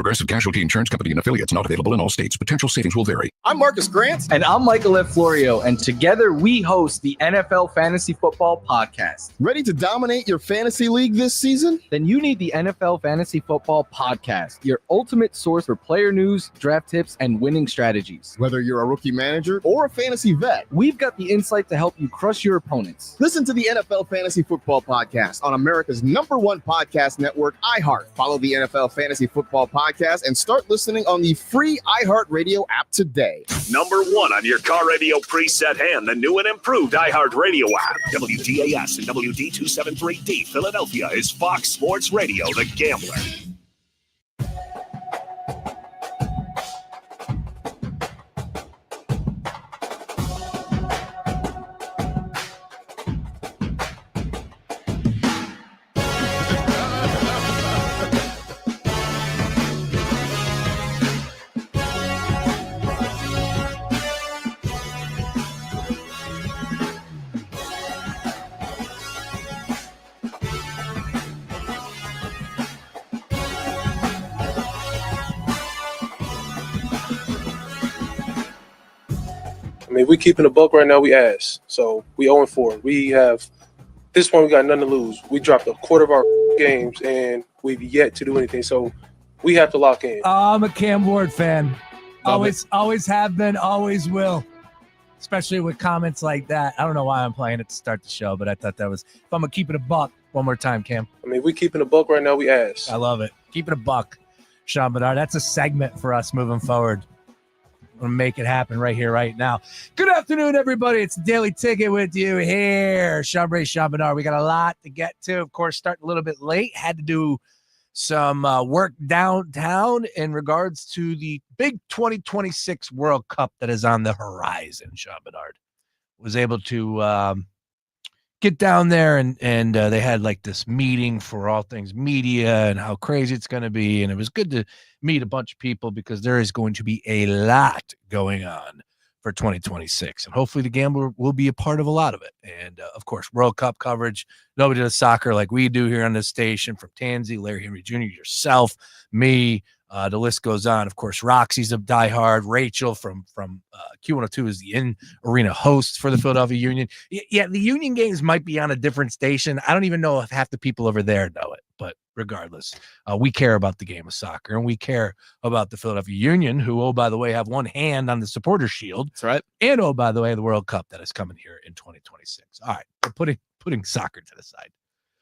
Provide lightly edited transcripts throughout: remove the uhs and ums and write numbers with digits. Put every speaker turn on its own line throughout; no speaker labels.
Progressive Casualty Insurance Company and affiliates, not available in all states. Potential savings will vary.
I'm Marcus Grant.
And I'm Michael F. Florio, and together we host the NFL Fantasy Football Podcast.
Ready to dominate your fantasy league this season?
Then you need the NFL Fantasy Football Podcast, your ultimate source for player news, draft tips, and winning strategies.
Whether you're a rookie manager or a fantasy vet,
we've got the insight to help you crush your opponents.
Listen to the NFL Fantasy Football Podcast on America's #1 podcast network, iHeart. Follow the NFL Fantasy Football Podcast and start listening on the free iHeartRadio app today.
#1 on your car radio preset and the new and improved iHeartRadio app. WDAS and WD273D Philadelphia is Fox Sports Radio, The Gambler.
I mean, if we keeping a buck right now, we ass. So we 0-4. We have this one. We got nothing to lose. We dropped a quarter of our games, and we've yet to do anything. So we have to lock in.
I'm a Cam Ward fan. Always have been, always will. Especially with comments like that. I don't know why I'm playing it to start the show, but I thought that was. If I'm gonna keep it a buck, one more time, Cam.
I mean, if we keeping a buck right now, we ass.
I love it. Keep it a buck, Sean Barnard. That's a segment for us moving forward. We'll make it happen right here, right now. Good afternoon, everybody. It's the Daily Ticket with you here. Sean Barnard. We got a lot to get to. Of course, starting a little bit late. Had to do some work downtown in regards to the big 2026 World Cup that is on the horizon. Sean Barnard was able to get down there, and they had like this meeting for all things media and how crazy it's going to be. And it was good to meet a bunch of people because there is going to be a lot going on for 2026. And hopefully the Gambler will be a part of a lot of it. And of course, World Cup coverage. Nobody does soccer like we do here on this station, from Tansy, Larry Henry Jr., yourself, me. The list goes on. Of course, Roxy's a diehard. Rachel from Q102 is the in-arena host for the Philadelphia Union. Yeah, the Union games might be on a different station. I don't even know if half the people over there know it. But regardless, we care about the game of soccer, and we care about the Philadelphia Union, who, oh, by the way, have one hand on the supporter shield.
That's right.
And, oh, by the way, the World Cup that is coming here in 2026. All right, we're putting soccer to the side.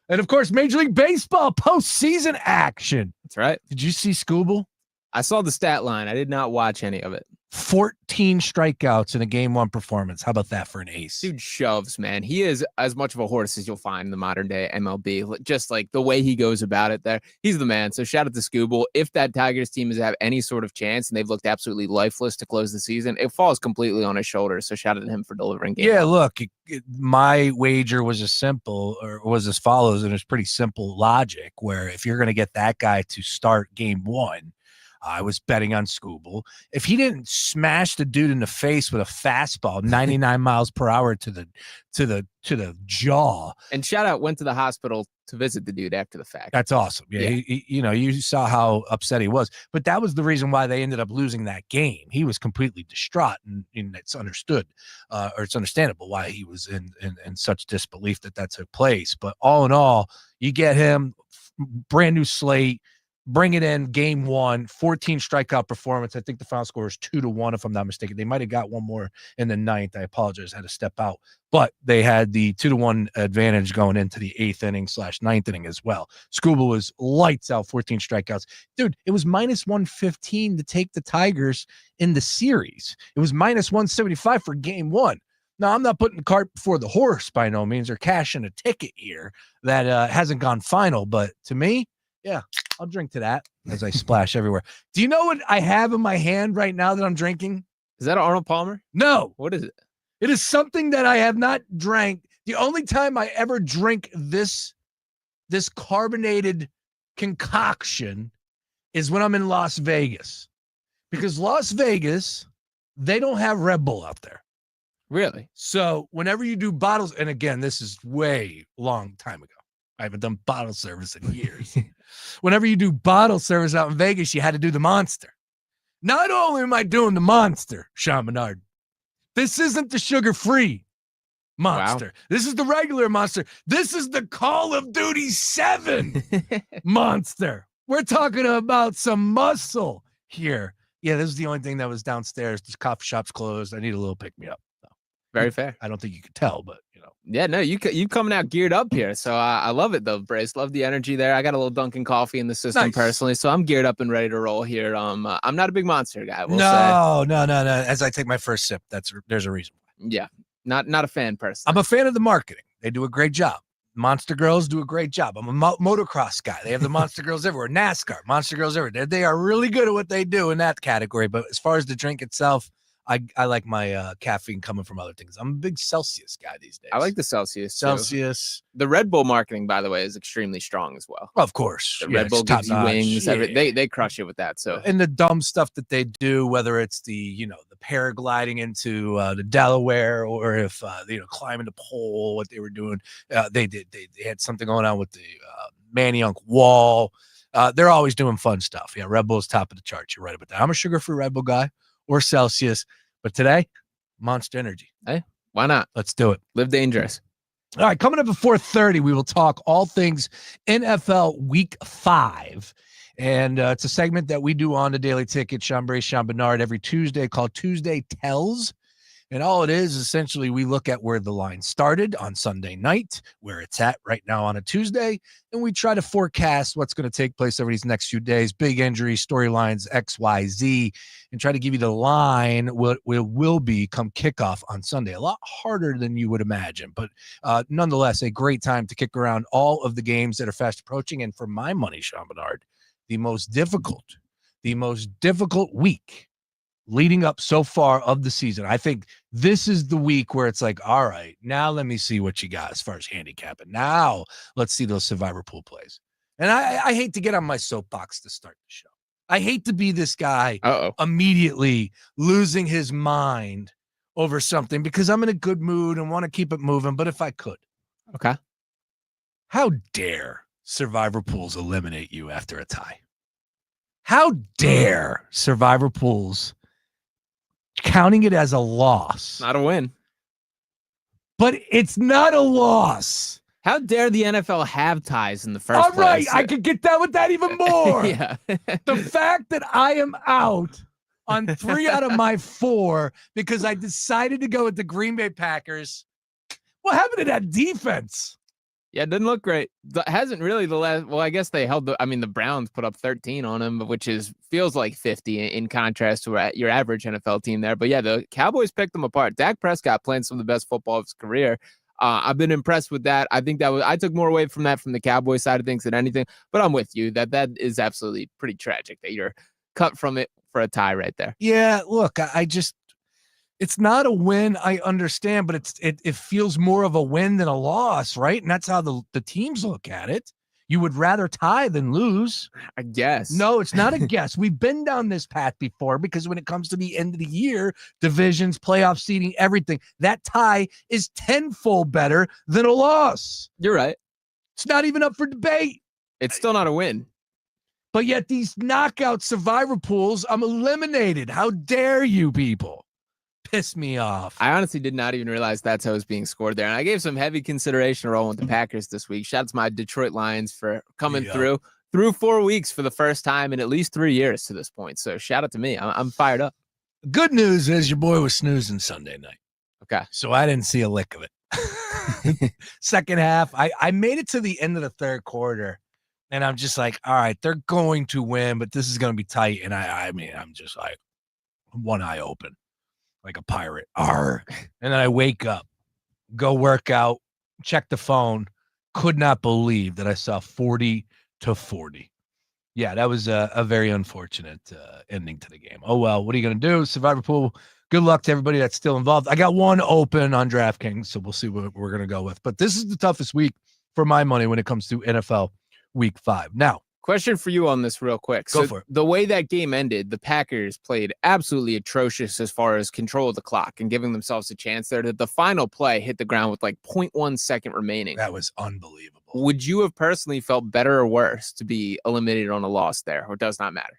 And, of course, Major League Baseball postseason action.
That's right.
Did you see Scooble?
I saw the stat line. I did not watch any of it.
14 strikeouts in a game one performance. How about that for an ace?
Dude shoves, man. He is as much of a horse as you'll find in the modern day MLB. Just like the way he goes about it there. He's the man. So shout out to Scooble. If that Tigers team is have any sort of chance, and they've looked absolutely lifeless to close the season, it falls completely on his shoulders. So shout out to him for delivering game.
Yeah, look, my wager was as follows, and it's pretty simple logic, where if you're going to get that guy to start game one, I was betting on Scooble. If he didn't smash the dude in the face with a fastball, 99 miles per hour to the jaw.
And shout out went to the hospital to visit the dude after the fact.
That's awesome. Yeah. He, you saw how upset he was, but that was the reason why they ended up losing that game. He was completely distraught, and it's understood, or it's understandable why he was in such disbelief that took place. But all in all, you get him, brand new slate. Bring it in, game one, 14 strikeout performance. I think the final score is 2-1, if I'm not mistaken. They might have got one more in the ninth. I apologize, I had to step out. But they had the 2-1 advantage going into the eighth inning / ninth inning as well. Scooble was lights out, 14 strikeouts. Dude, it was minus 115 to take the Tigers in the series. It was minus 175 for game one. Now, I'm not putting the cart before the horse by no means, or cashing a ticket here that hasn't gone final. But to me, yeah, I'll drink to that as I splash everywhere. Do you know what I have in my hand right now that I'm drinking?
Is that Arnold Palmer?
No.
What is it?
It is something that I have not drank. The only time I ever drink this carbonated concoction is when I'm in Las Vegas. Because Las Vegas, they don't have Red Bull out there.
Really?
So whenever you do bottles, and again, this is way long time ago. I haven't done bottle service in years. Whenever you do bottle service out in Vegas, you had to do the Monster. Not only am I doing the Monster, Sean Barnard, this isn't the sugar-free Monster. Wow. This is the regular Monster. This is the Call of Duty 7 Monster. We're talking about some muscle here. Yeah, this is the only thing that was downstairs. This coffee shop's closed. I need a little pick-me-up. So,
very fair.
I don't think you could tell, but, you know.
Yeah, no, you coming out geared up here. So I love it, though, Brace. Love the energy there. I got a little Dunkin' coffee in the system personally, so I'm geared up and ready to roll here. I'm not a big Monster guy, we'll say.
No. As I take my first sip, there's a reason why.
Yeah, not a fan personally.
I'm a fan of the marketing. They do a great job. Monster Girls do a great job. I'm a motocross guy. They have the Monster Girls everywhere. NASCAR, Monster Girls everywhere. They are really good at what they do in that category. But as far as the drink itself, I like my caffeine coming from other things. I'm a big Celsius guy these days.
I like the Celsius.
Celsius.
The Red Bull marketing, by the way, is extremely strong as well.
Of course.
The Red Bull gives you wings. Yeah. They crush it with that. So
and the dumb stuff that they do, whether it's the paragliding into the Delaware or if climbing the pole, what they were doing, they had something going on with the Manayunk Wall. They're always doing fun stuff. Yeah, Red Bull's top of the charts. You're right about that. I'm a sugar-free Red Bull guy or Celsius, but today, Monster Energy.
Hey, why not?
Let's do it.
Live dangerous.
All right, coming up at 4:30, we will talk all things NFL Week 5. And it's a segment that we do on the Daily Ticket, Sean Bray, Sean Barnard, every Tuesday called Tuesday Tells. And all it is essentially we look at where the line started on Sunday night, where it's at right now on a Tuesday, and we try to forecast what's going to take place over these next few days, big injuries, storylines, X, Y, Z, and try to give you the line what will be come kickoff on Sunday. A lot harder than you would imagine, but nonetheless, a great time to kick around all of the games that are fast approaching. And for my money, Sean Barnard, the most difficult week leading up so far of the season. I think this is the week where it's like, all right, now let me see what you got as far as handicapping. Now let's see those survivor pool plays. And I hate to get on my soapbox to start the show. I hate to be this guy immediately losing his mind over something because I'm in a good mood and want to keep it moving. But if I could.
Okay.
How dare survivor pools eliminate you after a tie? How dare survivor pools counting it as a loss?
Not a win.
But it's not a loss.
How dare the NFL have ties in the first place?
All right, I could get down with that even more.
Yeah.
The fact that I am out on 3 out of my 4 because I decided to go with the Green Bay Packers. What happened to that defense?
Yeah, it didn't look great. It hasn't really I guess they held the Browns put up 13 on them, which feels like 50 in contrast to your average NFL team there. But yeah, the Cowboys picked them apart. Dak Prescott playing some of the best football of his career. I've been impressed with that. I think I took more away from that from the Cowboys side of things than anything, but I'm with you that is absolutely pretty tragic that you're cut from it for a tie right there.
Yeah, look, it's not a win, I understand, but it feels more of a win than a loss, right? And that's how the teams look at it. You would rather tie than lose.
I guess.
No, it's not a guess. We've been down this path before because when it comes to the end of the year, divisions, playoff seeding, everything, that tie is tenfold better than a loss.
You're right.
It's not even up for debate.
It's still not a win.
But yet these knockout survivor pools, I'm eliminated. How dare you people? Piss me off.
I honestly did not even realize that's how it was being scored there. And I gave some heavy consideration to rolling with the Packers this week. Shout out to my Detroit Lions for coming through 4 weeks for the first time in at least 3 years to this point. So shout out to me. I'm fired up.
Good news is your boy was snoozing Sunday night.
Okay.
So I didn't see a lick of it. Second half, I made it to the end of the third quarter. And I'm just like, all right, they're going to win, but this is going to be tight. And I'm just like one eye open. Like a pirate. Arr. And then I wake up, go work out, check the phone. Could not believe that I saw 40-40. Yeah, that was a very unfortunate ending to the game. Oh, well, what are you going to do? Survivor pool. Good luck to everybody that's still involved. I got one open on DraftKings, so we'll see what we're going to go with. But this is the toughest week for my money when it comes to NFL Week 5. Now,
Question for you on this real quick.
Go for it.
The way that game ended, the Packers played absolutely atrocious as far as control of the clock and giving themselves a chance there. That the final play hit the ground with like 0.1 second remaining.
That was unbelievable.
Would you have personally felt better or worse to be eliminated on a loss there, or does not matter?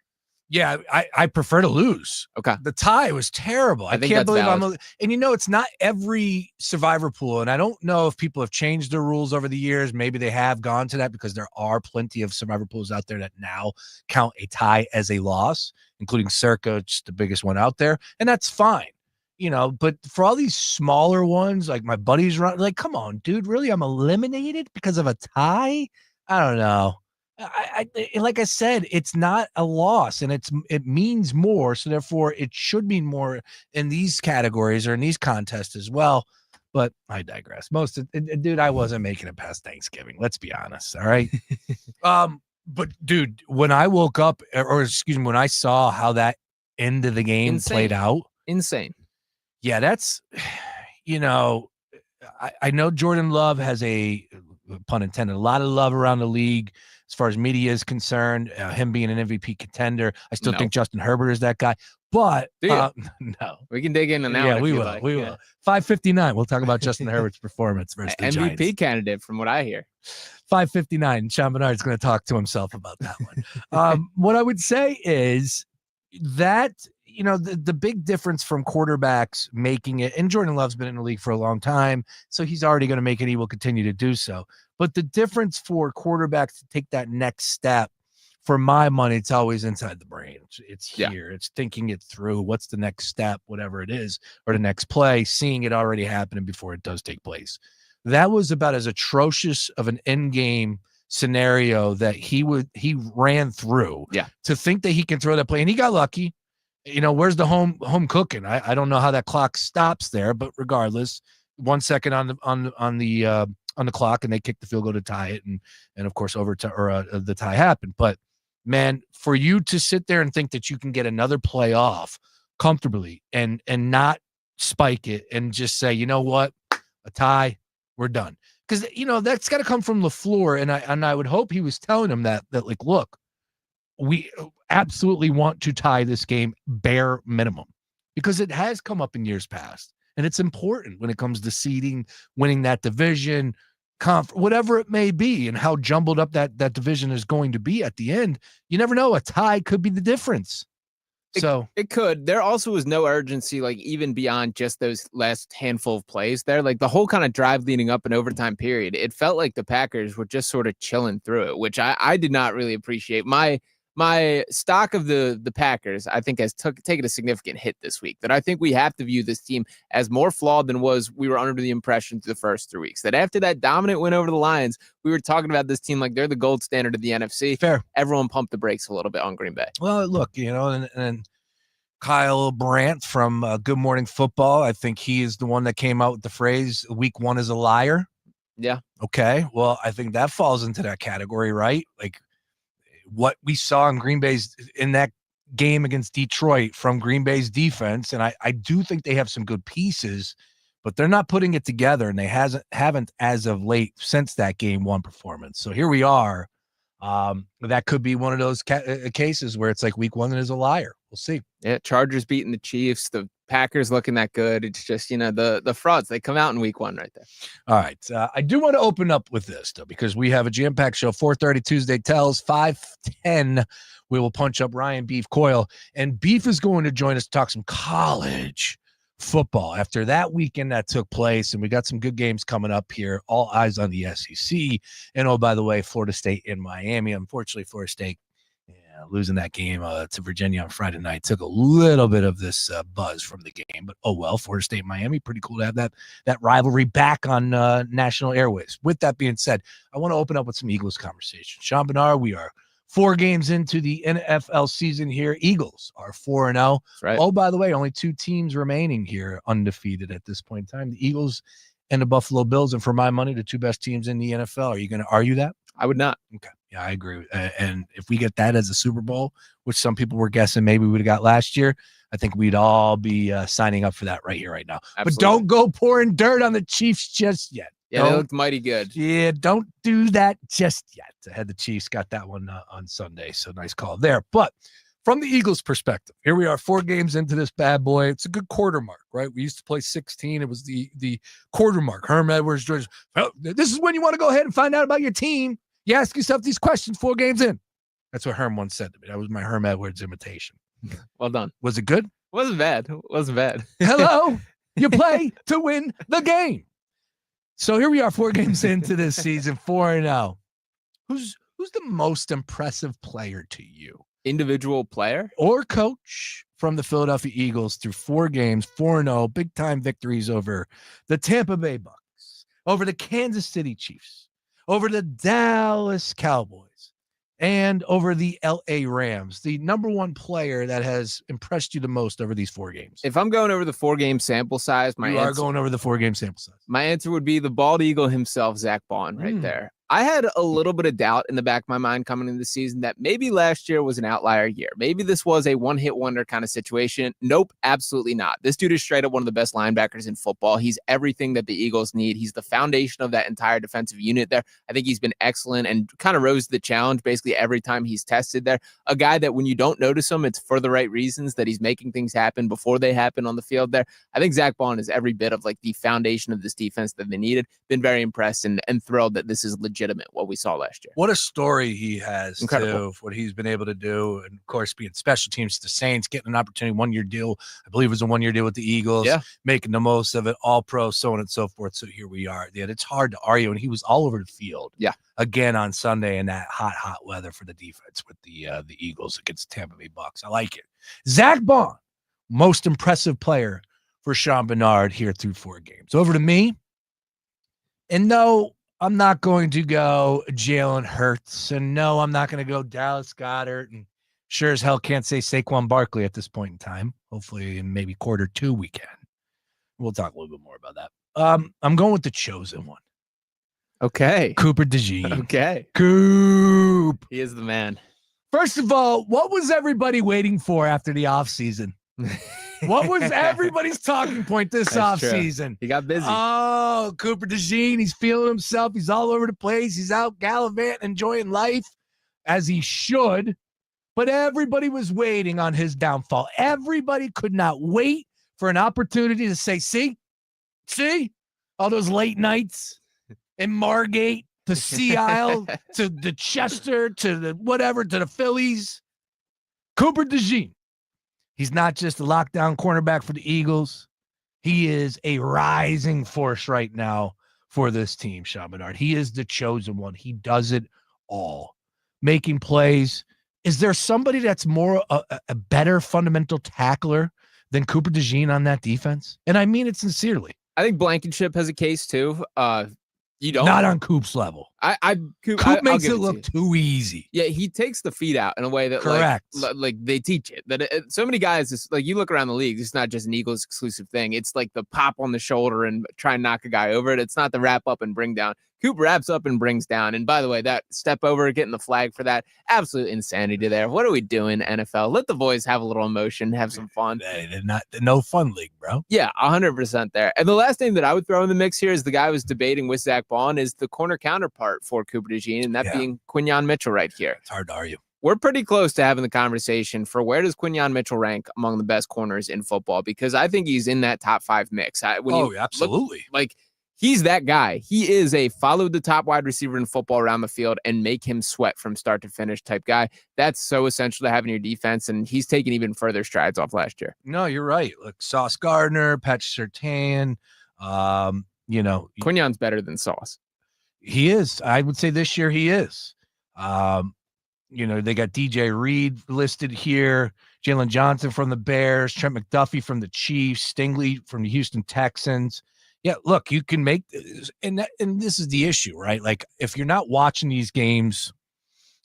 Yeah, I prefer to lose.
Okay.
The tie was terrible. I
think
can't
that's
believe
valid.
and it's not every survivor pool. And I don't know if people have changed their rules over the years. Maybe they have gone to that because there are plenty of survivor pools out there that now count a tie as a loss, including Circa, just the biggest one out there. And that's fine. But for all these smaller ones, like my buddies run, like, come on, dude, really? I'm eliminated because of a tie? I don't know. I like I said, it's not a loss, and it means more. So therefore, it should mean more in these categories or in these contests as well. But I digress. Dude, I wasn't making it past Thanksgiving. Let's be honest. All right. But dude, when I woke up, when I saw how that end of the game played out,
insane.
Yeah, that's I know Jordan Love has a, pun intended, a lot of love around the league. As far as media is concerned, him being an MVP contender, I still think Justin Herbert is that guy. But no,
we can dig in on that.
Yeah, we will. We will. 5:59. We'll talk about Justin Herbert's performance versus the
MVP
Giants.
candidate, from what I hear.
5:59. Sean Barnard's going to talk to himself about that one. What I would say is that the big difference from quarterbacks making it, and Jordan Love's been in the league for a long time, so he's already going to make it. He will continue to do so. But the difference for quarterbacks to take that next step, for my money, it's always inside the brain. It's here. It's thinking it through. What's the next step, whatever it is, or the next play, seeing it already happening before it does take place. That was about as atrocious of an end game scenario that he ran through. Yeah. To think that he can throw that play, and he got lucky. Where's the home cooking? I don't know how that clock stops there, but regardless, 1 second on the clock, and they kicked the field goal to tie it, and of course the tie happened. But man, for you to sit there and think that you can get another play off comfortably and not spike it and just say, you know what, a tie, we're done, because that's got to come from LaFleur, and I would hope he was telling him that like, look, we absolutely want to tie this game bare minimum, because it has come up in years past. And it's important when it comes to seeding, winning that division, whatever it may be, and how jumbled up that division is going to be at the end. You never know. A tie could be the difference. It could. There also was no urgency, like even beyond just those last handful of plays there. Like the whole kind of drive leading up an overtime period, it felt like the Packers were just sort of chilling through it, which I did not really appreciate. My stock of the Packers, I think, has taken a significant hit this week. That I think we have to view this team as more flawed than we were under the impression through the first 3 weeks. That after that dominant win over the Lions, we were talking about this team like they're the gold standard of the NFC. Fair. Everyone pumped the brakes a little bit on Green Bay. Well, look, and Kyle Brandt from Good Morning Football, I think he is the one that came out with the phrase, "Week 1 is a liar." Yeah. Okay. Well, I think that falls into that category, right? Like, what we saw in that game against Detroit from Green Bay's defense, and I do think they have some good pieces, but they're not putting it together, and they haven't as of late since that game 1 performance. So here we are. That could be one of those cases where it's like week 1 is a liar. We'll see. Yeah, Chargers beating the Chiefs, the Packers looking that good. It's just, the frauds, they come out in week 1 right there. All right. I do want to open up with this, though, because we have a jam-packed show. 4:30 Tuesday tells, 5:10 we will punch up Ryan Beef Coyle, and Beef is going to join us to talk some college football after that weekend that took place, and we got some good games coming up here. All eyes on the SEC, and oh, by the way, Florida State in Miami. Unfortunately, Florida State losing that game to Virginia on Friday night took a little bit of this buzz from the game, but oh well. Florida State, Miami, pretty cool to have that rivalry back on national airways. With that being said, I want to open up with some Eagles conversation. Sean Barnard, we are 4 games into the NFL season here. Eagles are 4-0. Right. Oh, by the way, only 2 teams remaining here undefeated at this point in time: the Eagles and the Buffalo Bills. And for my money, the 2 best teams in the NFL. Are you going to argue that? I would not. Okay. Yeah, I agree. And if we get that as a Super Bowl, which some people were guessing maybe we would have got last year, I think we'd all be signing up for that right here, right now. Absolutely. But don't go pouring dirt on the Chiefs just yet.
Yeah, they looked mighty good.
Yeah, don't do that just yet. I had the Chiefs got that one on Sunday, so nice call there. But from the Eagles' perspective, here we are 4 games into this bad boy. It's a good quarter mark, right? We used to play 16. It was the quarter mark. Herm Edwards, George. Well, this is when you want to go ahead and find out about your team. You ask yourself these questions 4 games in. That's what Herm once said to me. That was my Herm Edwards imitation.
Well done.
Was it good?
Wasn't bad. Wasn't bad.
Hello. You play to win the game. So here we are 4 games into this season, 4-0. Who's the most impressive player to you?
Individual player?
Or coach from the Philadelphia Eagles through 4 games, 4-0, big-time victories over the Tampa Bay Bucks, over the Kansas City Chiefs, over the Dallas Cowboys, and over the LA Rams. The number 1 player that has impressed you the most over these 4 games.
If I'm going over the 4-game sample size,
you are going over the 4-game sample size.
My answer would be the bald eagle himself, Zach Bond, right there. I had a little bit of doubt in the back of my mind coming into the season that maybe last year was an outlier year. Maybe this was a one-hit wonder kind of situation. Nope, absolutely not. This dude is straight up one of the best linebackers in football. He's everything that the Eagles need. He's the foundation of that entire defensive unit there. I think he's been excellent and kind of rose to the challenge basically every time he's tested there. A guy that when you don't notice him, it's for the right reasons, that he's making things happen before they happen on the field there. I think Zach Bond is every bit of like the foundation of this defense that they needed. Been very impressed and thrilled that this is legitimate, what we saw last year.
What a story he has,
Incredible.
too, what he's been able to do. And, of course, being special teams to the Saints, getting an opportunity, 1-year deal. I believe it was a 1-year deal with the Eagles, making the most of it, all pro, so on and so forth. So here we are. Yeah, it's hard to argue. And he was all over the field.
Yeah.
Again on Sunday in that hot weather for the defense with the Eagles against the Tampa Bay Bucks. I like it. Zach Bond, most impressive player for Sean Barnard here through 4 games. Over to me. And no, I'm not going to go Jalen Hurts. And no, I'm not going to go Dallas Goedert. And sure as hell can't say Saquon Barkley at this point in time. Hopefully in maybe quarter 2 we can. We'll talk a little bit more about that. I'm going with the chosen one.
Okay.
Cooper DeJean.
Okay.
Coop.
He is the man.
First of all, what was everybody waiting for after the offseason? What was everybody's talking point this offseason?
He got busy.
Oh, Cooper DeJean, he's feeling himself. He's all over the place. He's out gallivanting, enjoying life, as he should. But everybody was waiting on his downfall. Everybody could not wait for an opportunity to say, see, all those late nights in Margate, to Sea Isle, to the Chester, to the whatever, to the Phillies. Cooper DeJean. He's not just a lockdown cornerback for the Eagles. He is a rising force right now for this team, Sean Barnard. He is the chosen one. He does it all. Making plays. Is there somebody that's more a better fundamental tackler than Cooper DeJean on that defense? And I mean it sincerely.
I think Blankenship has a case too. You don't.
Not on Coop's level. Coop makes it look too easy.
Yeah, he takes the feet out in a way that
correct.
Like they teach it. That so many guys, it's like you look around the league, it's not just an Eagles exclusive thing. It's like the pop on the shoulder and try and knock a guy over it. It's not the wrap up and bring down. Coop wraps up and brings down. And by the way, that step over, getting the flag for that, absolute insanity there. What are we doing, NFL? Let the boys have a little emotion, have some fun.
They're not no fun league, bro.
Yeah, 100% there. And the last name that I would throw in the mix here is the guy I was debating with Zach Bond is the corner counterpart for Cooper DeJean, and that being Quinyon Mitchell right here.
It's hard to argue. We're
pretty close to having the conversation for where does Quinyon Mitchell rank among the best corners in football, because I think he's in that top 5 mix.
Absolutely.
He's that guy. He is a follow the top wide receiver in football around the field and make him sweat from start to finish type guy. That's so essential to having your defense, and he's taken even further strides off last year.
No, you're right. Look, Sauce Gardner, Patrick Surtain,
Quinyon's better than Sauce.
He is. I would say this year he is. They got DJ Reed listed here, Jalen Johnson from the Bears, Trent McDuffie from the Chiefs, Stingley from the Houston Texans. Yeah, look, you can make and this is the issue, right? Like if you're not watching these games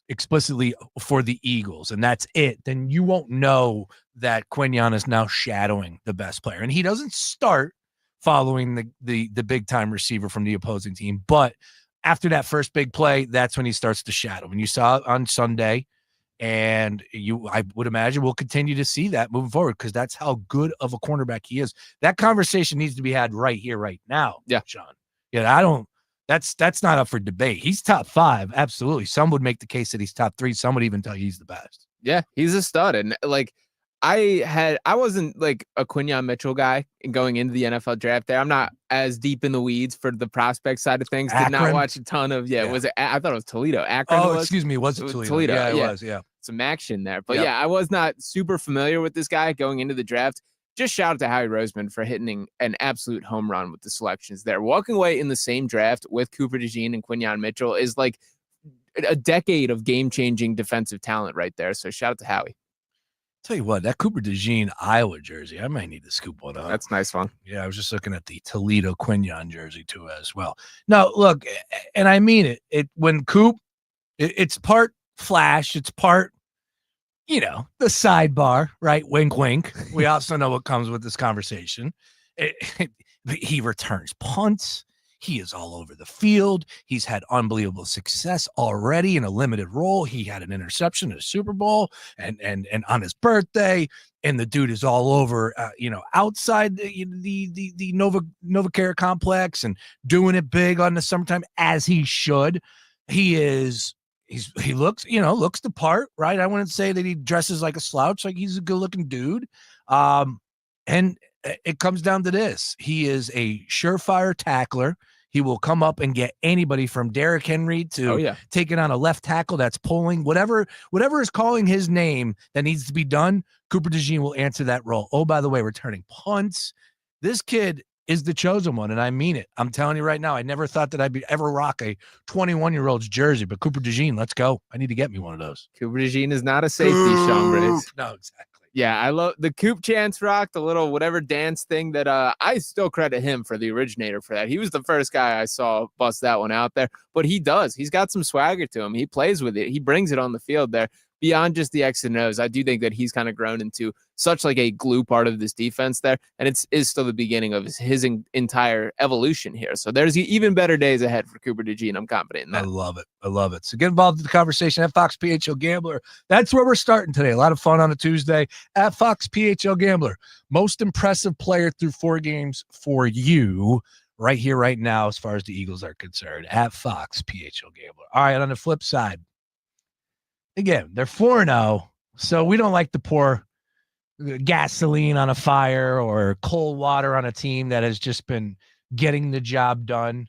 explicitly for the Eagles and that's it, then you won't know that Quinyon is now shadowing the best player. And he doesn't start following the big time receiver from the opposing team, but after that first big play, that's when he starts to shadow. And you saw it on Sunday, and I would imagine we'll continue to see that moving forward because that's how good of a cornerback he is. That conversation needs to be had right here, right now.
Yeah,
Sean. Yeah, I don't That's not up for debate. He's top 5, absolutely. Some would make the case that he's top 3. Some would even tell you he's the best.
Yeah, he's a stud. And like I wasn't like a Quinyon Mitchell guy going into the NFL draft there. I'm not as deep in the weeds for the prospect side of things. Did not
Akron?
watch a ton of Was it I thought it was Toledo. Akron
Oh,
was?
excuse me, was it Toledo? Yeah, it was, yeah.
Some action there. But
Yep.
yeah, I was not super familiar with this guy going into the draft. Just shout out to Howie Roseman for hitting an absolute home run with the selections there. Walking away in the same draft with Cooper DeJean and Quinyon Mitchell is like a decade of game-changing defensive talent right there. So shout out to Howie.
Tell you what, that Cooper DeJean Iowa jersey, I might need to scoop one up.
That's a nice one.
Yeah, I was just looking at the Toledo Quinyon jersey too as well. No, look, and I mean it. When Coop, it's part flash, it's part, the sidebar, right? Wink, wink. We also know what comes with this conversation. He returns punts. He is all over the field. He's had unbelievable success already in a limited role. He had an interception at a Super Bowl and on his birthday. And the dude is all over, outside the NovaCare complex and doing it big on the summertime as he should. He looks the part, right? I wouldn't say that he dresses like a slouch. Like, he's a good looking dude. And it comes down to this. He is a surefire tackler. He will come up and get anybody from Derrick Henry to taking on a left tackle that's pulling. Whatever is calling his name that needs to be done, Cooper DeJean will answer that role. Oh, by the way, returning punts. This kid is the chosen one, and I mean it. I'm telling you right now, I never thought that I'd ever rock a 21-year-old's jersey, but Cooper DeJean, let's go. I need to get me one of those.
Cooper DeJean is not a safety, Sean Brace.
No, exactly.
Yeah, I love the Coop Chance rock, the little whatever dance thing that I still credit him for the originator for that. He was the first guy I saw bust that one out there, but he does. He's got some swagger to him. He plays with it. He brings it on the field there. Beyond just the X and O's, I do think that he's kind of grown into such like a glue part of this defense there, and it is still the beginning of his entire evolution here. So there's even better days ahead for Cooper DeJean. I'm confident in that.
I love it. So get involved in the conversation at Fox PHL Gambler. That's where we're starting today. A lot of fun on a Tuesday at Fox PHL Gambler. Most impressive player through 4 games for you right here, right now, as far as the Eagles are concerned, at Fox PHL Gambler. All right, on the flip side, again, they're 4-0, so we don't like to pour gasoline on a fire or cold water on a team that has just been getting the job done.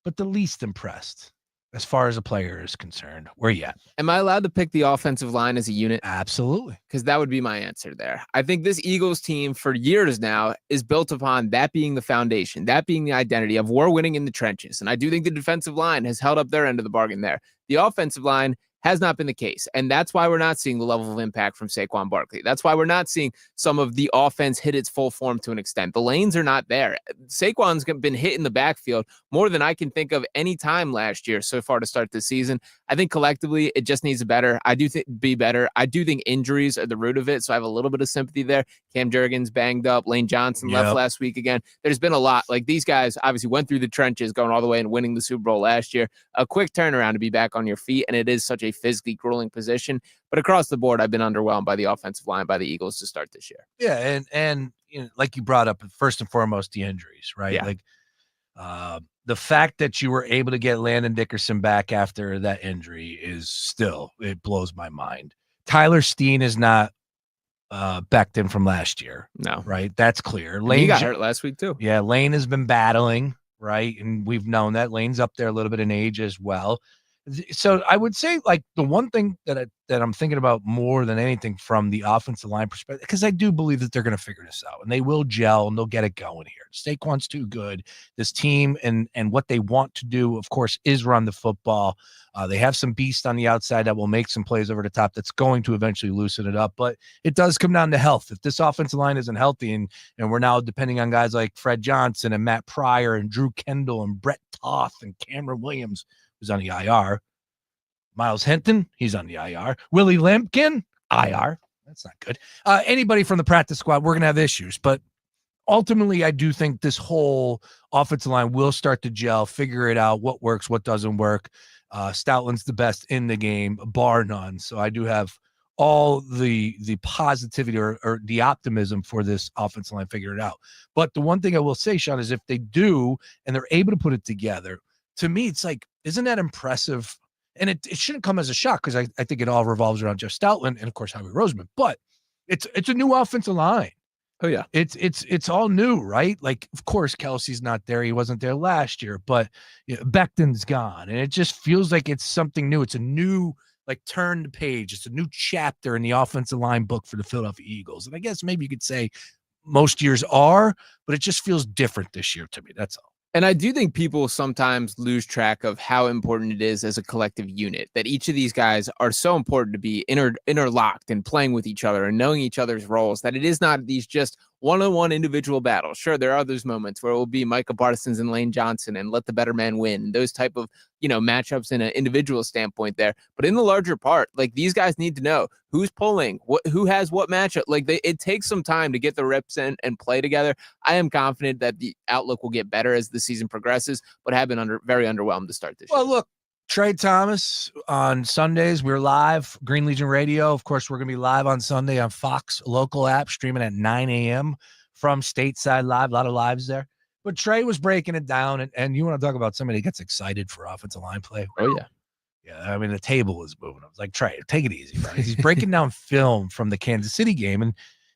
But the least impressed, as far as a player is concerned, where you at?
Am I allowed to pick the offensive line as a unit?
Absolutely.
Because that would be my answer there. I think this Eagles team for years now is built upon that being the foundation, that being the identity of we're winning in the trenches. And I do think the defensive line has held up their end of the bargain there. The offensive line has not been the case. And that's why we're not seeing the level of impact from Saquon Barkley. That's why we're not seeing some of the offense hit its full form to an extent. The lanes are not there. Saquon's been hit in the backfield more than I can think of any time last year so far to start the season. I think collectively it just needs to be better. I do think injuries are the root of it. So I have a little bit of sympathy there. Cam Jurgens banged up. Lane Johnson left last week again. There's been a lot. Like, these guys obviously went through the trenches going all the way and winning the Super Bowl last year. A quick turnaround to be back on your feet. And it is such a physically grueling position. But across the board, I've been underwhelmed by the offensive line by the Eagles to start this year.
Yeah, and like you brought up, first and foremost, the injuries, right?
Yeah.
Like the fact that you were able to get Landon Dickerson back after that injury it blows my mind. Tyler Steen is not backed in from last year.
No.
Right? That's clear.
Lane, he got hurt last week too.
Yeah, Lane has been battling, right? And we've known that. Lane's up there a little bit in age as well. So I would say, like, the one thing that I'm thinking about more than anything from the offensive line perspective, because I do believe that they're going to figure this out and they will gel and they'll get it going here. Saquon's too good. This team and what they want to do, of course, is run the football. They have some beast on the outside that will make some plays over the top that's going to eventually loosen it up. But it does come down to health. If this offensive line isn't healthy and we're now depending on guys like Fred Johnson and Matt Pryor and Drew Kendall and Brett Toth and Cameron Williams, who's on the IR. Miles Hinton, he's on the IR. Willie Lampkin, IR. That's not good. Anybody from the practice squad, we're going to have issues. But ultimately, I do think this whole offensive line will start to gel, figure it out, what works, what doesn't work. Stoutland's the best in the game, bar none. So I do have all the positivity or the optimism for this offensive line figure it out. But the one thing I will say, Sean, is if they do and they're able to put it together, to me, it's like, isn't that impressive? And it shouldn't come as a shock because I think it all revolves around Jeff Stoutland and, of course, Howie Roseman. But it's a new offensive line.
Oh, yeah.
It's all new, right? Like, of course, Kelsey's not there. He wasn't there last year, but Becton's gone. And it just feels like it's something new. It's a new, like, turn the page. It's a new chapter in the offensive line book for the Philadelphia Eagles. And I guess maybe you could say most years are, but it just feels different this year to me. That's all.
And I do think people sometimes lose track of how important it is as a collective unit, that each of these guys are so important to be interlocked and playing with each other and knowing each other's roles, that it is not these just one-on-one individual battles. Sure, there are those moments where it will be Micah Parsons and Lane Johnson and let the better man win, those type of, matchups in an individual standpoint there. But in the larger part, like, these guys need to know who's pulling, who has what matchup. Like, it takes some time to get the reps in and play together. I am confident that the outlook will get better as the season progresses, but have been very underwhelmed to start this year.
Well, look, Trey Thomas on Sundays, we're live, Green Legion Radio. Of course, we're going to be live on Sunday on Fox local app, streaming at 9 a.m. from Stateside Live. A lot of lives there. But Trey was breaking it down, and you want to talk about somebody that gets excited for offensive line play?
Oh, yeah.
Yeah, I mean, the table was moving. I was like, Trey, take it easy, right? He's breaking down film from the Kansas City game, and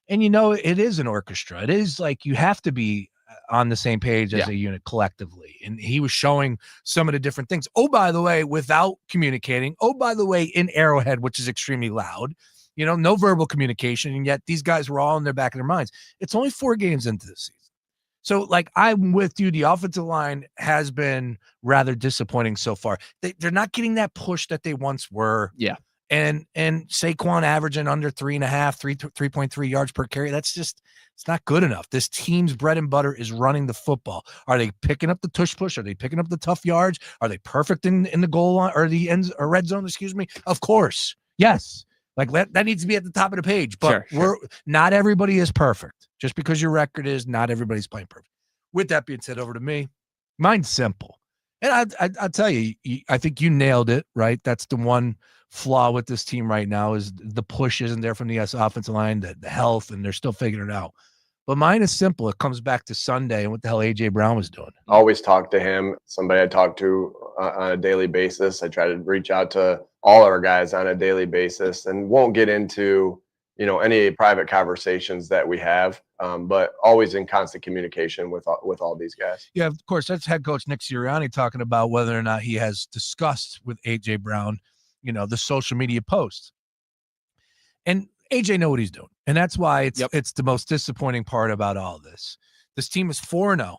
it is an orchestra. It is like you have to be on the same page as a unit collectively. And he was showing some of the different things. Oh, by the way, without communicating. Oh, by the way, in Arrowhead, which is extremely loud. No verbal communication, and yet these guys were all in their back of their minds. It's only 4 games into the season. So, like, I'm with you. The offensive line has been rather disappointing so far. They're not getting that push that they once were.
Yeah.
And Saquon averaging under 3.3 yards per carry. That's just, it's not good enough. This team's bread and butter is running the football. Are they picking up the tush push? Are they picking up the tough yards? Are they perfect in the goal line or the ends or red zone? Excuse me. Of course. Yes. Like, that needs to be at the top of the page, but
sure.
Not everybody is perfect. Just because your record is, not everybody's playing perfect. With that being said, over to me. Mine's simple. And I'll tell you, I think you nailed it, right? That's the one flaw with this team right now is the push isn't there from the offensive line, the health, and they're still figuring it out. But mine is simple. It comes back to Sunday and what the hell A.J. Brown was doing.
Always talk to him, somebody I talk to on a daily basis. I try to reach out to all our guys on a daily basis and won't get into any private conversations that we have, but always in constant communication with all these guys.
Yeah, of course. That's head coach Nick Sirianni talking about whether or not he has discussed with A.J. Brown, the social media posts. And A.J. know what he's doing. And that's why it's the most disappointing part about all this. This team is 4-0.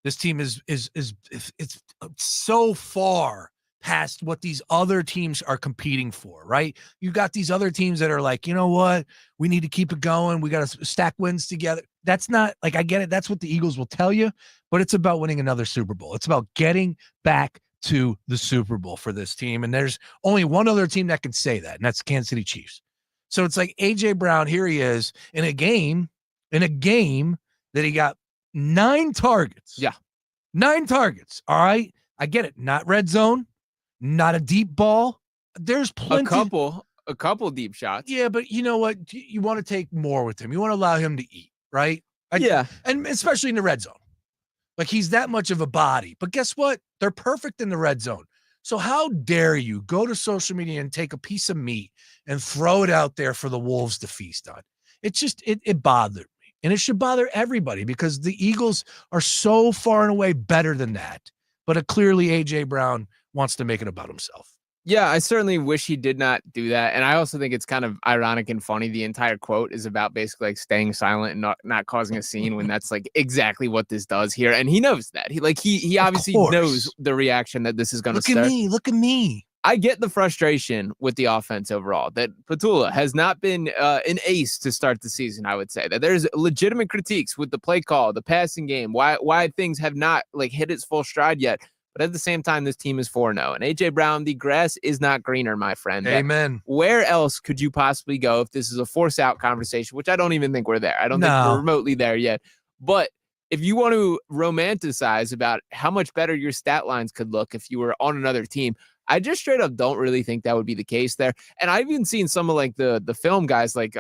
This team is it's so far past what these other teams are competing for, right? You got these other teams that are like, you know what? We need to keep it going. We got to stack wins together. That's not, like, I get it. That's what the Eagles will tell you, but it's about winning another Super Bowl. It's about getting back to the Super Bowl for this team. And there's only one other team that can say that, and that's the Kansas City Chiefs. So it's like A.J. Brown, here he is in a game that he got 9 targets.
Yeah.
9 targets. All right. I get it. Not red zone. Not a deep ball. There's plenty.
A couple deep shots.
Yeah, but you know what? You want to take more with him. You want to allow him to eat, right?
Yeah.
And especially in the red zone. Like, he's that much of a body. But guess what? They're perfect in the red zone. So how dare you go to social media and take a piece of meat and throw it out there for the wolves to feast on? It just, it bothered me. And it should bother everybody because the Eagles are so far and away better than that. But clearly A.J. Brown wants to make it about himself.
Yeah, I certainly wish he did not do that. And I also think it's kind of ironic and funny. The entire quote is about basically like staying silent and not causing a scene when that's like exactly what this does here. And he knows that. He obviously knows the reaction that this is going to start.
Look at me.
I get the frustration with the offense overall, that Petula has not been an ace to start the season. I would say that there's legitimate critiques with the play call, the passing game, why things have not like hit its full stride yet. But at the same time, this team is 4-0. And A.J. Brown, the grass is not greener, my friend.
Amen.
Where else could you possibly go if this is a force-out conversation, which I don't even think we're there. I don't think we're remotely there yet. But if you want to romanticize about how much better your stat lines could look if you were on another team, I just straight up don't really think that would be the case there. And I've even seen some of like the film guys, like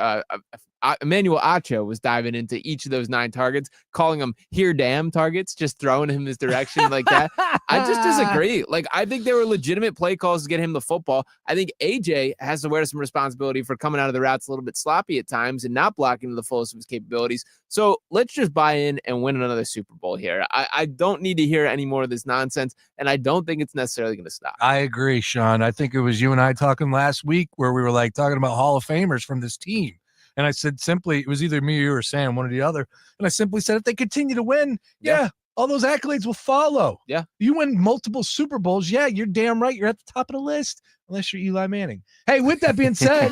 Emmanuel Acho was diving into each of those 9 targets, calling them here damn targets, just throwing him his direction like that. I just disagree. Like, I think they were legitimate play calls to get him the football. I think AJ has to wear some responsibility for coming out of the routes a little bit sloppy at times and not blocking to the fullest of his capabilities. So let's just buy in and win another Super Bowl here. I don't need to hear any more of this nonsense, and I don't think it's necessarily going to stop.
I agree, Sean. I think it was you and I talking last week where we were like talking about Hall of Famers from this team. And I said simply, it was either me or you or Sam, one or the other. And I simply said, if they continue to win, yeah, all those accolades will follow.
Yeah.
You win multiple Super Bowls. Yeah, you're damn right. You're at the top of the list, unless you're Eli Manning. Hey, with that being said,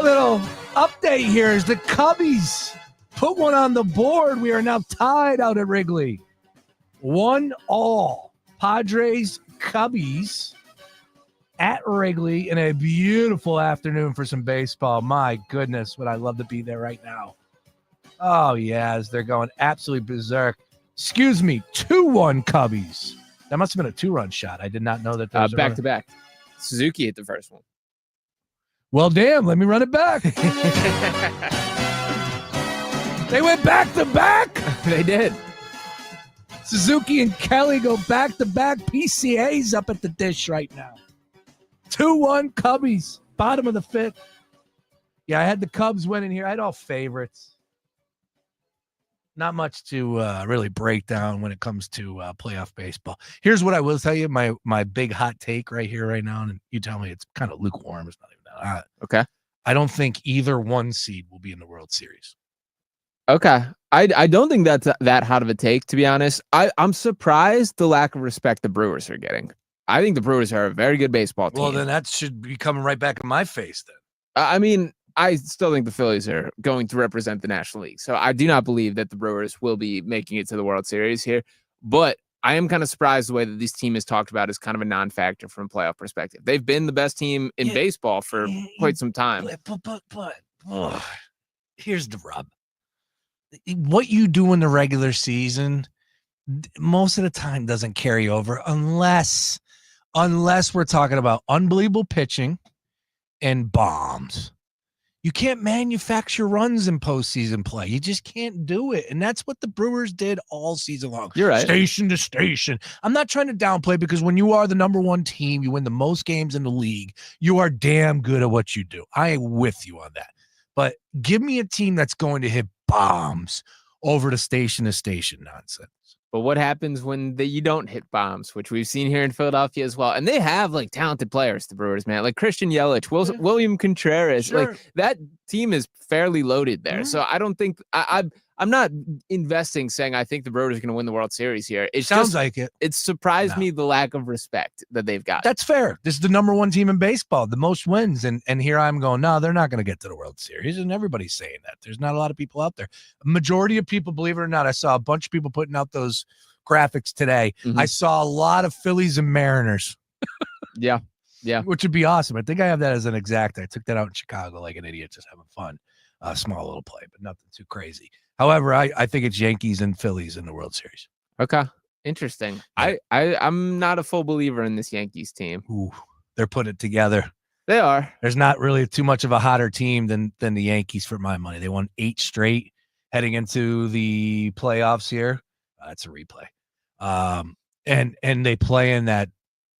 little update here is the Cubbies put one on the board. We are now tied out at Wrigley. 1-1. Padres, Cubbies at Wrigley in a beautiful afternoon for some baseball. My goodness, would I love to be there right now. Oh, yeah, as they're going absolutely berserk. Excuse me, 2-1 Cubbies. That must have been a 2-run shot. I did not know that.
Back-to-back. Suzuki hit the first one.
Well, damn, let me run it back. They went back-to-back.
They did.
Suzuki and Kelly go back-to-back. PCA's up at the dish right now. 2-1 Cubbies, bottom of the 5th. Yeah, I had the Cubs winning here. I had all favorites. Not much to really break down when it comes to playoff baseball. Here's what I will tell you, my big hot take right here, right now, and you tell me it's kind of lukewarm. It's not even that hot.
Okay.
I don't think either one seed will be in the World Series.
Okay. I don't think that's that hot of a take, to be honest. I'm surprised the lack of respect the Brewers are getting. I think the Brewers are a very good baseball team.
Well, then that should be coming right back in my face then.
I mean, I still think the Phillies are going to represent the National League. So I do not believe that the Brewers will be making it to the World Series here. But I am kind of surprised the way that this team is talked about as kind of a non-factor from a playoff perspective. They've been the best team in baseball for quite some time.
But here's the rub. What you do in the regular season, most of the time doesn't carry over unless we're talking about unbelievable pitching and bombs. You can't manufacture runs in postseason play. You just can't do it. And that's what the Brewers did all season long.
You're right.
Station to station. I'm not trying to downplay, because when you are the number one team, you win the most games in the league. You are damn good at what you do. I am with you on that. But give me a team that's going to hit bombs over to station nonsense.
But what happens when you don't hit bombs, which we've seen here in Philadelphia as well? And they have like talented players, the Brewers, man, like Christian Yelich, William Contreras. Sure. Like that team is fairly loaded there. Mm-hmm. So I don't think I'm not investing saying I think the Brewers are going to win the World Series here. It
sounds like it.
It surprised me the lack of respect that they've got.
That's fair. This is the number one team in baseball, the most wins. And here I'm going, no, they're not going to get to the World Series. And everybody's saying that. There's not a lot of people out there. A majority of people, believe it or not, I saw a bunch of people putting out those graphics today. Mm-hmm. I saw a lot of Phillies and Mariners.
Yeah.
Which would be awesome. I think I have that as an exact. I took that out in Chicago like an idiot, just having fun. Small little play, but nothing too crazy. However, I think it's Yankees and Phillies in the World Series.
Okay. Interesting. Yeah. I'm not a full believer in this Yankees team.
Ooh, they're putting it together.
They are.
There's not really too much of a hotter team than the Yankees for my money. They won 8 straight heading into the playoffs here. That's a replay. And they play in that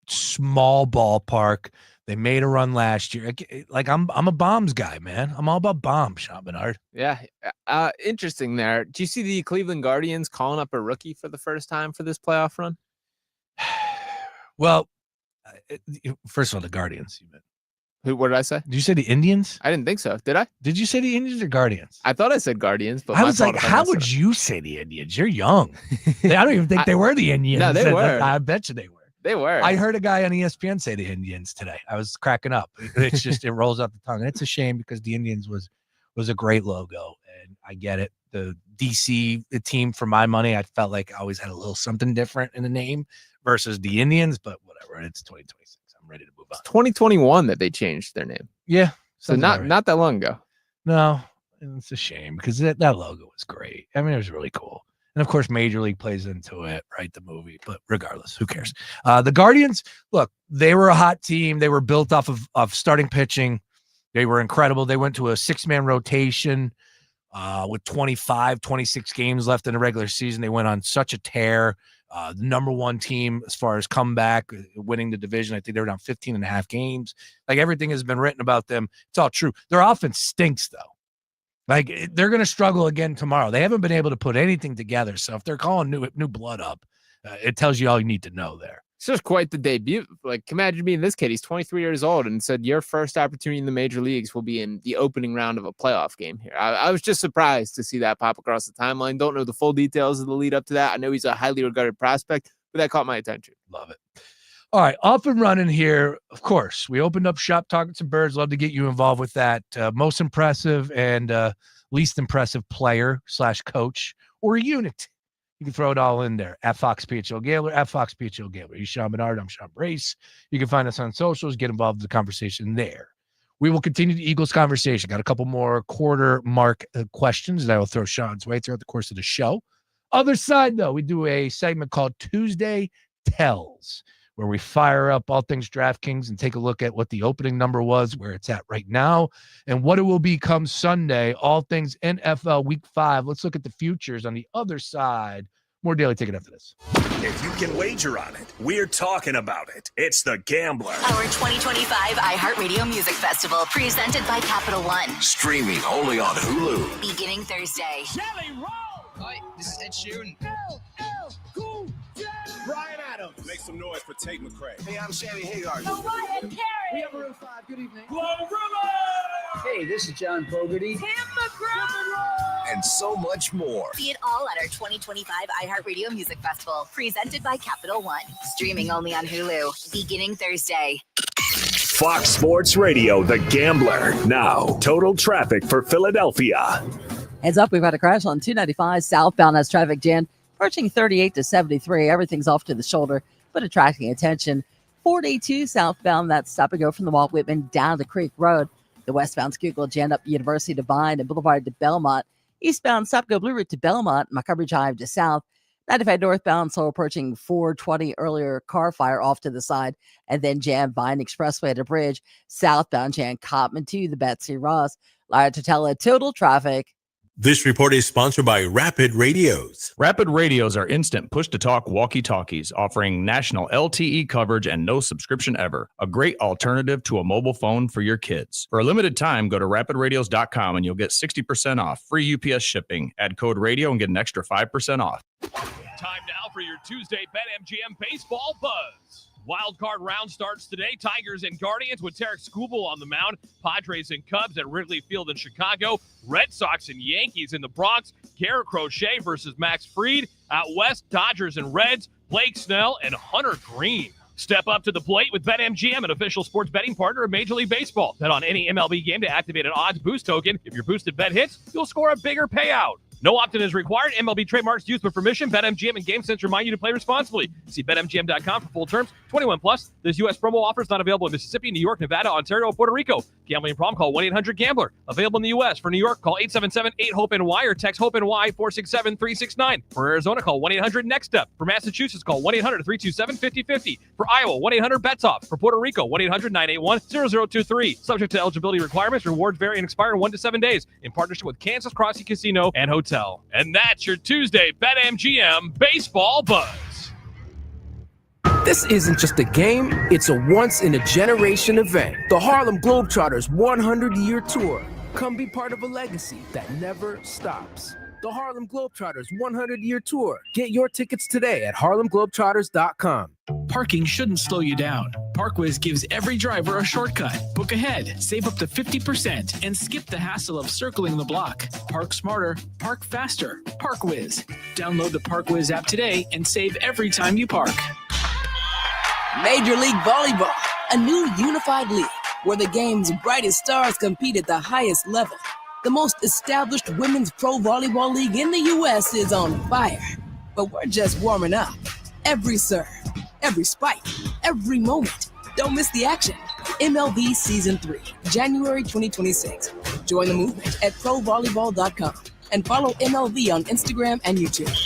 small ballpark. They made a run last year. Like I'm a bombs guy, man. I'm all about bombs, Sean Barnard.
Yeah. Interesting there. Do you see the Cleveland Guardians calling up a rookie for the first time for this playoff run?
Well, first of all, the Guardians. You meant.
What did I say?
Did you say the Indians?
I didn't think so. Did I?
Did you say the Indians or Guardians?
I thought I said Guardians, but
I was like, how would you say the Indians? You're young. I don't even think they were the Indians.
No, they were.
I bet you they were.
They were.
I heard a guy on ESPN say the Indians today. I was cracking up. It's just, it rolls off the tongue. And it's a shame because the Indians was a great logo. And I get it. The DC, the team, for my money, I felt like I always had a little something different in the name versus the Indians, but whatever. It's 2026. I'm ready to move on.
It's 2021 that they changed their name.
Yeah.
So not that long ago.
No, it's a shame because that logo was great. I mean, it was really cool. And of course, Major League plays into it, right? The movie, but regardless, who cares? The Guardians, look, they were a hot team. They were built off of starting pitching. They were incredible. They went to a 6-man rotation with 25, 26 games left in the regular season. They went on such a tear. The number one team as far as comeback, winning the division. I think they were down 15 and a half games. Like, everything has been written about them. It's all true. Their offense stinks, though. Like, they're going to struggle again tomorrow. They haven't been able to put anything together. So if they're calling new blood up, it tells you all you need to know there.
It's just quite the debut. Like, imagine being this kid. He's 23 years old and said your first opportunity in the major leagues will be in the opening round of a playoff game here. I was just surprised to see that pop across the timeline. Don't know the full details of the lead up to that. I know he's a highly regarded prospect, but that caught my attention.
Love it. All right, off and running here. Of course, we opened up shop talking some birds. Love to get you involved with that. Most impressive and least impressive player / coach or unit. You can throw it all in there at Fox PHL Gambler, at Fox PHL Gambler. He's Sean Barnard. I'm Sean Brace. You can find us on socials. Get involved in the conversation there. We will continue the Eagles conversation. Got a couple more quarter mark questions that I will throw Sean's way throughout the course of the show. Other side, though, we do a segment called Tuesday Tells, where we fire up all things DraftKings and take a look at what the opening number was, where it's at right now, and what it will become Sunday, all things NFL Week 5. Let's look at the futures on the other side. More Daily Ticket after this.
If you can wager on it, we're talking about it. It's The Gambler.
Our 2025 iHeartRadio Music Festival, presented by Capital One.
Streaming only on Hulu.
Beginning Thursday.
Jelly Roll! Hi, this is Ed Sheeran. Cool J. Brian Adams. Make some noise for Tate McRae. Hey, I'm Sammy Hagar.
Mariah Carey.
We have a room 5. Good evening.
Hey, this is John Fogerty.
Tim McGraw.
And so much more.
See it all at our 2025 iHeartRadio Music Festival, presented by Capital One. Streaming only on Hulu. Beginning Thursday.
Fox Sports Radio, The Gambler. Now, total traffic for Philadelphia.
Heads up, we've had a crash on 295 southbound as traffic jammed, approaching 38 to 73. Everything's off to the shoulder, but attracting attention. 482 southbound, that's stop and go from the Walt Whitman down to Creek Road. The westbound Schuylkill jammed up University to Vine and Boulevard to Belmont. Eastbound stop go Blue Route to Belmont, Montgomery Drive to South. 95 northbound, slow approaching 420 earlier car fire off to the side, and then jam Vine Expressway to Bridge. Southbound jam Cotman to the Betsy Ross. Lara Totella, total traffic.
This report is sponsored by Rapid Radios.
Rapid Radios are instant push-to-talk walkie-talkies offering national LTE coverage and no subscription ever. A great alternative to a mobile phone for your kids. For a limited time, go to rapidradios.com and you'll get 60% off. Free UPS shipping. Add code radio and get an extra 5% off.
Time now for your Tuesday BetMGM Baseball Buzz. Wild card round starts today. Tigers and Guardians with Tarek Skubal on the mound. Padres and Cubs at Wrigley Field in Chicago. Red Sox and Yankees in the Bronx. Garrett Crochet versus Max Fried. Out west, Dodgers and Reds. Blake Snell and Hunter Green. Step up to the plate with BetMGM, an official sports betting partner of Major League Baseball. Bet on any MLB game to activate an odds boost token. If your boosted bet hits, you'll score a bigger payout. No opt-in is required. MLB trademarks used with permission. BetMGM and GameSense remind you to play responsibly. See BetMGM.com for full terms. 21 plus. This U.S. promo offer is not available in Mississippi, New York, Nevada, Ontario, or Puerto Rico. Gambling problem? Call 1-800-GAMBLER. Available in the U.S. For New York, call 877-8-HOPE-NY or text HOPE-NY 467-369. For Arizona, call 1-800-NEXT-STEP. For Massachusetts, call 1-800-327-5050. For Iowa, 1-800-BETS-OFF. For Puerto Rico, 1-800-981-0023. Subject to eligibility requirements. Rewards vary and expire in 1 to 7 days. In partnership with Kansas Crossing Casino and Hotel. And that's your Tuesday BetMGM Baseball Buzz.
This isn't just a game, it's a once-in-a-generation event. The Harlem Globetrotters 100-year tour. Come be part of a legacy that never stops. The Harlem Globetrotters 100-year tour. Get your tickets today at harlemglobetrotters.com.
Parking shouldn't slow you down. ParkWiz gives every driver a shortcut. Book ahead, save up to 50%, and skip the hassle of circling the block. Park smarter, park faster. ParkWiz. Download the ParkWiz app today and save every time you park.
Major League Volleyball, a new unified league where the game's brightest stars compete at the highest level. The most established women's pro volleyball league in the U.S. is on fire. But we're just warming up. Every serve, every spike, every moment. Don't miss the action. MLB Season 3, January 2026. Join the movement at provolleyball.com and follow MLB on Instagram and YouTube.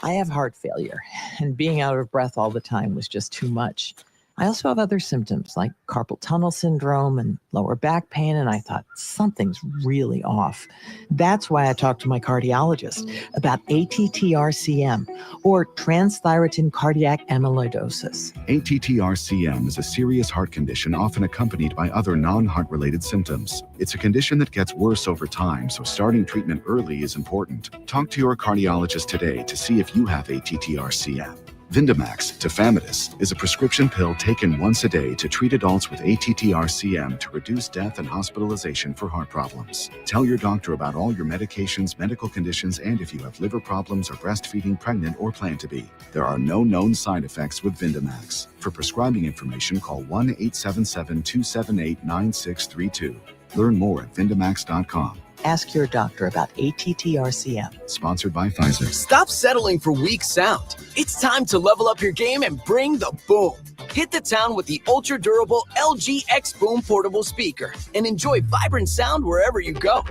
I have heart failure, and being out of breath all the time was just too much. I also have other symptoms like carpal tunnel syndrome and lower back pain, and I thought something's really off. That's why I talked to my cardiologist about ATTR-CM, or transthyretin cardiac amyloidosis.
ATTR-CM is a serious heart condition often accompanied by other non-heart-related symptoms. It's a condition that gets worse over time, so starting treatment early is important. Talk to your cardiologist today to see if you have ATTR-CM. Vindamax, tafamidis, is a prescription pill taken once a day to treat adults with ATTR-CM to reduce death and hospitalization for heart problems. Tell your doctor about all your medications, medical conditions, and if you have liver problems or breastfeeding, pregnant, or plan to be. There are no known side effects with Vindamax. For prescribing information, call 1-877-278-9632. Learn more at Vindamax.com.
Ask your doctor about ATTR-CM.
Sponsored by Pfizer.
Stop settling for weak sound. It's time to level up your game and bring the boom. Hit the town with the ultra-durable LG X Boom portable speaker and enjoy vibrant sound wherever you go.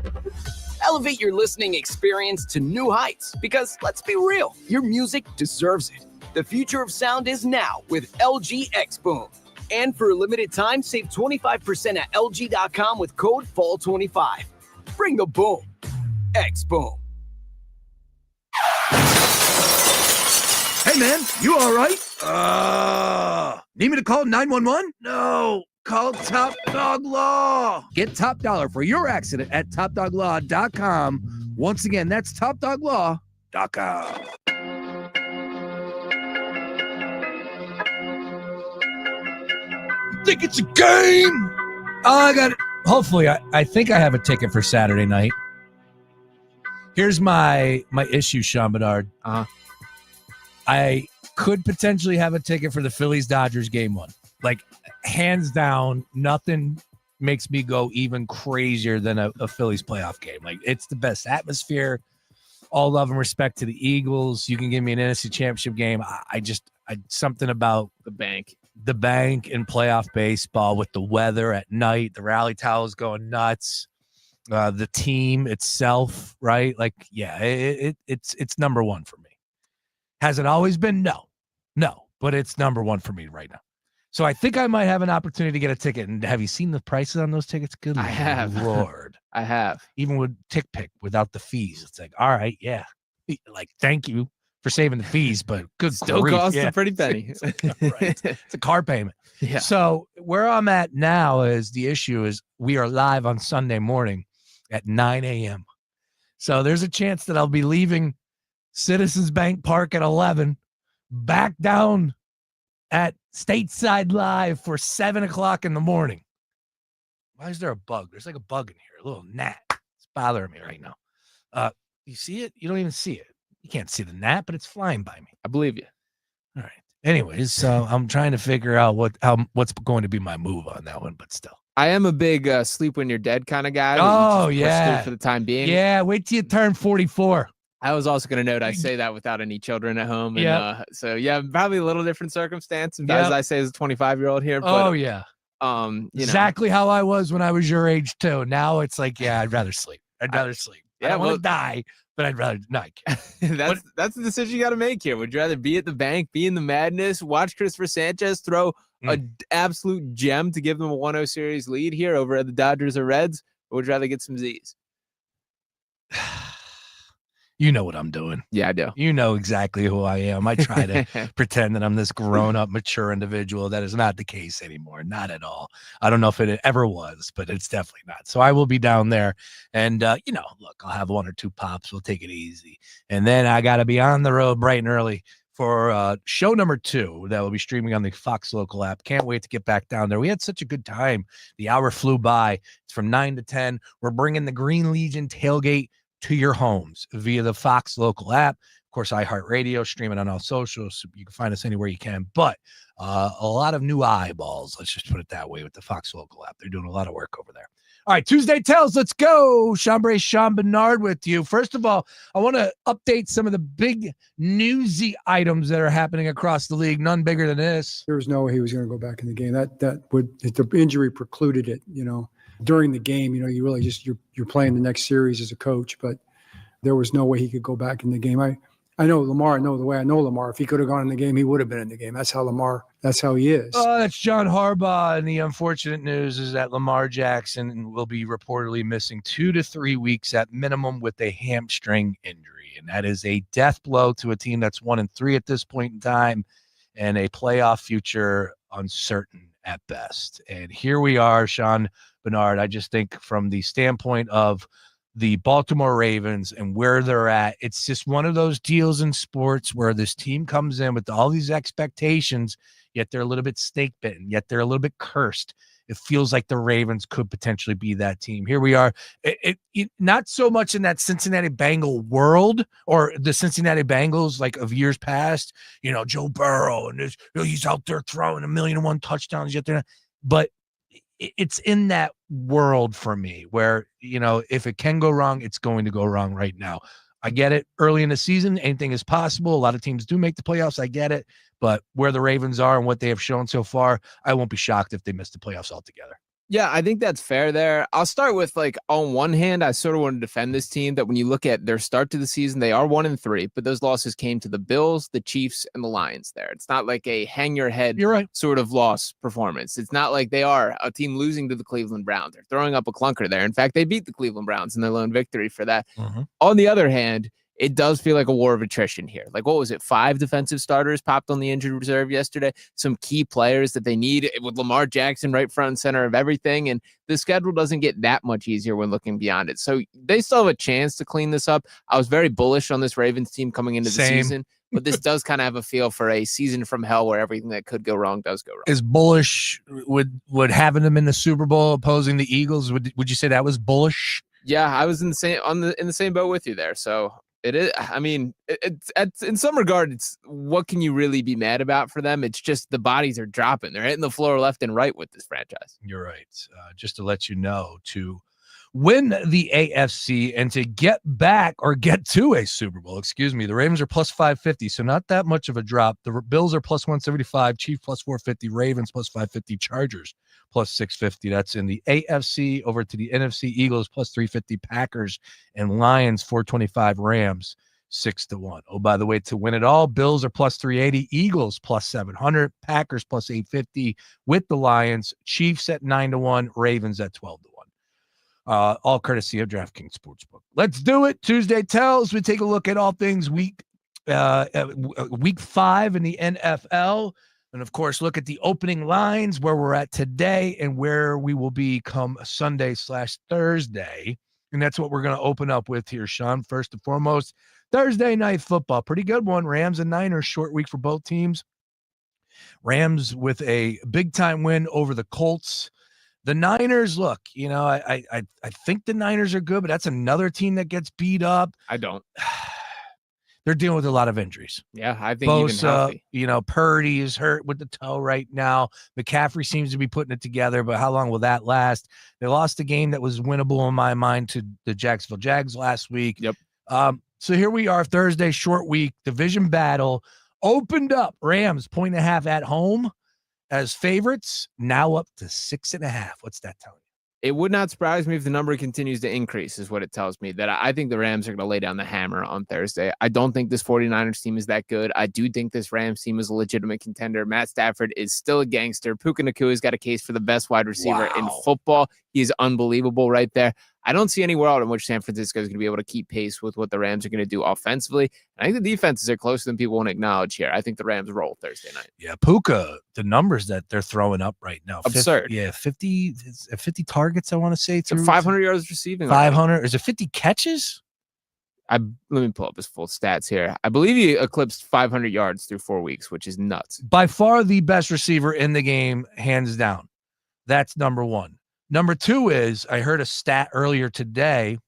Elevate your listening experience to new heights because, let's be real, your music deserves it. The future of sound is now with LG X Boom. And for a limited time, save 25% at LG.com with code FALL25. Bring the boom. X Boom.
Hey, man, you all right? Need me to call 911? No, call Top Dog Law. Get top dollar for your accident at topdoglaw.com. Once again, that's topdoglaw.com. Think it's a game? I got it. Hopefully, I think I have a ticket for Saturday night. Here's my issue, Sean Barnard. I could potentially have a ticket for the Phillies-Dodgers game one. Like, hands down, nothing makes me go even crazier than a Phillies playoff game. Like, it's the best atmosphere. All love and respect to the Eagles. You can give me an NFC Championship game. I something about
the bank
and playoff baseball with the weather at night, the rally towels going nuts, the team itself, right? Like, yeah, it's number one for me. Has it always been? No, but it's number one for me right now. So I think I might have an opportunity to get a ticket. And have you seen the prices on those tickets? Good
I have.
Lord.
I have.
Even with TickPick without the fees. It's like, all right, yeah. Like, thank you for saving the fees, but good
still
grief.
costs a pretty penny.
Right. It's a car payment.
Yeah.
So where I'm at now is the issue is we are live on Sunday morning at 9 a.m. So there's a chance that I'll be leaving Citizens Bank Park at 11, back down at Stateside Live for 7 o'clock in the morning. Why is there a bug? There's like a bug in here, a little gnat. It's bothering me right now. You see it? You don't even see it. You can't see the gnat, but it's flying by me.
I believe you.
All right. Anyways, so I'm trying to figure out what's going to be my move on that one, but still.
I am a big sleep when you're dead kind of guy.
Oh, yeah.
For the time being.
Yeah, wait till you turn 44.
I was also going to note I say that without any children at home. And,
Yeah.
So, yeah, probably a little different circumstance, as I say, as a 25-year-old here. But,
Oh, yeah.
You know.
Exactly how I was when I was your age, too. Now it's like, yeah, I'd rather sleep. I don't want to die, but I'd rather not.
That's the decision you got to make here. Would you rather be at the bank, be in the madness, watch Christopher Sanchez throw an absolute gem to give them a 1-0 series lead here over at the Dodgers or Reds, or would you rather get some Z's?
You know what I'm doing.
Yeah, I do.
You know exactly who I am. I try to pretend that I'm this grown-up, mature individual. That is not the case anymore. Not at all. I don't know if it ever was, but it's definitely not. So I will be down there. And, look, I'll have 1 or 2 pops. We'll take it easy. And then I got to be on the road bright and early for show number 2 that will be streaming on the Fox Local app. Can't wait to get back down there. We had such a good time. The hour flew by. It's from 9 to 10. We're bringing the Green Legion tailgate to your homes via the Fox Local app. Of course, iHeartRadio, streaming on all socials. So you can find us anywhere you can. But a lot of new eyeballs, let's just put it that way, with the Fox Local app. They're doing a lot of work over there. All right, Tuesday Tells, let's go. Sean Barnard with you. First of all, I want to update some of the big newsy items that are happening across the league. None bigger than this.
There was no way he was going to go back in the game. The injury precluded it, During the game, you really just you're playing the next series as a coach, but there was no way he could go back in the game. I know Lamar. The way I know Lamar, if he could have gone in the game, he would have been in the game. That's how he is.
Oh, that's John Harbaugh. And the unfortunate news is that Lamar Jackson will be reportedly missing 2 to 3 weeks at minimum with a hamstring injury. And that is a death blow to a team that's 1-3 at this point in time and a playoff future uncertain at best. And here we are, Sean Barnard. I just think from the standpoint of the Baltimore Ravens and where they're at, it's just one of those deals in sports where this team comes in with all these expectations, yet they're a little bit snake bitten, yet they're a little bit cursed. It feels like the Ravens could potentially be that team. Here we are. It not so much in that Cincinnati Bengal world or the Cincinnati Bengals like of years past, Joe Burrow and he's out there throwing 1,000,001 touchdowns yet they're not, but it's in that world for me where, if it can go wrong, it's going to go wrong right now. I get it. Early in the season, anything is possible. A lot of teams do make the playoffs. I get it. But where the Ravens are and what they have shown so far, I won't be shocked if they miss the playoffs altogether.
Yeah, I think that's fair there. I'll start with, on one hand, I sort of want to defend this team that when you look at their start to the season, they are 1-3, but those losses came to the Bills, the Chiefs, and the Lions there. It's not like a hang your head sort of loss performance. It's not like they are a team losing to the Cleveland Browns. They're throwing up a clunker there. In fact, they beat the Cleveland Browns in their lone victory for that. On the other hand, it does feel like a war of attrition here. What was it? 5 defensive starters popped on the injured reserve yesterday. Some key players that they need with Lamar Jackson right front and center of everything. And the schedule doesn't get that much easier when looking beyond it. So they still have a chance to clean this up. I was very bullish on this Ravens team coming into the season, but this does kind of have a feel for a season from hell where everything that could go wrong does go wrong.
Is bullish would having them in the Super Bowl opposing the Eagles? Would you say that was bullish?
Yeah, I was in the same boat with you there. So it is. I mean, it's in some regard, it's what can you really be mad about for them? It's just the bodies are dropping. They're hitting the floor left and right with this franchise.
You're right. Just to let you know, to win the AFC and to get back or get to a Super Bowl, the Ravens are plus 550, so not that much of a drop. The Bills are plus 175, Chiefs plus 450, Ravens plus 550, Chargers plus 650. That's in the AFC. Over to the NFC, Eagles plus 350, Packers and Lions 425, Rams 6-1. Oh, by the way, to win it all, Bills are plus 380, Eagles plus 700, Packers plus 850 with the Lions, Chiefs at 9-1, Ravens at 12-1. All courtesy of DraftKings Sportsbook. Let's do it. Tuesday Tells. We take a look at all things week 5 in the NFL. And, of course, look at the opening lines, where we're at today and where we will be come Sunday/Thursday. And that's what we're going to open up with here, Sean. First and foremost, Thursday night football. Pretty good one. Rams and Niners, short week for both teams. Rams with a big-time win over the Colts. The Niners, look, I think the Niners are good, but that's another team that gets beat up.
I don't.
They're dealing with a lot of injuries.
Yeah, I think even healthy.
Purdy is hurt with the toe right now. McCaffrey seems to be putting it together, but how long will that last? They lost a game that was winnable in my mind to the Jacksonville Jags last week.
Yep.
So here we are, Thursday, short week, division battle. Opened up, Rams 1.5 at home as favorites, now up to 6.5. What's that telling you?
It would not surprise me if the number continues to increase, is what it tells me. That I think the Rams are going to lay down the hammer on Thursday. I don't think this 49ers team is that good. I do think this Rams team is a legitimate contender. Matt Stafford is still a gangster. Puka Nakua's got a case for the best wide receiver in football. He is unbelievable right there. I don't see any world in which San Francisco is going to be able to keep pace with what the Rams are going to do offensively. And I think the defenses are closer than people want to acknowledge here. I think the Rams roll Thursday night.
Yeah, Puka, the numbers that they're throwing up right now.
Absurd.
50 targets, I want to say.
500 yards receiving.
500. Is it 50 catches?
Let me pull up his full stats here. I believe he eclipsed 500 yards through 4 weeks, which is nuts.
By far the best receiver in the game, hands down. That's number one. Number two is, I heard a stat earlier today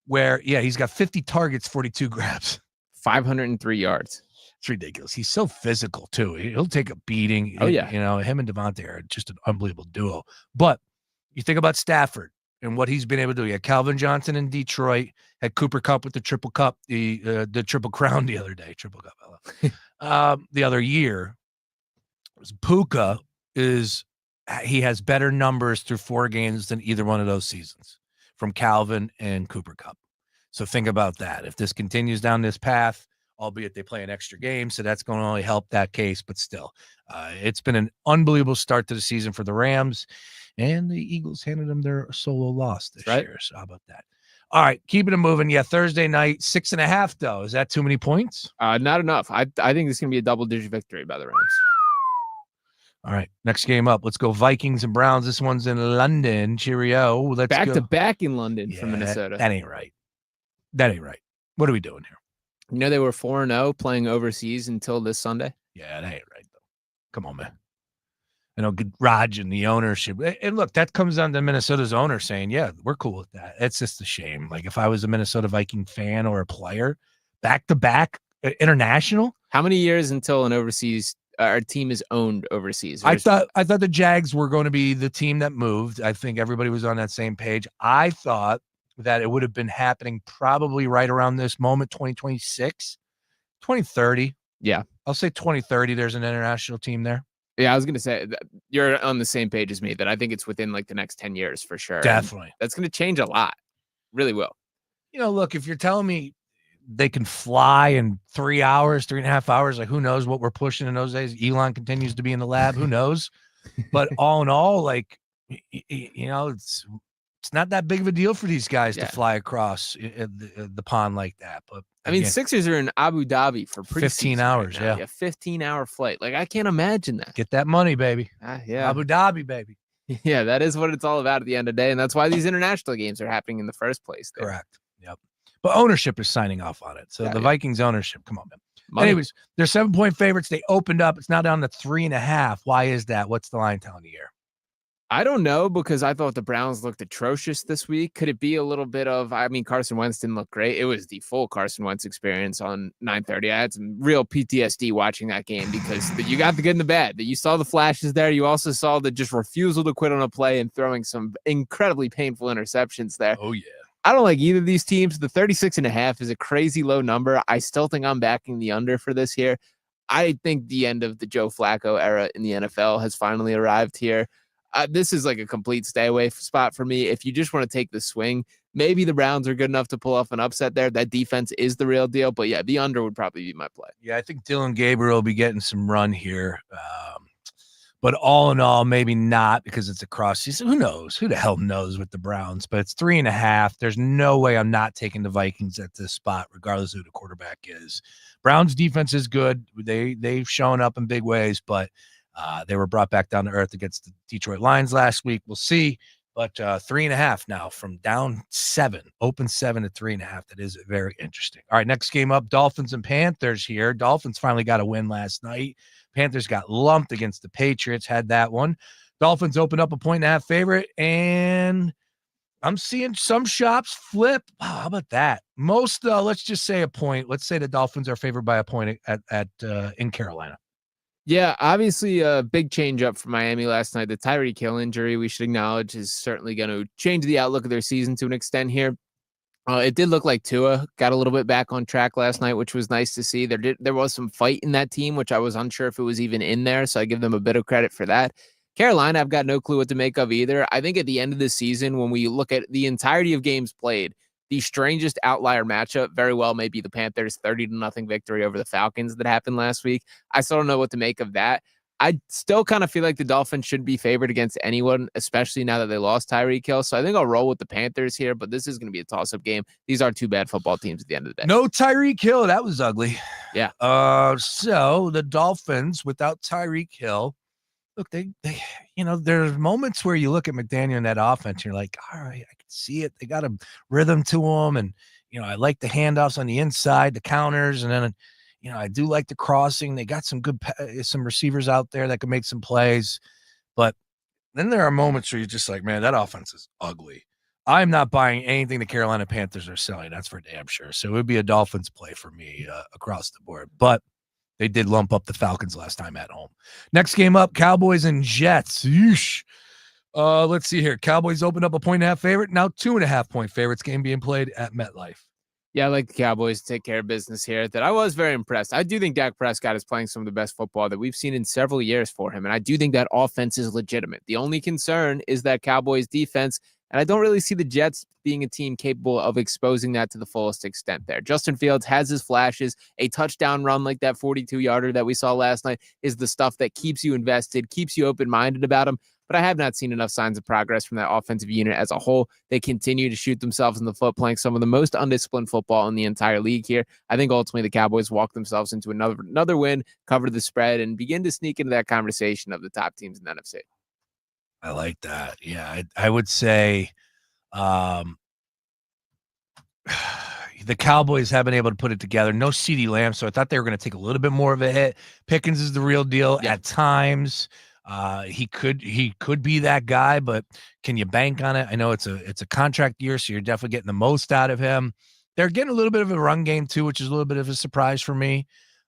where, he's got 50 targets, 42 grabs.
503 yards.
It's ridiculous. He's so physical, too. He'll take a beating.
Oh, yeah.
Him and Devontae are just an unbelievable duo. But you think about Stafford and what he's been able to do. He had Calvin Johnson in Detroit, had Cooper Kupp with the triple cup, the triple crown the other day. Triple cup. The other year, Puka he has better numbers through 4 games than either one of those seasons from Calvin and Cooper Kupp. So think about that. If this continues down this path, albeit they play an extra game, so that's going to only help that case. But still, it's been an unbelievable start to the season for the Rams, and the Eagles handed them their solo loss this year. So how about that? All right, keeping it moving. Yeah, Thursday night, 6.5 though. Is that too many points?
Not enough. I think this is going to be a double-digit victory by the Rams.
All right, next game up. Let's go Vikings and Browns. This one's in London. Cheerio. Let's
back
go.
to back in London from Minnesota.
That ain't right. That ain't right. What are we doing here?
You know they were 4-0 playing overseas until this Sunday?
Yeah, that ain't right, though. Come on, man. I know Raj and the ownership. And look, that comes down to Minnesota's owner saying, yeah, we're cool with that. It's just a shame. Like if I was a Minnesota Viking fan or a player, back-to-back international.
How many years until an overseas our team is owned overseas?
I thought the Jags were going to be the team that moved. I think everybody was on that same page. I thought that it would have been happening probably right around this moment, 2026, 2030.
Yeah.
I'll say 2030. There's an international team there.
Yeah, I was going to say that you're on the same page as me, that I think it's within like the next 10 years for sure.
Definitely.
And that's going to change a lot. Really will.
You know, look, if you're telling me they can fly in 3 hours, 3.5 hours, like who knows what we're pushing in those days. Elon continues to be in the lab. Who knows? But all in all, like, you know, it's not that big of a deal for these guys to fly across the pond like that. But
I mean, Sixers are in Abu Dhabi for
15 hours.
Right, 15-hour flight. Like, I can't imagine that.
Get that money, baby.
Yeah.
Abu Dhabi, baby.
Yeah, that is what it's all about at the end of the day. And that's why these international games are happening in the first place. There.
Correct. Yep. But ownership is signing off on it. So the Vikings ownership, come on, man.
Money.
Anyways, they're 7-point favorites. They opened up. It's now down to 3.5. Why is that? What's the line telling you here?
I don't know, because I thought the Browns looked atrocious this week. Could it be a little bit of, I mean, Carson Wentz didn't look great. It was the full Carson Wentz experience on 9:30. I had some real PTSD watching that game because you got the good and the bad. You saw the flashes there. You also saw the just refusal to quit on a play and throwing some incredibly painful interceptions there.
Oh, yeah.
I don't like either of these teams. The 36.5 is a crazy low number. I still think I'm backing the under for this here. I think the end of the Joe Flacco era in the NFL has finally arrived here. This is like a complete stay away spot for me. If you just want to take the swing, maybe the Browns are good enough to pull off an upset there. That defense is the real deal. But yeah, the under would probably be my play.
Yeah, I think Dylan Gabriel will be getting some run here. But all in all, maybe not, because it's a cross season. Who knows? Who the hell knows with the Browns? But it's 3.5. There's no way I'm not taking the Vikings at this spot, regardless of who the quarterback is. Browns defense is good. They've shown up in big ways, but they were brought back down to earth against the Detroit Lions last week. We'll see. But 3.5 now from down 7, open 7 to 3.5. That is very interesting. All right, next game up, Dolphins and Panthers here. Dolphins finally got a win last night. Panthers got lumped against the Patriots, had that one. Dolphins opened up a 1.5 favorite, and I'm seeing some shops flip. Wow, how about that? Most, let's just say a point. Let's say the Dolphins are favored by a point at in Carolina.
Yeah, obviously a big change up for Miami last night. The Tyreek Hill injury, we should acknowledge, is certainly going to change the outlook of their season to an extent here. It did look like Tua got a little bit back on track last night, which was nice to see. There was some fight in that team, which I was unsure if it was even in there, so I give them a bit of credit for that. Carolina, I've got no clue what to make of either. I think at the end of the season, when we look at the entirety of games played, the strangest outlier matchup very well may be the Panthers' 30-0 victory over the Falcons that happened last week. I still don't know what to make of that. I still kind of feel like the Dolphins should be favored against anyone, especially now that they lost Tyreek Hill. So I think I'll roll with the Panthers here, but this is going to be a toss-up game. These are two bad football teams at the end of the day.
No Tyreek Hill. That was ugly.
Yeah.
So the Dolphins without Tyreek Hill, look, they there's moments where you look at McDaniel in that offense, and you're like, all right, I can see it. They got a rhythm to them, and I like the handoffs on the inside, the counters, and then I do like the crossing. They got some receivers out there that can make some plays, but then there are moments where you're just like, man, that offense is ugly. I'm not buying anything the Carolina Panthers are selling. That's for damn sure. So it would be a Dolphins play for me across the board, but they did lump up the Falcons last time at home. Next game up, Cowboys and Jets. Yeesh. Let's see here. Cowboys opened up a 1.5 favorite. Now 2.5 point favorites. Game being played at MetLife.
Yeah, I like the Cowboys to take care of business here. That I was very impressed. I do think Dak Prescott is playing some of the best football that we've seen in several years for him, and I do think that offense is legitimate. The only concern is that Cowboys defense And I don't really see the Jets being a team capable of exposing that to the fullest extent there. Justin Fields has his flashes. A touchdown run like that 42-yarder that we saw last night is the stuff that keeps you invested, keeps you open-minded about him. But I have not seen enough signs of progress from that offensive unit as a whole. They continue to shoot themselves in the foot, playing some of the most undisciplined football in the entire league here. I think ultimately the Cowboys walk themselves into another win, cover the spread, and begin to sneak into that conversation of the top teams in the NFC.
I like that. Yeah, I would say the Cowboys haven't been able to put it together. No CeeDee Lamb, so I thought they were going to take a little bit more of a hit. Pickens is the real deal at times. He could be that guy, but can you bank on it? I know it's a contract year, so you're definitely getting the most out of him. They're getting a little bit of a run game too, which is a little bit of a surprise for me.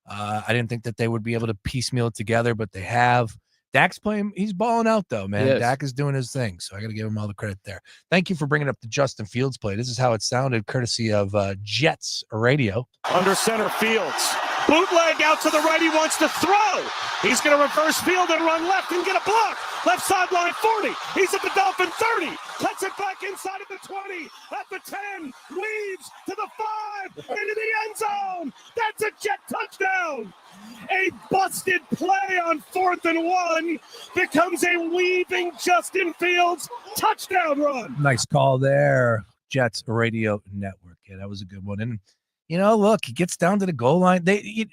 I didn't think that they would be able to piecemeal it together, but they have. Dak's playing. He's balling out, though, man. Dak is doing his thing, so I got to give him all the credit there. Thank you for bringing up the Justin Fields play. This is how it sounded, courtesy of Jets Radio.
Under center, Fields. Bootleg out to the right. He wants to throw. He's going to reverse field and run left and get a block. Left sideline 40. He's at the Dolphin 30. Cuts it back inside of the 20. At the 10. Weaves to the 5. Into the end zone. That's a Jet touchdown. A busted play on 4th and 1 becomes a weaving Justin Fields touchdown run.
Nice call there, Jets Radio Network. Yeah, that was a good one. And look, he gets down to the goal line.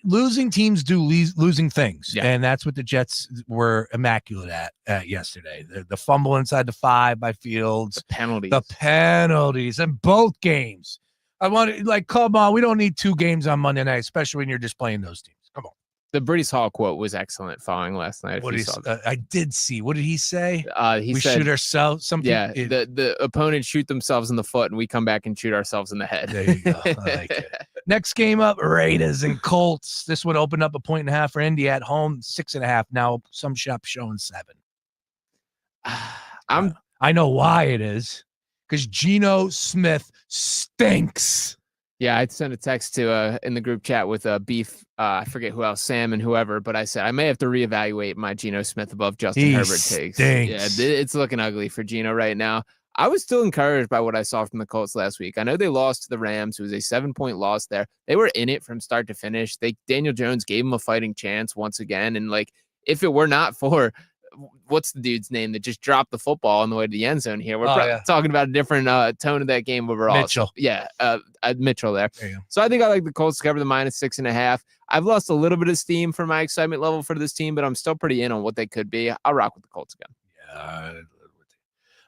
Losing teams do losing things, and that's what the Jets were immaculate at yesterday. The fumble inside the 5 by Fields, the penalties in both games. I want to come on. We don't need 2 games on Monday night, especially when you're just playing those teams. Come on.
The Brees Hall quote was excellent following last night.
I did see. What did he say?
He
said, shoot ourselves.
The opponents shoot themselves in the foot, and we come back and shoot ourselves in the head.
There you go. I like it. Next game up, Raiders and Colts. This one opened up 1.5 for Indy at home, 6.5. Now some shops showing 7. I know why it is, because Geno Smith stinks.
Yeah, I sent a text to in the group chat with Beef. I forget who else, Sam and whoever, but I said I may have to reevaluate my Geno Smith above Justin Herbert takes. Yeah, it's looking ugly for Geno right now. I was still encouraged by what I saw from the Colts last week. I know they lost to the Rams. It was a 7-point loss there. They were in it from start to finish. Daniel Jones gave them a fighting chance once again. And if it were not for what's the dude's name that just dropped the football on the way to the end zone here? We're talking about a different tone of that game overall.
Mitchell.
So, Mitchell there. So I think I like the Colts to cover the -6.5. I've lost a little bit of steam for my excitement level for this team, but I'm still pretty in on what they could be. I'll rock with the Colts again.
Yeah.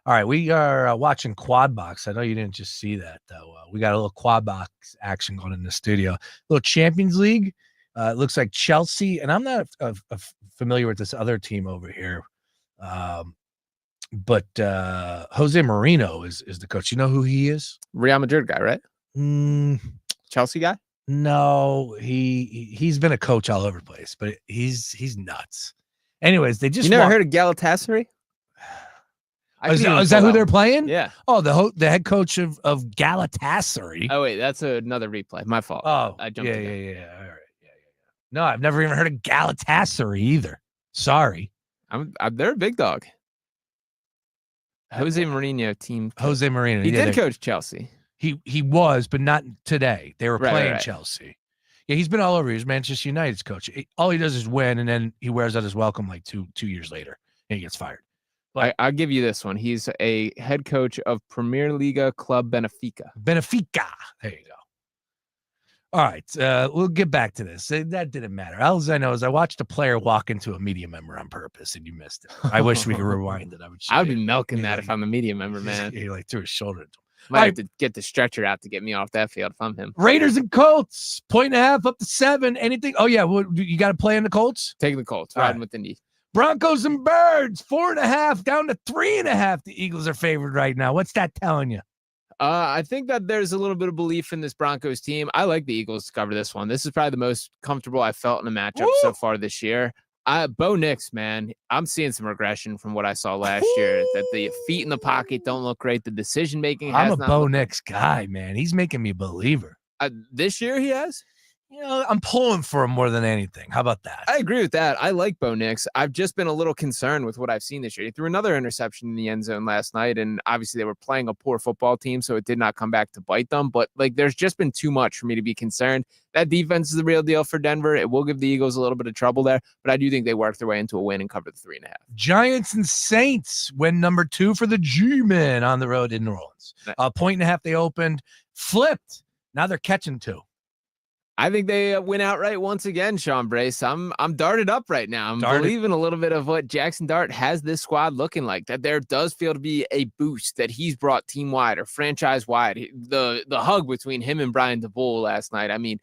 All right, we are watching Quad Box. I know you didn't just see that, though. We got a little Quad Box action going in the studio. A little Champions League. It looks like Chelsea, and I'm not familiar with this other team over here, but Jose Mourinho is the coach. You know who he is?
Real Madrid guy, right? Chelsea guy?
No, he's been a coach all over the place, but he's nuts. Anyways, they just
you never heard of Galatasaray?
Is that who they're playing?
Yeah.
Oh, the head coach of Galatasaray.
Oh wait, that's another replay. My fault.
Oh,
I jumped.
Yeah. All right. Yeah. No, I've never even heard of Galatasaray either. Sorry.
They're a big dog. Jose Mourinho team.
Jose Mourinho.
He did coach Chelsea.
He was, but not today. They were playing
right.
Chelsea. Yeah, he's been all over. He's Manchester United's coach. All he does is win, and then he wears out his welcome like two years later, and he gets fired.
I'll give you this one. He's a head coach of Premier Liga club Benfica.
There you go. All right, we'll get back to this. That didn't matter. All I know is I watched a player walk into a media member on purpose, and you missed it. I wish we could rewind it.
I would be milking that if I'm a media member, man.
He threw his shoulder into him.
Might have to get the stretcher out to get me off that field if I'm him.
Raiders and Colts, 1.5 up to 7. Anything? Oh, yeah. You got to play in the Colts?
Taking the Colts. Riding with the knee.
Broncos and Birds, 4.5 down to 3.5. The Eagles are favored right now. What's that telling you?
I think that there's a little bit of belief in this Broncos team. I like the Eagles to cover this one. This is probably the most comfortable I felt in a matchup so far this year. Bo Nix, man, I'm seeing some regression from what I saw last year. That the feet in the pocket don't look great. The decision making.
I'm a Bo Nix guy, man. He's making me a believer.
This year he has.
I'm pulling for him more than anything. How about that?
I agree with that. I like Bo Nix. I've just been a little concerned with what I've seen this year. He threw another interception in the end zone last night, and obviously they were playing a poor football team, so it did not come back to bite them. But there's just been too much for me to be concerned. That defense is the real deal for Denver. It will give the Eagles a little bit of trouble there, but I do think they work their way into a win and cover the 3.5.
Giants and Saints win number 2 for the G-Men on the road in New Orleans. 1.5 they opened, flipped. Now they're catching 2.
I think they win outright once again, Sean Brace. I'm darted up right now. I'm believing a little bit of what Jackson Dart has this squad looking like, that there does feel to be a boost that he's brought team-wide or franchise-wide. The hug between him and Brian DeBull last night, I mean,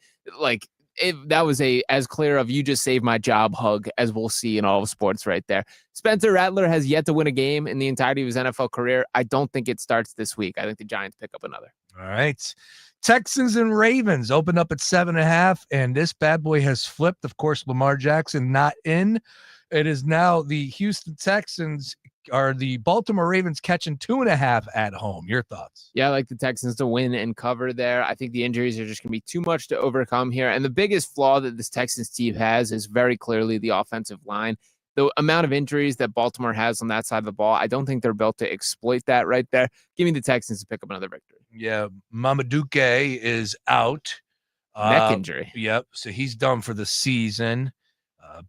that was a as clear of you just saved my job hug as we'll see in all of sports right there. Spencer Rattler has yet to win a game in the entirety of his NFL career. I don't think it starts this week. I think the Giants pick up another.
All right. Texans and Ravens opened up at 7.5, and this bad boy has flipped. Of course, Lamar Jackson not in. It is now the Houston Texans are the Baltimore Ravens catching 2.5 at home. Your thoughts?
Yeah, I like the Texans to win and cover there. I think the injuries are just going to be too much to overcome here. And the biggest flaw that this Texans team has is very clearly the offensive line. The amount of injuries that Baltimore has on that side of the ball, I don't think they're built to exploit that right there. Give me the Texans to pick up another victory.
Yeah, Mamaduke is out.
Neck injury.
Yep, so he's done for the season.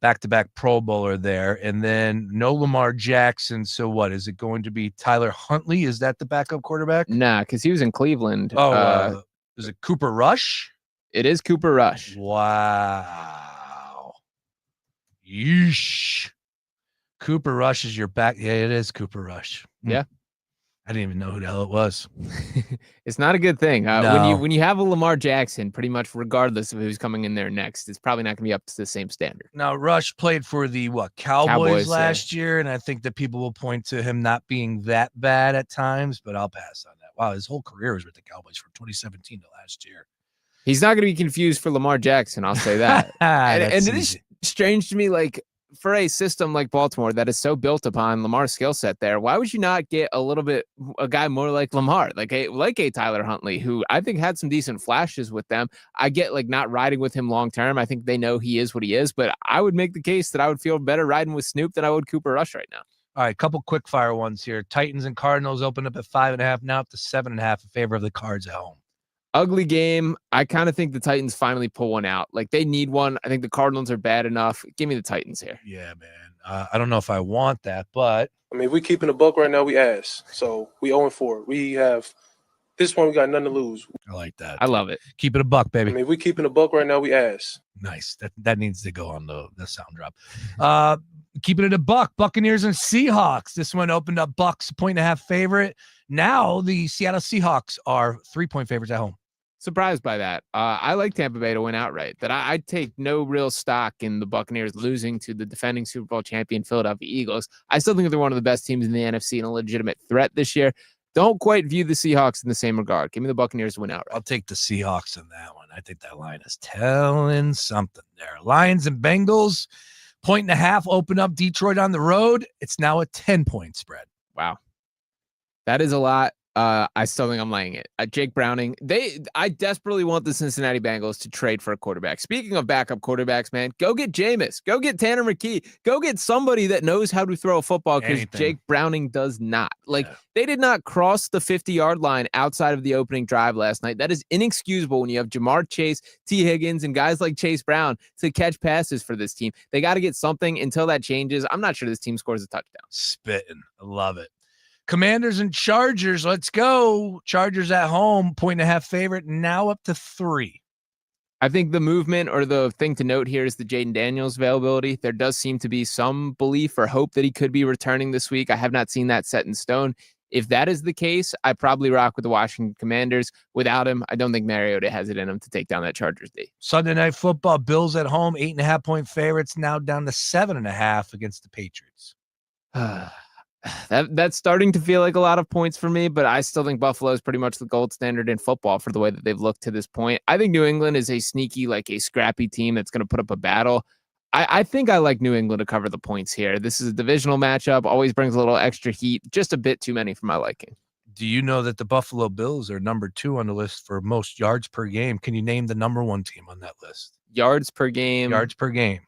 Back-to-back Pro Bowler there. And then no Lamar Jackson. So what, is it going to be Tyler Huntley? Is that the backup quarterback?
Nah, because he was in Cleveland.
Is it Cooper Rush?
It is Cooper Rush.
Wow. Yeesh. Cooper Rush is your back. Yeah, it is Cooper Rush.
Yeah.
I didn't even know who the hell it was.
It's not a good thing.
No.
When you have a Lamar Jackson, pretty much regardless of who's coming in there next, it's probably not going to be up to the same standard.
Now, Rush played for the Cowboys last year, and I think that people will point to him not being that bad at times, but I'll pass on that. Wow, his whole career was with the Cowboys from 2017 to last year.
He's not going to be confused for Lamar Jackson, I'll say that. and it is strange to me, for a system like Baltimore that is so built upon Lamar's skill set there, why would you not get a guy more like Lamar, like a Tyler Huntley, who I think had some decent flashes with them? I get not riding with him long term. I think they know he is what he is, but I would make the case that I would feel better riding with Snoop than I would Cooper Rush right now.
All right, couple quick fire ones here. Titans and Cardinals opened up at 5.5, now up to 7.5 in favor of the Cards at home.
Ugly game. I kind of think the Titans finally pull one out. They need one. I think the Cardinals are bad enough. Give me the Titans here.
Yeah, man. I don't know if I want that, but
I mean, if we keeping the book right now, we ass. So we 0-4. We have this one. We got nothing to lose.
I like that.
I love it.
Keep it a buck, baby.
I mean, if we keeping the book right now, we ass.
Nice. That needs to go on the sound drop. Keeping it a buck. Buccaneers and Seahawks. This one opened up Bucks 1.5 favorite. Now the Seattle Seahawks are 3-point favorites at home.
Surprised by that. I like Tampa Bay to win outright. That I'd take no real stock in the Buccaneers losing to the defending Super Bowl champion Philadelphia Eagles. I still think they're one of the best teams in the NFC and a legitimate threat this year. Don't quite view the Seahawks in the same regard. Give me the Buccaneers to win outright.
I'll take the Seahawks in that one. I think that line is telling something there. Lions and Bengals, 1.5 open up Detroit on the road. It's now a 10-point spread.
Wow. That is a lot. I still think I'm laying it. Jake Browning. I desperately want the Cincinnati Bengals to trade for a quarterback. Speaking of backup quarterbacks, man, go get Jameis. Go get Tanner McKee. Go get somebody that knows how to throw a football, because Jake Browning does not. They did not cross the 50-yard line outside of the opening drive last night. That is inexcusable when you have Jamar Chase, T. Higgins, and guys like Chase Brown to catch passes for this team. They got to get something until that changes. I'm not sure this team scores a touchdown.
Spitting. I love it. Commanders and Chargers, let's go. Chargers at home, 1.5 favorite, now up to 3.
I think the movement or the thing to note here is the Jaden Daniels availability. There does seem to be some belief or hope that he could be returning this week. I have not seen that set in stone. If that is the case, I probably rock with the Washington Commanders. Without him, I don't think Mariota has it in him to take down that Chargers D.
Sunday Night Football, Bills at home, 8.5-point favorites, now down to 7.5 against the Patriots.
That's starting to feel like a lot of points for me, but I still think Buffalo is pretty much the gold standard in football for the way that they've looked to this point. I think New England is a sneaky, a scrappy team that's going to put up a battle. I think I like New England to cover the points here. This is a divisional matchup, always brings a little extra heat, just a bit too many for my liking.
Do you know that the Buffalo Bills are number 2 on the list for most yards per game? Can you name the number 1 team on that list?
Yards per game.
Yards per game.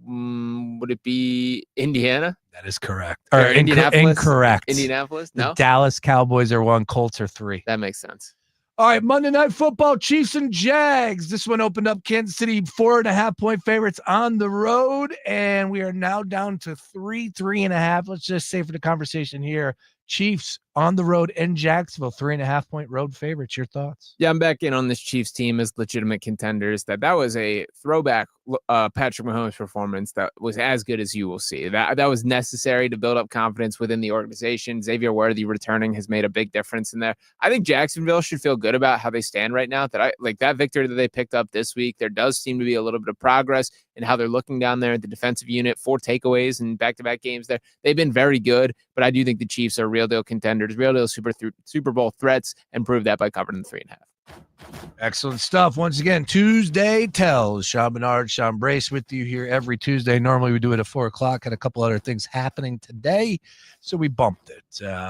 Would it be Indiana?
That is correct.
Or
Or
Indianapolis?
Incorrect.
Indianapolis?
The
No?
Dallas Cowboys are 1, Colts are 3.
That makes sense.
All right, Monday Night Football, Chiefs and Jags. This one opened up Kansas City 4.5-point favorites on the road, and we are now down to 3.5. Let's just say for the conversation here, Chiefs on the road in Jacksonville, 3.5-point road favorites. Your thoughts?
Yeah, I'm back in on this Chiefs team as legitimate contenders. That was a throwback Patrick Mahomes performance that was as good as you will see. That was necessary to build up confidence within the organization. Xavier Worthy returning has made a big difference in there. I think Jacksonville should feel good about how they stand right now. That victory that they picked up this week, there does seem to be a little bit of progress in how they're looking down there at the defensive unit. 4 takeaways in back-to-back games there. They've been very good, but I do think the Chiefs are real deal contenders, real deal Super Bowl threats, and prove that by covering the 3.5.
Excellent stuff. Once again, Tuesday Tells. Sean Barnard, Sean Brace with you here every Tuesday. Normally we do it at 4 o'clock. Had a couple other things happening today, so we bumped it.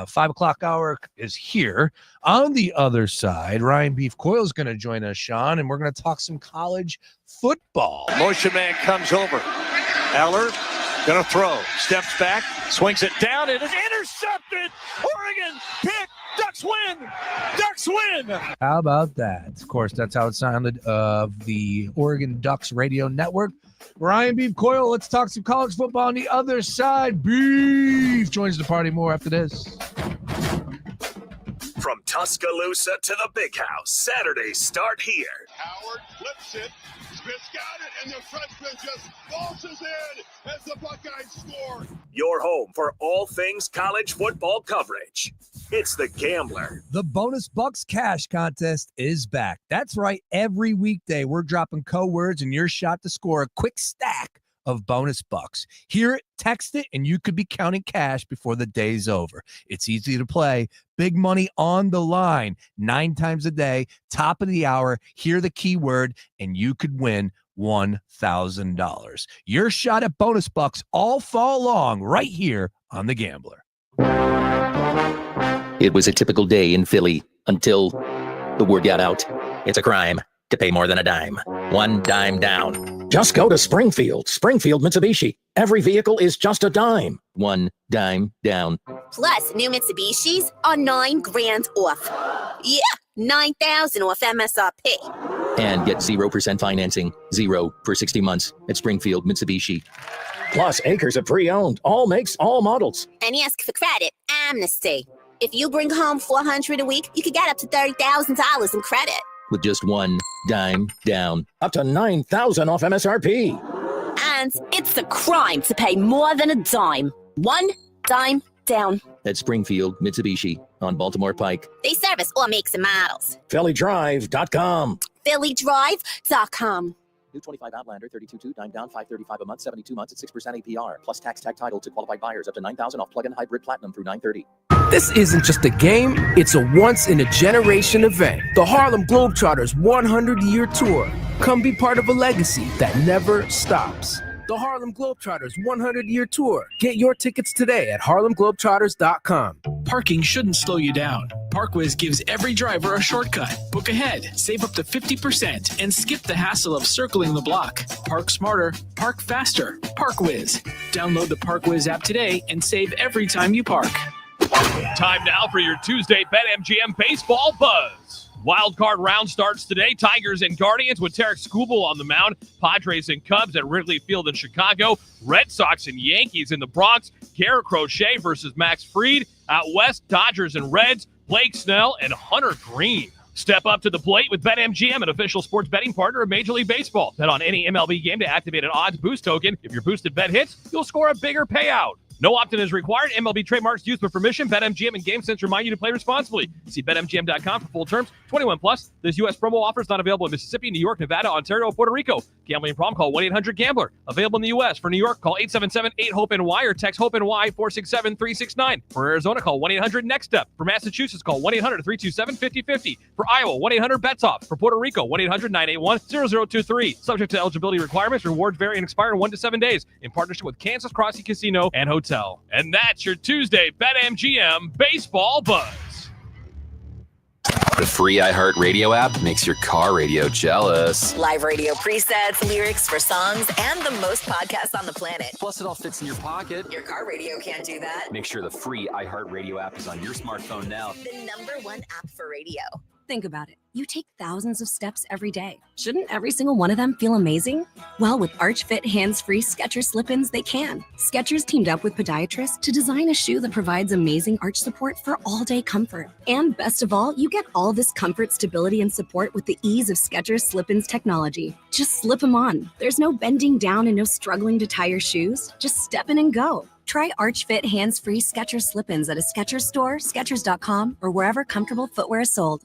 5 o'clock hour is here. On the other side, Ryan Beef Coyle is going to join us, Sean, and we're going to talk some college football.
Motion man comes over. Eller going to throw. Steps back. Swings it down. It is intercepted. Oregon pick. Ducks win. Ducks win.
How about that? Of course, that's how it sounded of the Oregon Ducks radio network. Ryan Beef Coyle, let's talk some college football on the other side. Beef joins the party more after this.
From Tuscaloosa to the Big House, Saturdays start here.
Howard flips it. Smith's got it, and the freshman just waltzes in as the Buckeyes score.
Your home for all things college football coverage. It's The Gambler.
The Bonus Bucks Cash Contest is back. That's right. Every weekday, we're dropping code words and your shot to score a quick stack of bonus bucks. Hear it, text it, and you could be counting cash before the day's over. It's easy to play. Big money on the line. 9 times a day, top of the hour. Hear the keyword, and you could win $1,000. Your shot at bonus bucks all fall long right here on The Gambler.
It was a typical day in Philly until the word got out. It's a crime to pay more than a dime. One dime down. Just go to Springfield. Springfield Mitsubishi. Every vehicle is just a dime. One dime down.
Plus, new Mitsubishis are $9,000 off. Yeah, $9,000 off MSRP.
And get 0% financing. 0 for 60 months at Springfield Mitsubishi. Plus acres of pre-owned. All makes, all models.
And ask for credit amnesty. If you bring home $400 a week, you could get up to $30,000 in credit.
With just one dime down. Up to $9,000 off MSRP.
And it's a crime to pay more than a dime. One dime down.
At Springfield Mitsubishi on Baltimore Pike.
They service all makes and models.
PhillyDrive.com.
PhillyDrive.com.
New 25 Outlander, 32.2, dime down, $535 a month, 72 months at 6% APR. Plus tax tag title to qualified buyers up to $9,000 off plug-in hybrid platinum through 9/30.
This isn't just a game, it's a once-in-a-generation event. The Harlem Globetrotters 100-year tour. Come be part of a legacy that never stops. The Harlem Globetrotters 100-year tour. Get your tickets today at harlemglobetrotters.com.
Parking shouldn't slow you down. ParkWiz gives every driver a shortcut. Book ahead, save up to 50%, and skip the hassle of circling the block. Park smarter, park faster. ParkWiz. Download the ParkWiz app today and save every time you park.
Time now for your Tuesday BetMGM Baseball Buzz. Wild card round starts today. Tigers and Guardians with Tarek Skubal on the mound. Padres and Cubs at Wrigley Field in Chicago. Red Sox and Yankees in the Bronx. Garrett Crochet versus Max Fried. Out west, Dodgers and Reds. Blake Snell and Hunter Green. Step up to the plate with BetMGM, an official sports betting partner of Major League Baseball. Bet on any MLB game to activate an odds boost token. If your boosted bet hits, you'll score a bigger payout. No opt-in is required. MLB trademarks used with permission. BetMGM and GameSense remind you to play responsibly. See BetMGM.com for full terms. 21 plus. This U.S. promo offer is not available in Mississippi, New York, Nevada, Ontario, or Puerto Rico. Gambling problem? Call 1-800-GAMBLER. Available in the U.S. For New York, call 877-8-HOPE-NY or text HOPE-NY 467-369. For Arizona, call 1-800-NEXT-STEP. For Massachusetts, call 1-800-327-5050. For Iowa, 1-800-BETS-OFF. For Puerto Rico, 1-800-981-0023. Subject to eligibility requirements. Rewards vary and expire in 1 to 7 days. In partnership with Kansas Crossing Casino and Hotel. And that's your Tuesday BetMGM Baseball Buzz.
The free iHeartRadio app makes your car radio jealous.
Live radio presets, lyrics for songs, and the most podcasts on the planet.
Plus, it all fits in your pocket.
Your car radio can't do that.
Make sure the free iHeartRadio app is on your smartphone now.
The #1 app for radio.
Think about it. You take thousands of steps every day. Shouldn't every single one of them feel amazing? Well, with Arch Fit hands-free Skechers slip-ins, they can. Skechers teamed up with podiatrists to design a shoe that provides amazing arch support for all-day comfort. And best of all, you get all this comfort, stability, and support with the ease of Skechers slip-ins technology. Just slip them on. There's no bending down and no struggling to tie your shoes. Just step in and go. Try Arch Fit hands-free Skechers slip-ins at a Skechers store, Skechers.com, or wherever comfortable footwear is sold.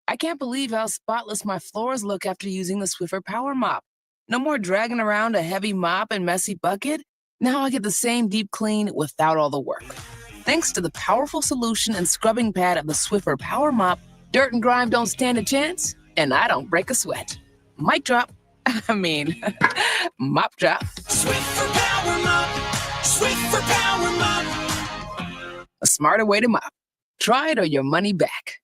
I can't believe how spotless my floors look after using the Swiffer Power Mop. No more dragging around a heavy mop and messy bucket. Now I get the same deep clean without all the work. Thanks to the powerful solution and scrubbing pad of the Swiffer Power Mop, dirt and grime don't stand a chance, and I don't break a sweat. Mic drop. Mop drop.
Swiffer Power Mop. Swiffer Power Mop.
A smarter way to mop. Try it or your money back.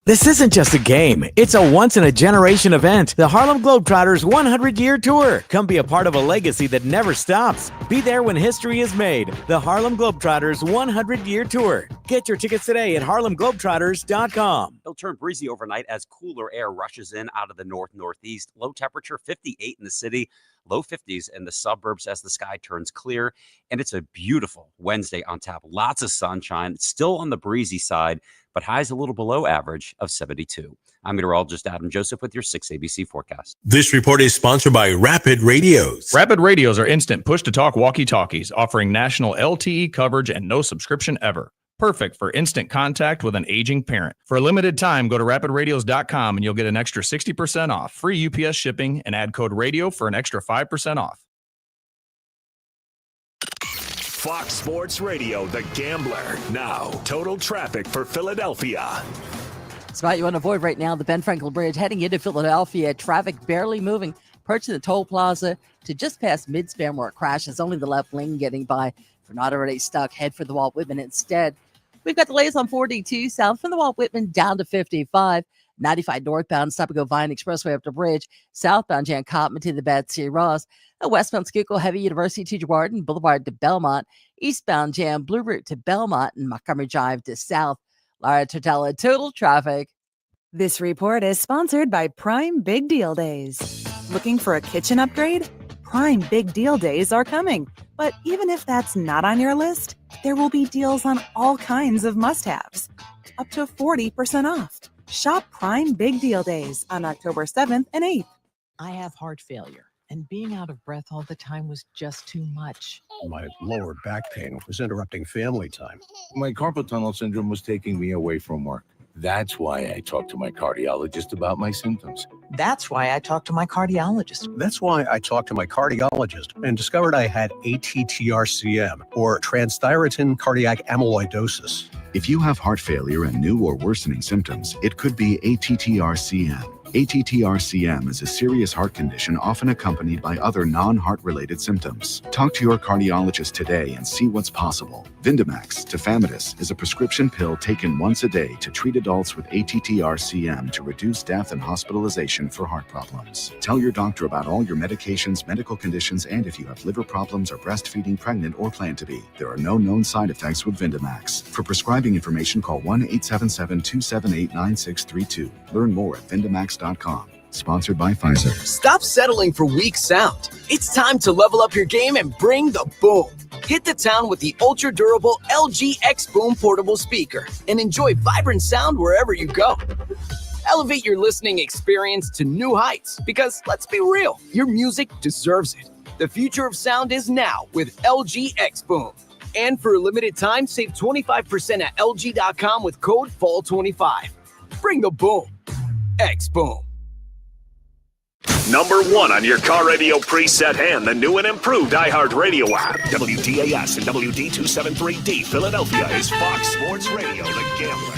This isn't just a game. It's a once-in-a-generation event. The Harlem Globetrotters 100-year tour. Come be a part of a legacy that never stops. Be there when history is made. The Harlem Globetrotters 100-year tour. Get your tickets today at harlemglobetrotters.com.
It'll turn breezy overnight as cooler air rushes in out of the northeast. Low temperature 58 in the city, low 50s in the suburbs as the sky turns clear. And it's a beautiful Wednesday on tap. Lots of sunshine. It's still on the breezy side, but highs a little below average of 72. I'm meteorologist Adam Joseph with your 6 ABC forecast.
This report is sponsored by Rapid Radios.
Rapid Radios are instant push-to-talk walkie-talkies offering national LTE coverage and no subscription ever. Perfect for instant contact with an aging parent. For a limited time, go to rapidradios.com and you'll get an extra 60% off, free UPS shipping, and add code radio for an extra 5% off.
Fox Sports Radio, The Gambler. Now, total traffic for Philadelphia.
Spot you want to avoid right now, the Ben Franklin Bridge heading into Philadelphia. Traffic barely moving. Approaching the toll plaza to just past Midspan where it crashes. Only the left lane getting by. If you're not already stuck, head for the Walt Whitman instead. We've got delays on 42 south from the Walt Whitman down to 55. 95 northbound, stop and go Vine Expressway up the bridge. Southbound Jan Cottman to the Betsy Ross. A westbound Schuylkill Heavy University to Garden Boulevard to Belmont. Eastbound Jam Blue Route to Belmont and Montgomery Drive to South. Laura Tortella, total traffic.
This report is sponsored by Prime Big Deal Days. Looking for a kitchen upgrade? Prime Big Deal Days are coming. But even if that's not on your list, there will be deals on all kinds of must-haves. Up to 40% off. Shop Prime Big Deal Days on October 7th and 8th.
I have heart failure, and being out of breath all the time was just too much.
My lower back pain was interrupting family time. My carpal tunnel syndrome was taking me away from work. That's why I talked to my cardiologist about my symptoms.
That's why I talked to my cardiologist.
That's why I talked to my cardiologist and discovered I had ATTR-CM, or transthyretin cardiac amyloidosis.
If you have heart failure and new or worsening symptoms, it could be ATTR-CM. ATTR-CM is a serious heart condition often accompanied by other non-heart-related symptoms. Talk to your cardiologist today and see what's possible. Vindamax, tafamidis, is a prescription pill taken once a day to treat adults with ATTR-CM to reduce death and hospitalization for heart problems. Tell your doctor about all your medications, medical conditions, and if you have liver problems or breastfeeding, pregnant, or plan to be. There are no known side effects with Vindamax. For prescribing information, call 1-877-278-9632. Learn more at Vindamax.com. Sponsored by Pfizer.
Stop settling for weak sound. It's time to level up your game and bring the boom. Hit the town with the ultra-durable LG X Boom portable speaker and enjoy vibrant sound wherever you go. Elevate your listening experience to new heights because, let's be real, your music deserves it. The future of sound is now with LG X Boom. And for a limited time, save 25% at LG.com with code FALL25. Bring the boom. X Boom.
#1 on your car radio preset and the new and improved iHeartRadio app. WDAS and WD273D Philadelphia is Fox Sports Radio, The Gambler.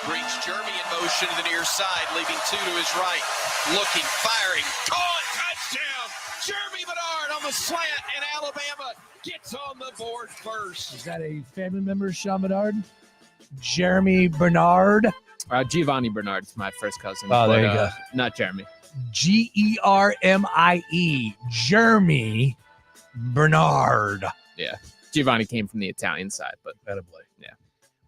Brings Jeremy in motion to the near side, leaving two to his right. Looking, firing, caught, touchdown! Jeremy Barnard on the slant, and Alabama gets on the board first.
Is that a family member, Sean Bernard? Jeremy Barnard?
Giovanni Bernard's my first cousin.
Oh, there you go.
Not Jeremy.
Germie. Jeremy Barnard.
Yeah. Giovanni came from the Italian side, but
attaboy.
Yeah.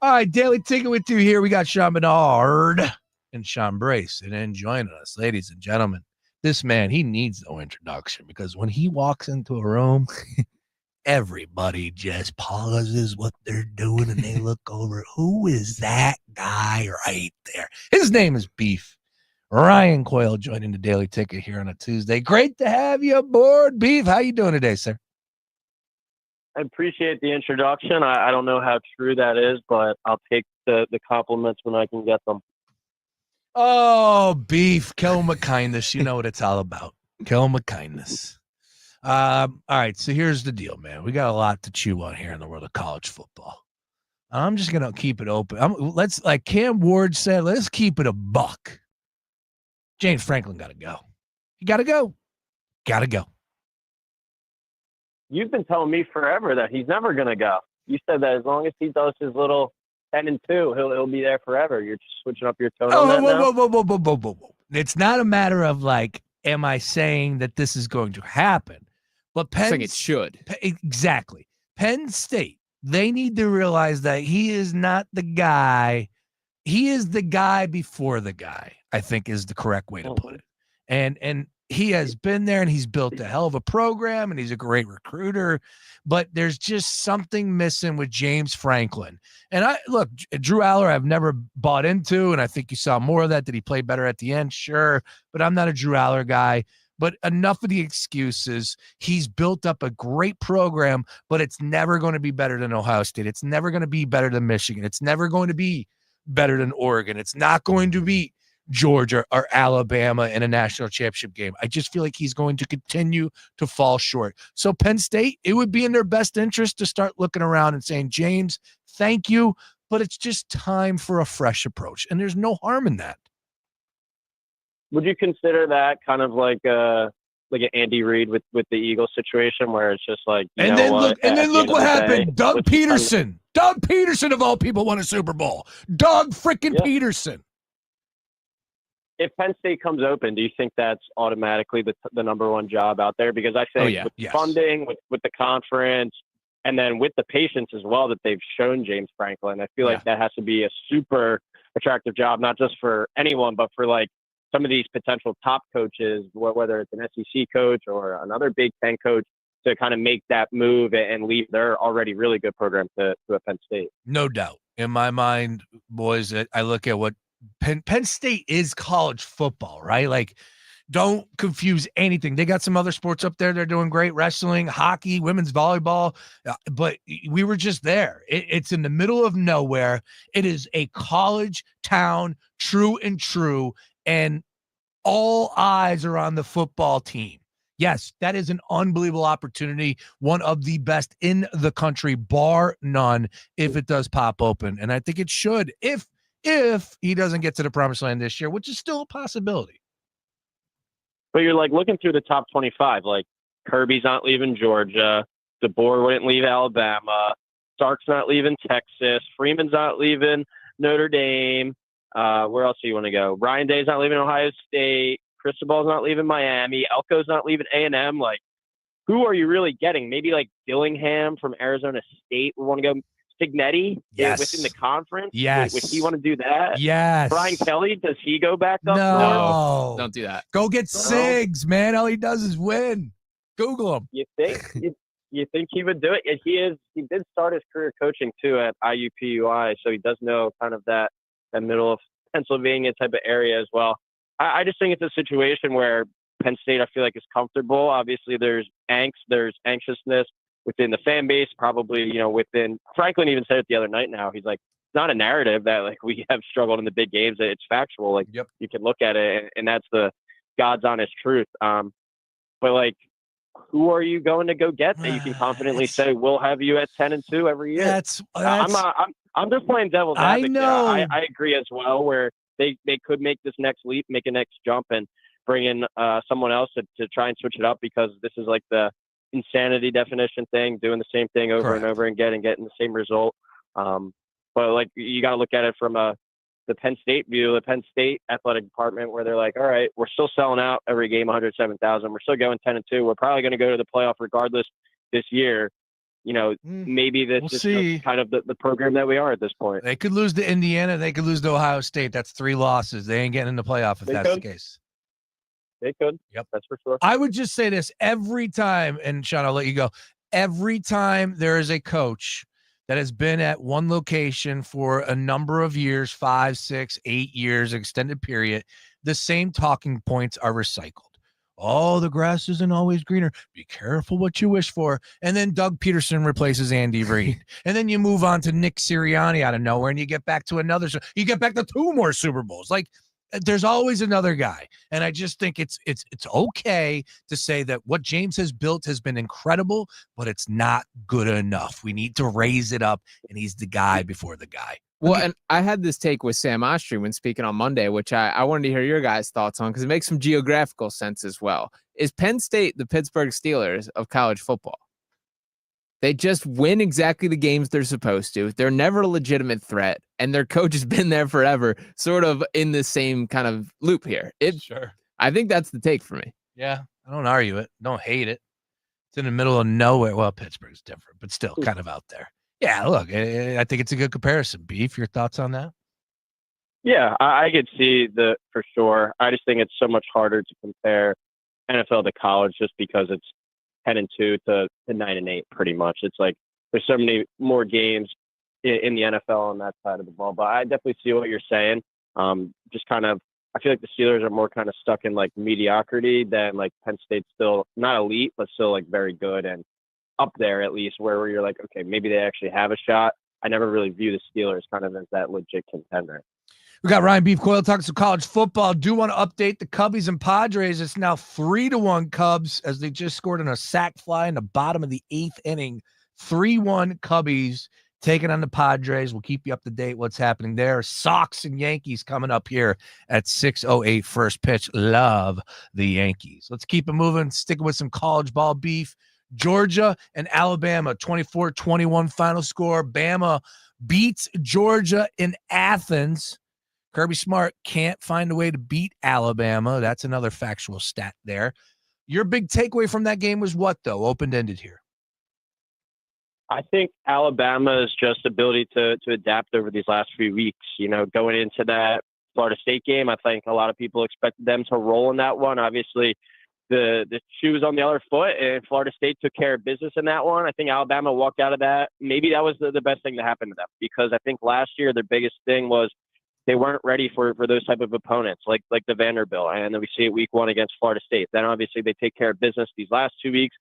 All right, Daily Ticket with you here. We got Sean Bernard and Sean Brace. And then joining us, ladies and gentlemen, this man, he needs no introduction because when he walks into a room, everybody just pauses what they're doing and they look over. Who is that guy right there? His name is Beef. Ryan Coyle joining the Daily Ticket here on a Tuesday. Great to have you aboard, Beef. How you doing today, sir?
I appreciate the introduction. I don't know how true that is, but I'll take the compliments when I can get them.
Oh, Beef. Kill him with kindness. You know what it's all about. Kill him with kindness. All right, so here's the deal, man. We got a lot to chew on here in the world of college football. I'm just going to keep it open. Let's, like Cam Ward said, let's keep it a buck. James Franklin got to go. You got to go. Got to go.
You've been telling me forever that he's never going to go. You said that as long as he does his little 10-2, he'll be there forever. You're just switching up your tone on that now?
Whoa. It's not a matter of like, am I saying that this is going to happen? But Penn,
it should.
Exactly. Penn State, they need to realize that he is not the guy. He is the guy before the guy, I think is the correct way to put it. And he has been there and he's built a hell of a program and he's a great recruiter, but there's just something missing with James Franklin. And look, Drew Aller, I've never bought into, and I think you saw more of that. Did he play better at the end? Sure. But I'm not a Drew Aller guy. But enough of the excuses. He's built up a great program, but it's never going to be better than Ohio State. It's never going to be better than Michigan. It's never going to be better than Oregon. It's not going to be Georgia or Alabama in a national championship game. I just feel like he's going to continue to fall short. So Penn State, it would be in their best interest to start looking around and saying, James, thank you, but it's just time for a fresh approach. And there's no harm in that.
Would you consider that kind of like an Andy Reid with the Eagles situation where it's just like,
and then look what happened. Doug Peterson. Doug Peterson of all people won a Super Bowl. Doug freaking Peterson.
If Penn State comes open, do you think that's automatically the number one job out there? Because I think with funding, with the conference, and then with the patience as well that they've shown James Franklin, I feel like that has to be a super attractive job, not just for anyone, but for like some of these potential top coaches, whether it's an SEC coach or another Big Ten coach, to kind of make that move and leave their already really good program to a Penn State.
No doubt. In my mind, boys, I look at what Penn State is college football, right? Like, don't confuse anything. They got some other sports up there. They're doing great. Wrestling, hockey, women's volleyball. But we were just there. It's in the middle of nowhere. It is a college town, true. And all eyes are on the football team. Yes, that is an unbelievable opportunity. One of the best in the country, bar none, if it does pop open. And I think it should, if he doesn't get to the promised land this year, which is still a possibility.
But you're like looking through the top 25, like Kirby's not leaving Georgia. DeBoer wouldn't leave Alabama. Sark's not leaving Texas. Freeman's not leaving Notre Dame. Where else do you want to go? Ryan Day's not leaving Ohio State. Cristobal's not leaving Miami. Elko's not leaving A&M. Like, who are you really getting? Maybe like Dillingham from Arizona State would want to go. Signetti within the conference?
Yes.
Would he want to do that?
Yes.
Brian Kelly, does he go back up
No.
Don't do that.
Go get Sigs, man. All he does is win. Google him.
You think? You think he would do it? He did start his career coaching too at IUPUI, so he does know kind of that middle of Pennsylvania type of area as well. I just think it's a situation where Penn State, I feel like, is comfortable. Obviously, there's angst, there's anxiousness within the fan base, probably, within. Franklin even said it the other night now. He's like, it's not a narrative that, like, we have struggled in the big games. It's factual. Like, you can look at it, and that's the God's honest truth. But, like, who are you going to go get that you can confidently say we'll have you at 10-2 every year? I'm just playing devil's advocate.
I know.
I agree as well, where they could make this next leap, make a next jump, and bring in someone else to try and switch it up, because this is like the insanity definition thing, doing the same thing over and over again and getting the same result. But like you got to look at it from the Penn State view, the Penn State athletic department, where they're like, all right, we're still selling out every game, 107,000. We're still going 10-2. We're probably going to go to the playoff regardless this year. You know, maybe this is just kind of the program that we are at this point.
They could lose to Indiana. They could lose to Ohio State. That's 3 losses. They ain't getting in the playoff if that's the case.
They could.
Yep.
That's for sure.
I would just say this every time, and Sean, I'll let you go. Every time there is a coach that has been at one location for a number of years, 5, 6, 8 years, extended period, the same talking points are recycled. Oh, the grass isn't always greener. Be careful what you wish for. And then Doug Peterson replaces Andy Reid. And then you move on to Nick Sirianni out of nowhere, and you get back to another. You get back to 2 more Super Bowls. Like, there's always another guy. And I just think it's okay to say that what James has built has been incredible, but it's not good enough. We need to raise it up, and he's the guy before the guy.
Well, and I had this take with Sam Ostry when speaking on Monday, which I wanted to hear your guys' thoughts on because it makes some geographical sense as well. Is Penn State the Pittsburgh Steelers of college football? They just win exactly the games they're supposed to. They're never a legitimate threat, and their coach has been there forever, sort of in the same kind of loop here.
Sure.
I think that's the take for me.
Yeah, I don't argue it. Don't hate it. It's in the middle of nowhere. Well, Pittsburgh's different, but still kind of out there. Yeah, look, I think it's a good comparison. Beef, your thoughts on that?
Yeah, I could see for sure. I just think it's so much harder to compare NFL to college just because it's 10-2 to 9-8 pretty much. It's like there's so many more games in the NFL on that side of the ball. But I definitely see what you're saying. Just kind of, I feel like the Steelers are more kind of stuck in like mediocrity than like Penn State's still not elite, but still like very good and up there at least where you're like, okay, maybe they actually have a shot. I never really view the Steelers kind of as that legit contender.
We got Ryan Beef Coyle talking some college football. Do want to update the Cubbies and Padres. It's now 3-1 Cubs as they just scored on a sac fly in the bottom of the 8th inning. 3-1 Cubbies taking on the Padres. We'll keep you up to date what's happening there. Sox and Yankees coming up here at 6:08 first pitch. Love the Yankees. Let's keep it moving. Sticking with some college ball beef. Georgia and Alabama, 24-21 final score. Bama beats Georgia in Athens. Kirby Smart can't find a way to beat Alabama. That's another factual stat there. Your big takeaway from that game was what, though? Open-ended here.
I think Alabama's just ability to adapt over these last few weeks. You know, going into that Florida State game, I think a lot of people expected them to roll in that one. Obviously, the shoe was on the other foot, and Florida State took care of business in that one. I think Alabama walked out of that. Maybe that was the best thing to happen to them, because I think last year their biggest thing was they weren't ready for those type of opponents like the Vanderbilt. And then we see it week 1 against Florida State. Then obviously they take care of business these last 2 weeks.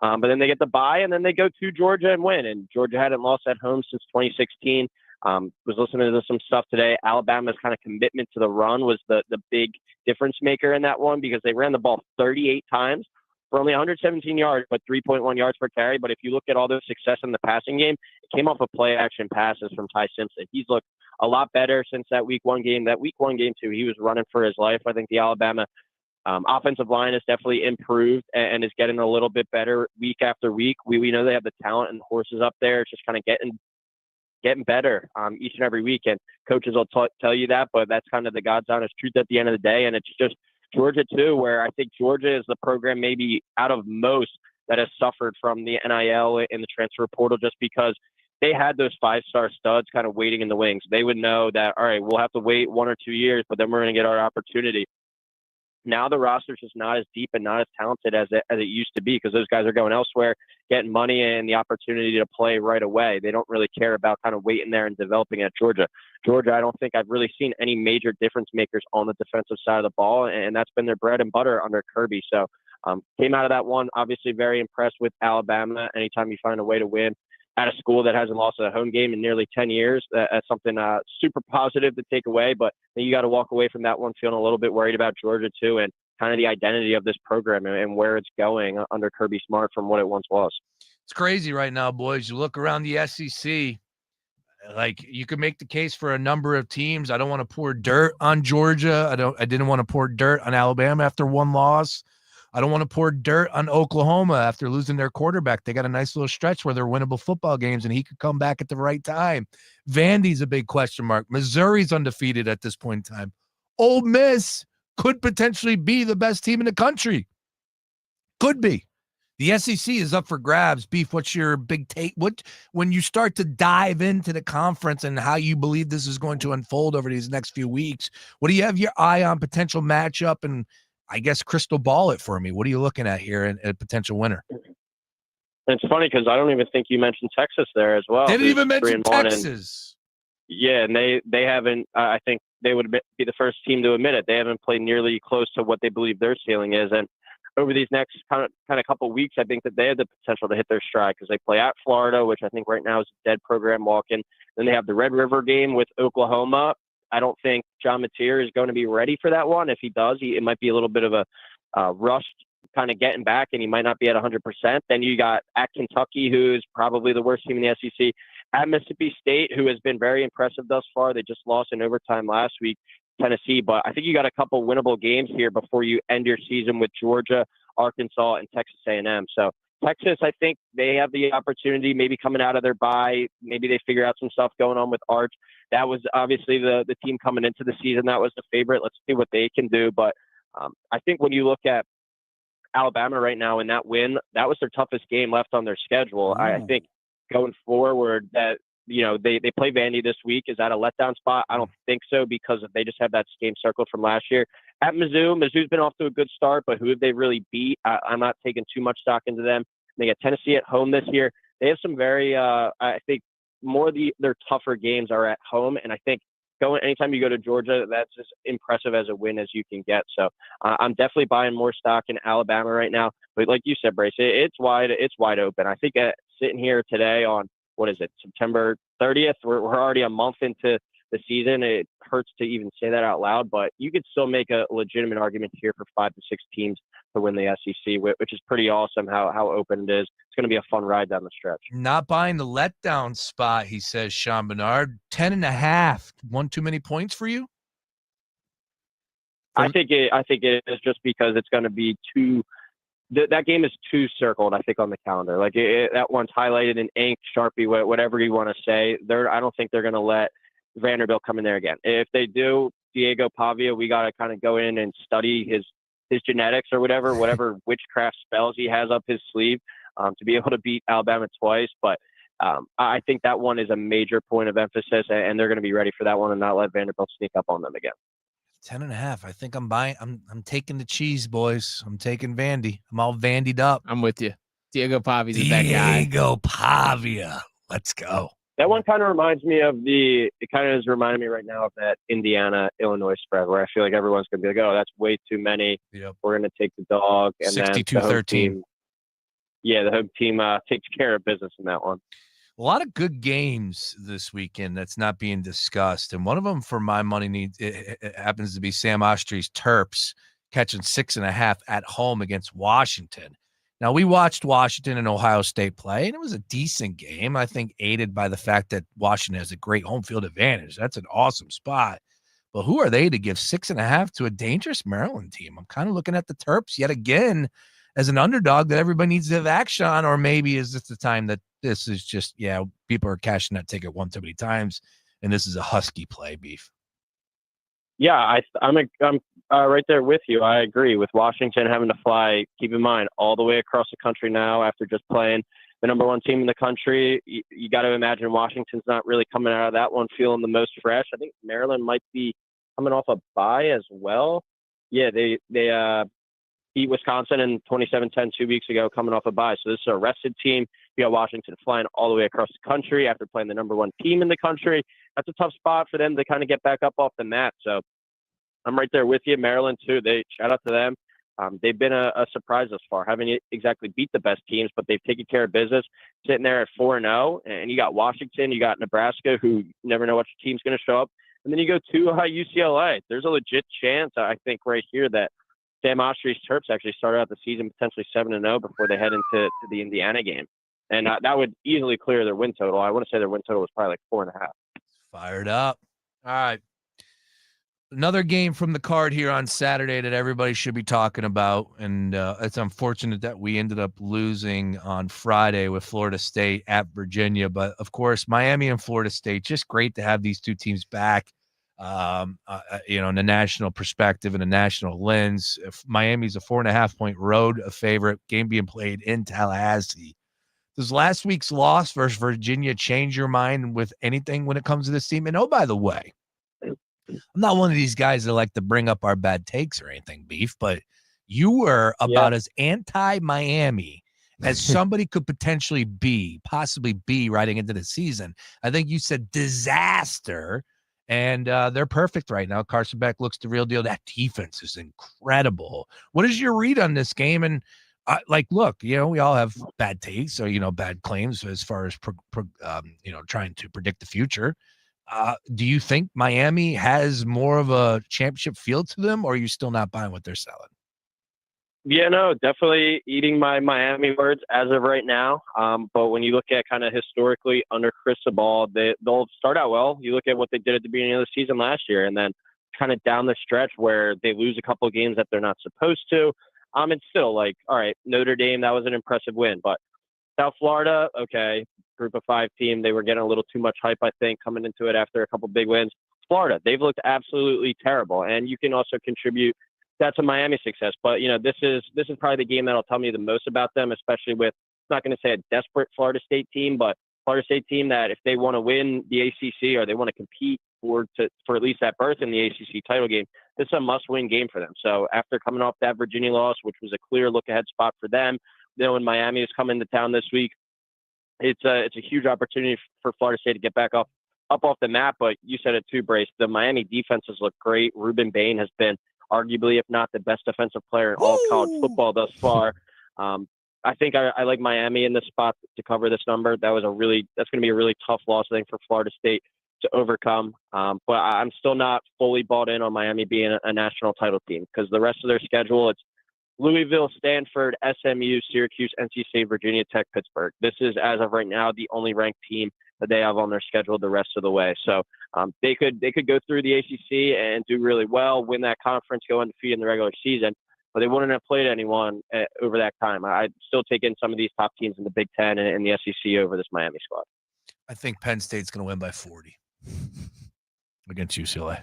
But then they get the bye, and then they go to Georgia and win. And Georgia hadn't lost at home since 2016. Was listening to some stuff today. Alabama's kind of commitment to the run was the big difference maker in that one, because they ran the ball 38 times for only 117 yards, but 3.1 yards per carry. But if you look at all their success in the passing game, it came off of play action passes from Ty Simpson. He's looked a lot better since that week 1 game. That week 1 game too, he was running for his life. I think the Alabama offensive line has definitely improved and is getting a little bit better week after week. We know they have the talent and the horses up there. It's just kind of getting better each and every week. And coaches will tell you that, but that's kind of the God's honest truth at the end of the day. And it's just Georgia too, where I think Georgia is the program maybe out of most that has suffered from the NIL in the transfer portal, just because they had those 5-star studs kind of waiting in the wings. They would know that, all right, we'll have to wait 1 or 2 years, but then we're going to get our opportunity. Now the roster is just not as deep and not as talented as it used to be, because those guys are going elsewhere, getting money and the opportunity to play right away. They don't really care about kind of waiting there and developing at Georgia. I don't think I've really seen any major difference makers on the defensive side of the ball, and that's been their bread and butter under Kirby. So came out of that one, obviously very impressed with Alabama. Anytime you find a way to win at a school that hasn't lost a home game in nearly 10 years, that's something super positive to take away. But then you got to walk away from that one feeling a little bit worried about Georgia too, and kind of the identity of this program and where it's going under Kirby Smart from what it once was.
It's crazy right now, boys. You look around the SEC, like you could make the case for a number of teams. I don't want to pour dirt on Georgia. I didn't want to pour dirt on Alabama after one loss. I don't want to pour dirt on Oklahoma after losing their quarterback. They got a nice little stretch where they're winnable football games, and he could come back at the right time. Vandy's a big question mark. Missouri's undefeated at this point in time. Ole Miss could potentially be the best team in the country. Could be. The SEC is up for grabs. Beef, what's your big take? When you start to dive into the conference and how you believe this is going to unfold over these next few weeks, what do you have your eye on potential matchup and I guess crystal ball it for me? What are you looking at here in a potential winner?
It's funny because I don't even think you mentioned Texas there as well.
Didn't even mention Texas.
And they haven't. I think they would be the first team to admit it. They haven't played nearly close to what they believe their ceiling is. And over these next kind of couple of weeks, I think that they have the potential to hit their stride because they play at Florida, which I think right now is a dead program walking. Then they have the Red River game with Oklahoma. I don't think John Mateer is going to be ready for that one. If he does, it might be a little bit of a rushed kind of getting back, and he might not be at 100%. Then you got at Kentucky, who's probably the worst team in the SEC. At Mississippi State, who has been very impressive thus far. They just lost in overtime last week, Tennessee. But I think you got a couple winnable games here before you end your season with Georgia, Arkansas, and Texas A&M. So Texas, I think they have the opportunity, maybe coming out of their bye. Maybe they figure out some stuff going on with Arch. That was obviously the team coming into the season. That was the favorite. Let's see what they can do. But I think when you look at Alabama right now in that win, that was their toughest game left on their schedule. I think going forward that, they play Vandy this week. Is that a letdown spot? I don't think so because they just have that game circled from last year. At Mizzou's been off to a good start, but who have they really beat? I'm not taking too much stock into them. They got Tennessee at home this year. They have some very, I think more of their tougher games are at home. And I think anytime you go to Georgia, that's as impressive as a win as you can get. So I'm definitely buying more stock in Alabama right now. But like you said, Brace, it's wide open. I think sitting here today on, what is it, September 30th, we're already a month into the season. It hurts to even say that out loud, but you could still make a legitimate argument here for 5 to 6 teams to win the SEC, which is pretty awesome how open it is. It's going to be a fun ride down the stretch.
Not buying the letdown spot, he says, Sean Barnard. 10.5. One too many points for you?
I think it is just because it's going to be too. That game is too circled, I think, on the calendar. Like that one's highlighted in ink, Sharpie, whatever you want to say. I don't think they're going to let Vanderbilt come in there again. If they do, Diego Pavia, we got to kind of go in and study his genetics or whatever witchcraft spells he has up his sleeve to be able to beat Alabama twice. But I think that one is a major point of emphasis, and they're going to be ready for that one and not let Vanderbilt sneak up on them again.
10.5. I think I'm buying. I'm taking the cheese, boys. I'm taking Vandy. I'm all Vandied up.
I'm with you. Diego Pavia's that guy.
Diego Pavia. Let's go.
That one kind of reminds me of it kind of is reminding me right now of that Indiana-Illinois spread where I feel like everyone's going to be like, oh, that's way too many.
Yep.
We're going to take the dog. And
62-13.
The home team takes care of business in that one.
A lot of good games this weekend that's not being discussed. And one of them, for my money, it happens to be Sam Ostrey's Terps catching 6.5 at home against Washington. Now, we watched Washington and Ohio State play, and it was a decent game, I think, aided by the fact that Washington has a great home field advantage. That's an awesome spot. But who are they to give 6.5 to a dangerous Maryland team? I'm kind of looking at the Terps yet again as an underdog that everybody needs to have action on, or maybe is this the time that this is just, people are cashing that ticket one too many times, and this is a Husky play, Beef.
Yeah, I'm right there with you. I agree with Washington having to fly, keep in mind, all the way across the country now after just playing the number one team in the country. You got to imagine Washington's not really coming out of that one feeling the most fresh. I think Maryland might be coming off a bye as well. Yeah, they beat Wisconsin in 27-10 2 weeks ago, coming off a bye. So this is a rested team. You got Washington flying all the way across the country after playing the number one team in the country. That's a tough spot for them to kind of get back up off the mat. So I'm right there with you. Maryland, too. Shout out to them. They've been a surprise thus far. Haven't exactly beat the best teams, but they've taken care of business, sitting there at 4-0. And you got Washington, you got Nebraska, who you never know which team's going to show up. And then you go to UCLA. There's a legit chance, I think, right here that Sam Ostrey's Terps actually started out the season potentially 7-0 before they head into the Indiana game. And that would easily clear their win total. I want to say their win total was probably like 4.5.
Fired up. All right. another game from the card here on Saturday that everybody should be talking about, and it's unfortunate that we ended up losing on Friday with Florida State at Virginia. But of course, Miami and Florida State, just great to have these two teams back. In a national perspective and a national lens. If Miami's a 4.5-point road favorite, game being played in Tallahassee. Does last week's loss versus Virginia change your mind with anything when it comes to this team? And oh, by the way, I'm not one of these guys that like to bring up our bad takes or anything, Beef, but you were about as anti-Miami as somebody could possibly be riding into the season. I think you said disaster, and they're perfect right now. Carson Beck looks the real deal. That defense is incredible. What is your read on this game? And look, we all have bad takes or, bad claims as far as, trying to predict the future. Do you think Miami has more of a championship feel to them, or are you still not buying what they're selling?
Yeah, no, definitely eating my Miami words as of right now. But when you look at kind of historically under Cristobal, they'll start out well. You look at what they did at the beginning of the season last year, and then kind of down the stretch where they lose a couple of games that they're not supposed to. It's still all right, Notre Dame, that was an impressive win. But South Florida, okay, group of 5 team, they were getting a little too much hype, I think, coming into it after a couple big wins. Florida, they've looked absolutely terrible. And you can also contribute that's a Miami success. But, this is probably the game that'll tell me the most about them, especially with, I'm not going to say a desperate Florida State team, but Florida State team that if they want to win the ACC or they want to compete for at least that berth in the ACC title game, this is a must-win game for them. So after coming off that Virginia loss, which was a clear look-ahead spot for them, when Miami is coming to town this week, it's a huge opportunity for Florida State to get back up off the map. But you said it too, Brace. The Miami defenses look great. Ruben Bain has been arguably, if not the best defensive player in all of college football thus far. I think I like Miami in this spot to cover this number. That's going to be a really tough loss, I think, for Florida State to overcome. But I'm still not fully bought in on Miami being a national title team, because the rest of their schedule, it's Louisville, Stanford, SMU, Syracuse, NC State, Virginia Tech, Pittsburgh. This is, as of right now, the only ranked team that they have on their schedule the rest of the way. So they could go through the ACC and do really well, win that conference, go undefeated in the regular season, but they wouldn't have played anyone over that time. I'd still take in some of these top teams in the Big Ten and the SEC over this Miami squad.
I think Penn State's going to win by 40 against UCLA.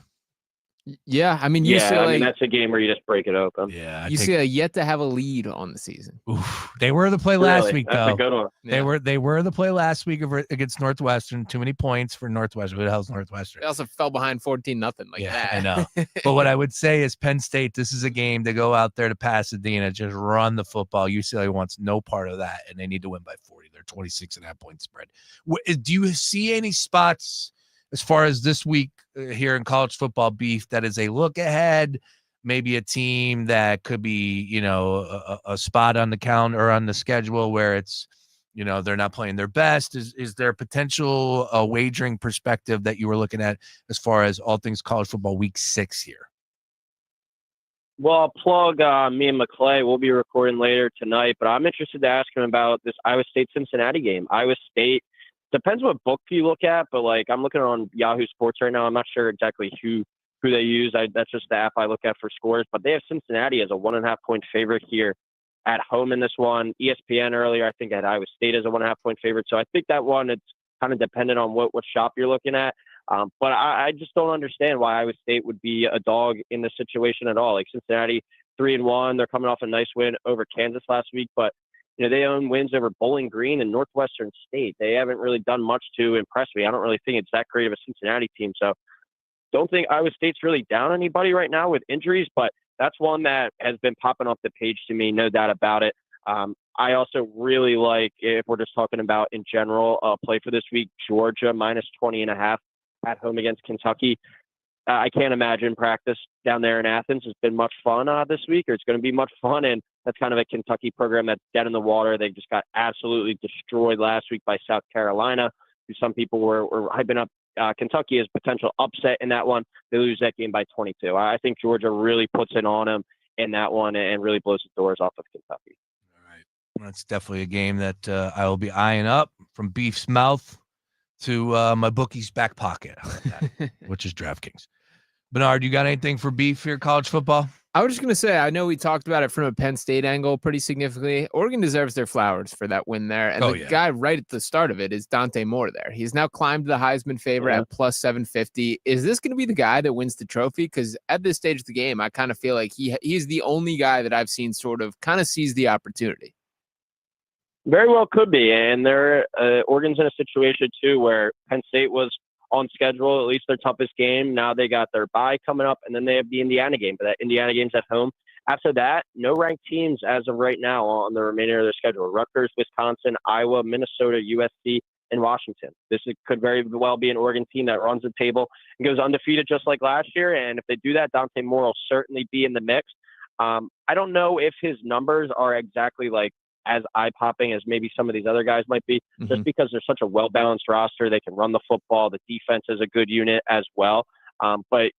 Yeah,
UCLA, that's a game where you just break it open.
Yeah,
UCLA yet to have a lead on the season.
Oof. They were the play last week,
that's
though.
A good one.
They were the play last week against Northwestern. Too many points for Northwestern. Who the hell's Northwestern?
They also fell behind 14-0 that.
I know. But what I would say is Penn State, this is a game to go out there to Pasadena, just run the football. UCLA wants no part of that, and they need to win by 40. They're 26.5-point spread. Do you see any spots as far as this week here in college football, Beef, that is a look ahead, maybe a team that could be, a spot on the calendar or on the schedule where it's, they're not playing their best? Is there potential wagering perspective that you were looking at as far as all things college football week 6 here?
Well, I'll plug me and McClay. We'll be recording later tonight, but I'm interested to ask him about this Iowa State-Cincinnati game. Iowa State, depends what book you look at, but I'm looking on Yahoo Sports right now. I'm not sure exactly who they use. That's just the app I look at for scores. But they have Cincinnati as a 1.5-point favorite here at home in this one. ESPN earlier, I think, had Iowa State as a 1.5-point favorite. So I think that one, it's kind of dependent on what shop you're looking at. But I just don't understand why Iowa State would be a dog in this situation at all. Cincinnati 3-1, they're coming off a nice win over Kansas last week, but they own wins over Bowling Green and Northwestern State. They haven't really done much to impress me. I don't really think it's that great of a Cincinnati team. So don't think Iowa State's really down anybody right now with injuries, but that's one that has been popping off the page to me, no doubt about it. I also really like, if we're just talking about in general, play for this week, Georgia minus 20.5 at home against Kentucky. I can't imagine practice down there in Athens has been much fun this week, or it's going to be much fun. And that's kind of a Kentucky program that's dead in the water. They just got absolutely destroyed last week by South Carolina, who some people were hyping up Kentucky as potential upset in that one. They lose that game by 22. I think Georgia really puts it on them in that one and really blows the doors off of Kentucky.
All right. Well, that's definitely a game that I will be eyeing up from Beef's mouth to my bookie's back pocket, which is DraftKings. Bernard, you got anything for beef here, college football?
I was just going to say, I know we talked about it from a Penn State angle pretty significantly. Oregon deserves their flowers for that win there. And guy right at the start of it is Dante Moore there. He's now climbed the Heisman favorite at plus 750. Is this going to be the guy that wins the trophy? Because at this stage of the game, I kind of feel like he's the only guy that I've seen sort of kind of seize the opportunity.
Very well could be. And Oregon's in a situation, too, where Penn State was on schedule, at least their toughest game. Now they got their bye coming up, and then they have the Indiana game, but that Indiana game's at home. After that, no ranked teams as of right now on the remainder of their schedule. Rutgers, Wisconsin, Iowa, Minnesota, USC, and Washington. Could very well be an Oregon team that runs the table and goes undefeated just like last year, and if they do that, Dante Moore will certainly be in the mix. I don't know if his numbers are exactly like as eye-popping as maybe some of these other guys might be, just because they're such a well-balanced roster. They can run the football. The defense is a good unit as well. But,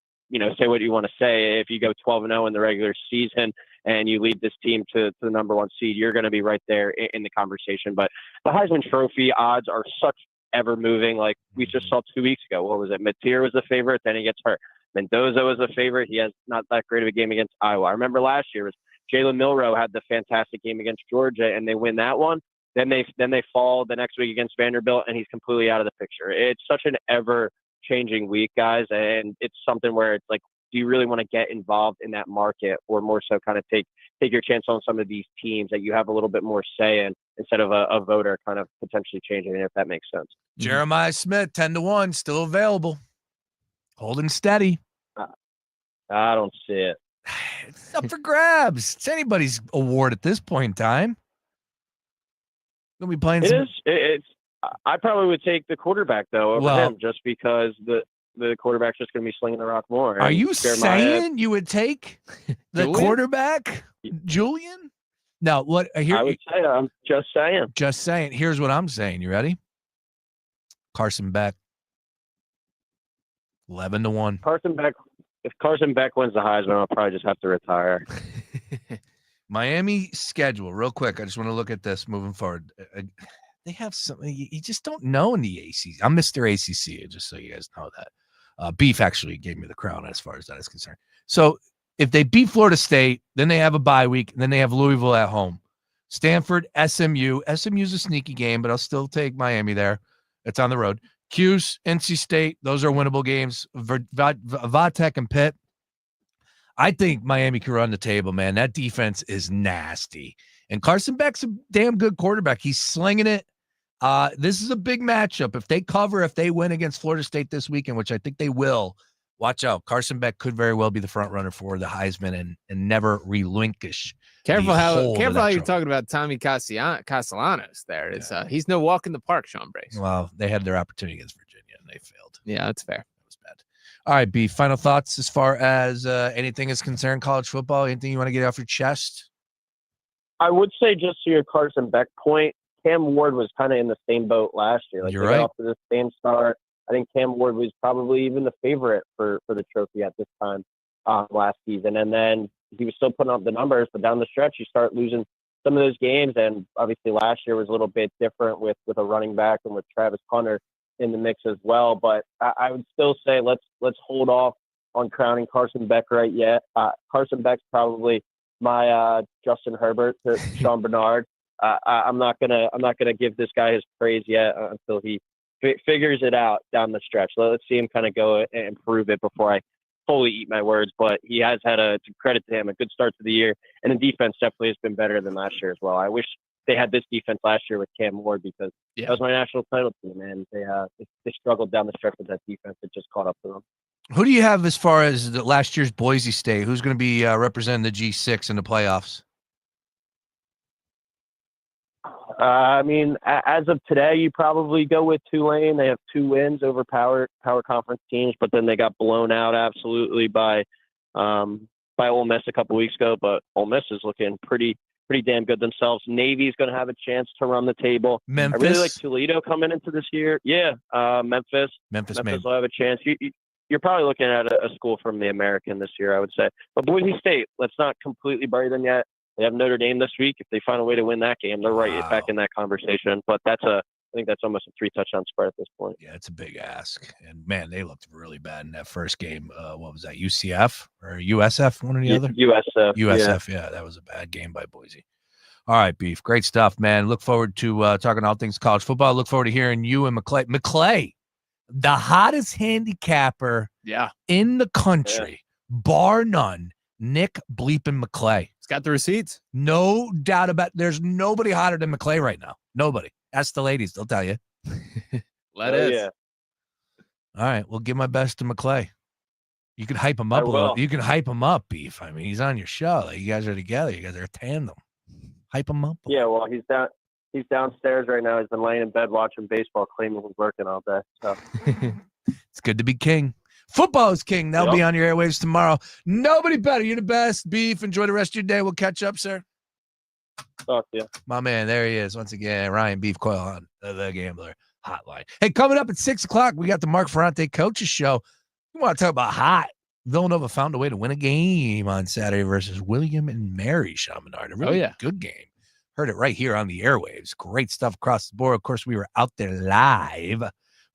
say what you want to say. If you go 12-0 in the regular season and you lead this team to the number one seed, you're going to be right there in the conversation. But the Heisman Trophy odds are such ever-moving. Like we just saw 2 weeks ago. What was it? Mateer was the favorite, then he gets hurt. Mendoza was the favorite. He has not that great of a game against Iowa. I remember last year was Jalen Milroe had the fantastic game against Georgia, and they win that one. Then they fall the next week against Vanderbilt, and he's completely out of the picture. It's such an ever-changing week, guys, and it's something where it's like, do you really want to get involved in that market, or more so kind of take your chance on some of these teams that you have a little bit more say in, instead of a voter kind of potentially changing it, if that makes sense.
Jeremiah Smith, 10-1, still available. Holding steady.
I don't see it.
It's up for grabs. It's anybody's award at this point in time. Gonna be playing.
It's. I probably would take the quarterback though over him, just because the quarterback's just gonna be slinging the rock more.
Are you saying you would take the quarterback, Julian? No, what?
I would say. I'm just saying.
Just saying. Here's what I'm saying. You ready? Carson Beck, 11-1.
Carson Beck. If Carson Beck wins the Heisman, I'll probably just have to retire.
Miami schedule, real quick. I just want to look at this moving forward. They have something you just don't know in the ACC. I'm Mr. ACC, just so you guys know that. Beef actually gave me the crown as far as that is concerned. So if they beat Florida State, then they have a bye week, and then they have Louisville at home. Stanford, SMU. SMU's a sneaky game, but I'll still take Miami there. It's on the road. Cuse, NC State, those are winnable games. Vatech and Pitt. I think Miami can run the table, man. That defense is nasty. And Carson Beck's a damn good quarterback. He's slinging it. This is a big matchup. If they cover, if they win against Florida State this weekend, which I think they will, watch out. Carson Beck could very well be the front runner for the Heisman and never relinquish.
Careful how you're talking about Tommy Castellanos there. It's he's no walk in the park, Sean Brace.
Well, they had their opportunity against Virginia and they failed.
Yeah, that's fair.
That was bad. All right, B, final thoughts as far as anything is concerned, college football, anything you want to get off your chest?
I would say, just to your Carson Beck point, Cam Ward was kind of in the same boat last year. Like,
you're right.
Off to the same start. I think Cam Ward was probably even the favorite for the trophy at this time last season. And then he was still putting up the numbers, but down the stretch, you start losing some of those games. And obviously last year was a little bit different with a running back and with Travis Hunter in the mix as well. But I would still say let's hold off on crowning Carson Beck right yet. Carson Beck's probably my Justin Herbert to Sean Barnard. I'm not gonna give this guy his praise yet until he figures it out down the stretch. Let's see him kind of go and prove it before I fully eat my words. But he has had to credit to him, a good start to the year, and the defense definitely has been better than last year as well. I wish they had this defense last year with Cam Ward, because that was my national title team, and they struggled down the stretch with that defense. It just caught up to them.
Who do you have as far as last year's Boise State? Who's going to be representing the G6 in the playoffs?
I mean, as of today, you probably go with Tulane. They have 2 wins over power conference teams, but then they got blown out absolutely by Ole Miss a couple weeks ago. But Ole Miss is looking pretty damn good themselves. Navy's going to have a chance to run the table.
Memphis.
I really like Toledo coming into this year. Yeah, Memphis will have a chance. You're probably looking at a school from the American this year, I would say. But Boise State, let's not completely bury them yet. They have Notre Dame this week. If they find a way to win that game, they're right back in that conversation. But that's a I think that's almost a 3-touchdown spread at this point.
Yeah, it's a big ask. And, man, they looked really bad in that first game. What was that, UCF or USF, one or the other?
USF.
Yeah, that was a bad game by Boise. All right, Beef. Great stuff, man. Look forward to talking all things college football. Look forward to hearing you and McClay. McClay, the hottest handicapper in the country, bar none, Nick bleeping McClay.
He's got the receipts.
No doubt about it. There's nobody hotter than McClay right now. Nobody. Ask the ladies. They'll tell you.
Yeah.
All right. We'll give my best to McClay. You can hype him up a little. You can hype him up, Beef. I mean, he's on your show. Like, you guys are together. You guys are a tandem. Hype him up.
Yeah, well, he's downstairs right now. He's been laying in bed watching baseball, claiming he's working all day. So
it's good to be king. Football is king. That'll be on your airwaves tomorrow. Nobody better. You're the best, Beef. Enjoy the rest of your day. We'll catch up, sir.
Talk to you.
My man, there he is. Once again, Ryan Beef Coyle on the Gambler Hotline. Hey, coming up at 6 o'clock, we got the Mark Ferrante Coaches Show. We want to talk about hot. Villanova found a way to win a game on Saturday versus William and Mary Chaminade. A really good game. Heard it right here on the airwaves. Great stuff across the board. Of course, we were out there live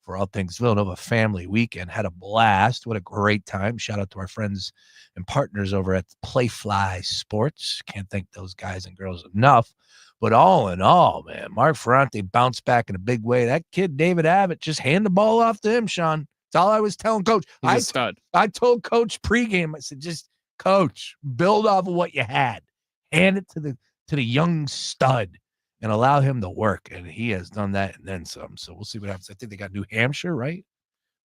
for All Things Villanova Family Weekend. Had a blast. What a great time. Shout out to our friends and partners over at Playfly Sports. Can't thank those guys and girls enough. But all in all, man, Mark Ferrante bounced back in a big way. That kid, David Abbott, just hand the ball off to him, Sean. That's all I was telling Coach.
He's a stud.
I told Coach pregame, I said, just, Coach, build off of what you had. Hand it to the young stud and allow him to work. And he has done that and then some. So we'll see what happens. I think they got New Hampshire, right?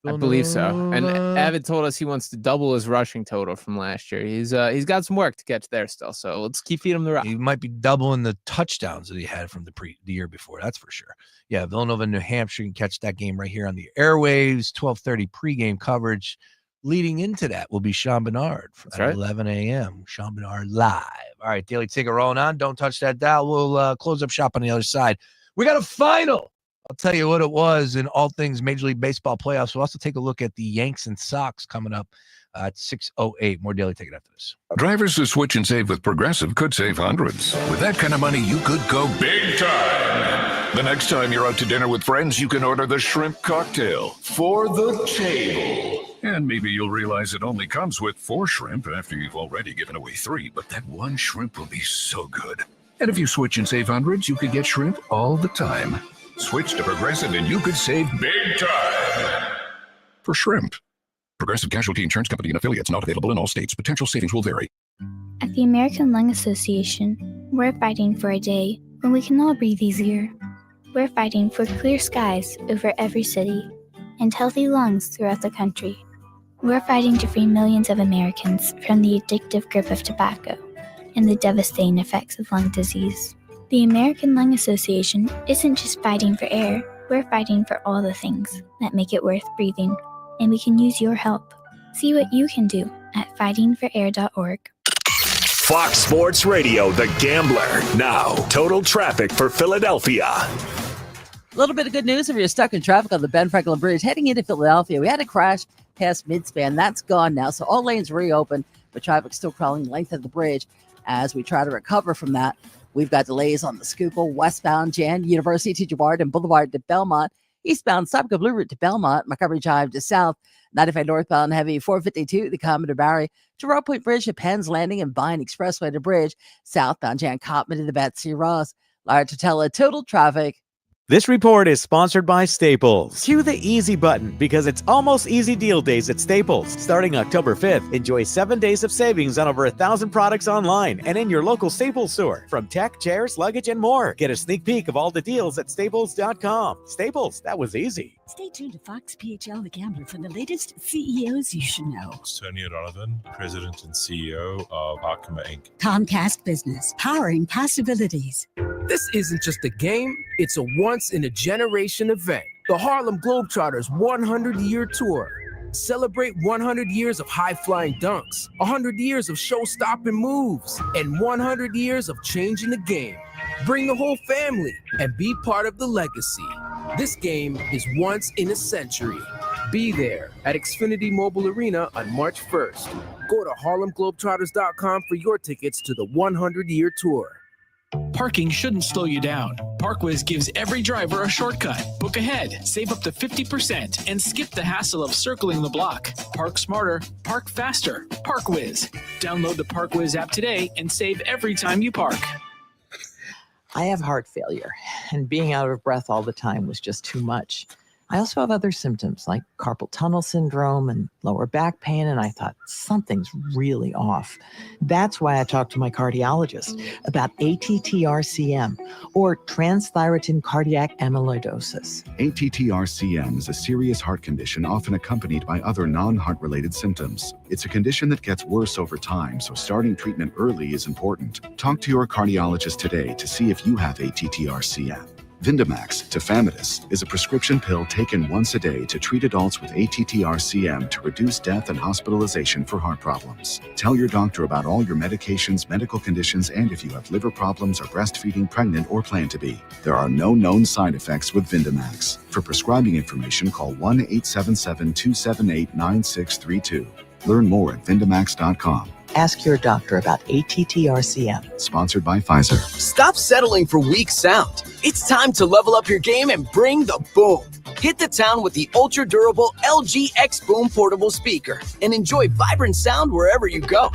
I believe so. And Abbott told us he wants to double his rushing total from last year. He's got some work to catch there still. So let's keep feeding him the rock.
He might be doubling the touchdowns that he had from the year before. That's for sure. Yeah, Villanova, New Hampshire. You can catch that game right here on the airwaves. 12:30 pregame coverage. Leading into that will be Sean Barnard at 11 a.m. Sean Barnard live. All right, Daily Ticket rolling on. Don't touch that dial. We'll close up shop on the other side. We got a final. I'll tell you what it was in all things Major League Baseball playoffs. We'll also take a look at the Yanks and Sox coming up at 6:08. More Daily Ticket after this.
Drivers who switch and save with Progressive could save hundreds. With that kind of money, you could go big time. The next time you're out to dinner with friends, you can order the shrimp cocktail for the table. And maybe you'll realize it only comes with 4 shrimp after you've already given away 3, but that one shrimp will be so good. And if you switch and save hundreds, you could get shrimp all the time. Switch to Progressive and you could save big time. For shrimp. Progressive Casualty Insurance Company and affiliates, not available in all states. Potential savings will vary.
At the American Lung Association, we're fighting for a day when we can all breathe easier. We're fighting for clear skies over every city and healthy lungs throughout the country. We're fighting to free millions of Americans from the addictive grip of tobacco and the devastating effects of lung disease. The American Lung Association isn't just fighting for air, we're fighting for all the things that make it worth breathing, and we can use your help. See what you can do at fightingforair.org.
Fox Sports Radio, The Gambler. Now, total traffic for Philadelphia.
A little bit of good news if you're stuck in traffic on the Ben Franklin Bridge heading into Philadelphia. We had a crash past Midspan. That's gone now, so all lanes reopened, but traffic's still crawling the length of the bridge as we try to recover from that. We've got delays on the Schuylkill westbound Jan University to Jabard and Boulevard to Belmont. Eastbound Subco Blue Route to Belmont, Montgomery Drive to South. 95 northbound heavy 452 the Commodore Barry to Road Point Bridge to Penn's Landing and Vine Expressway to Bridge. Southbound Jan Cotman to the Betsy Ross. Large Totella total traffic.
This report is sponsored by Staples. Cue the easy button because it's almost easy deal days at Staples. Starting October 5th, enjoy 7 days of savings on over 1,000 products online and in your local Staples store. From tech, chairs, luggage, and more. Get a sneak peek of all the deals at staples.com. Staples, that was easy.
Stay tuned to Fox PHL The Gambler for the latest CEOs you should know.
Tony O'Donovan, President and CEO of Arkema Inc.
Comcast Business, powering possibilities.
This isn't just a game, it's a once-in-a-generation event. The Harlem Globetrotters 100-year tour. Celebrate 100 years of high-flying dunks, 100 years of show-stopping moves, and 100 years of changing the game. Bring the whole family and be part of the legacy. This game is once in a century. Be there at Xfinity Mobile Arena on March 1st. Go to harlemglobetrotters.com for your tickets to the 100-year tour.
Parking shouldn't slow you down. ParkWiz gives every driver a shortcut. Book ahead, save up to 50%, and skip the hassle of circling the block. Park smarter, park faster. ParkWiz. Download the ParkWiz app today and save every time you park.
I have heart failure, and being out of breath all the time was just too much. I also have other symptoms like carpal tunnel syndrome and lower back pain, and I thought something's really off. That's why I talked to my cardiologist about ATTR-CM, or transthyretin cardiac amyloidosis.
ATTR-CM is a serious heart condition often accompanied by other non-heart-related symptoms. It's a condition that gets worse over time, so starting treatment early is important. Talk to your cardiologist today to see if you have ATTR-CM. Vindamax, tafamidis, is a prescription pill taken once a day to treat adults with ATTR-CM to reduce death and hospitalization for heart problems. Tell your doctor about all your medications, medical conditions, and if you have liver problems or breastfeeding, pregnant, or plan to be. There are no known side effects with Vindamax. For prescribing information, call 1-877-278-9632. Learn more at Vindamax.com.
Ask your doctor about ATTR-CM.
Sponsored by Pfizer.
Stop settling for weak sound. It's time to level up your game and bring the boom. Hit the town with the ultra-durable LG X Boom portable speaker and enjoy vibrant sound wherever you go.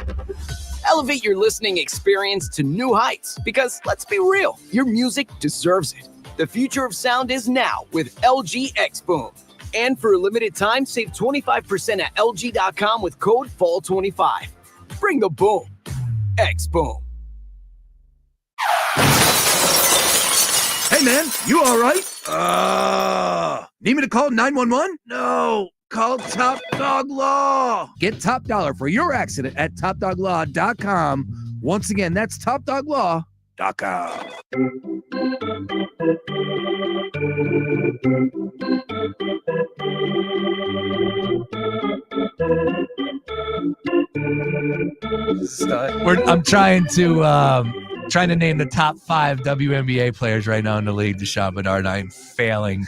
Elevate your listening experience to new heights because, let's be real, your music deserves it. The future of sound is now with LG X Boom. And for a limited time, save 25% at LG.com with code FALL25. Bring the boom. X Boom.
Hey, man, you all right? Need me to call 911? No, call Top Dog Law. Get top dollar for your accident at topdoglaw.com. Once again, that's topdoglaw.com. I'm trying to name the top 5 WNBA players right now in the league, Deshaun Barnard. I'm failing,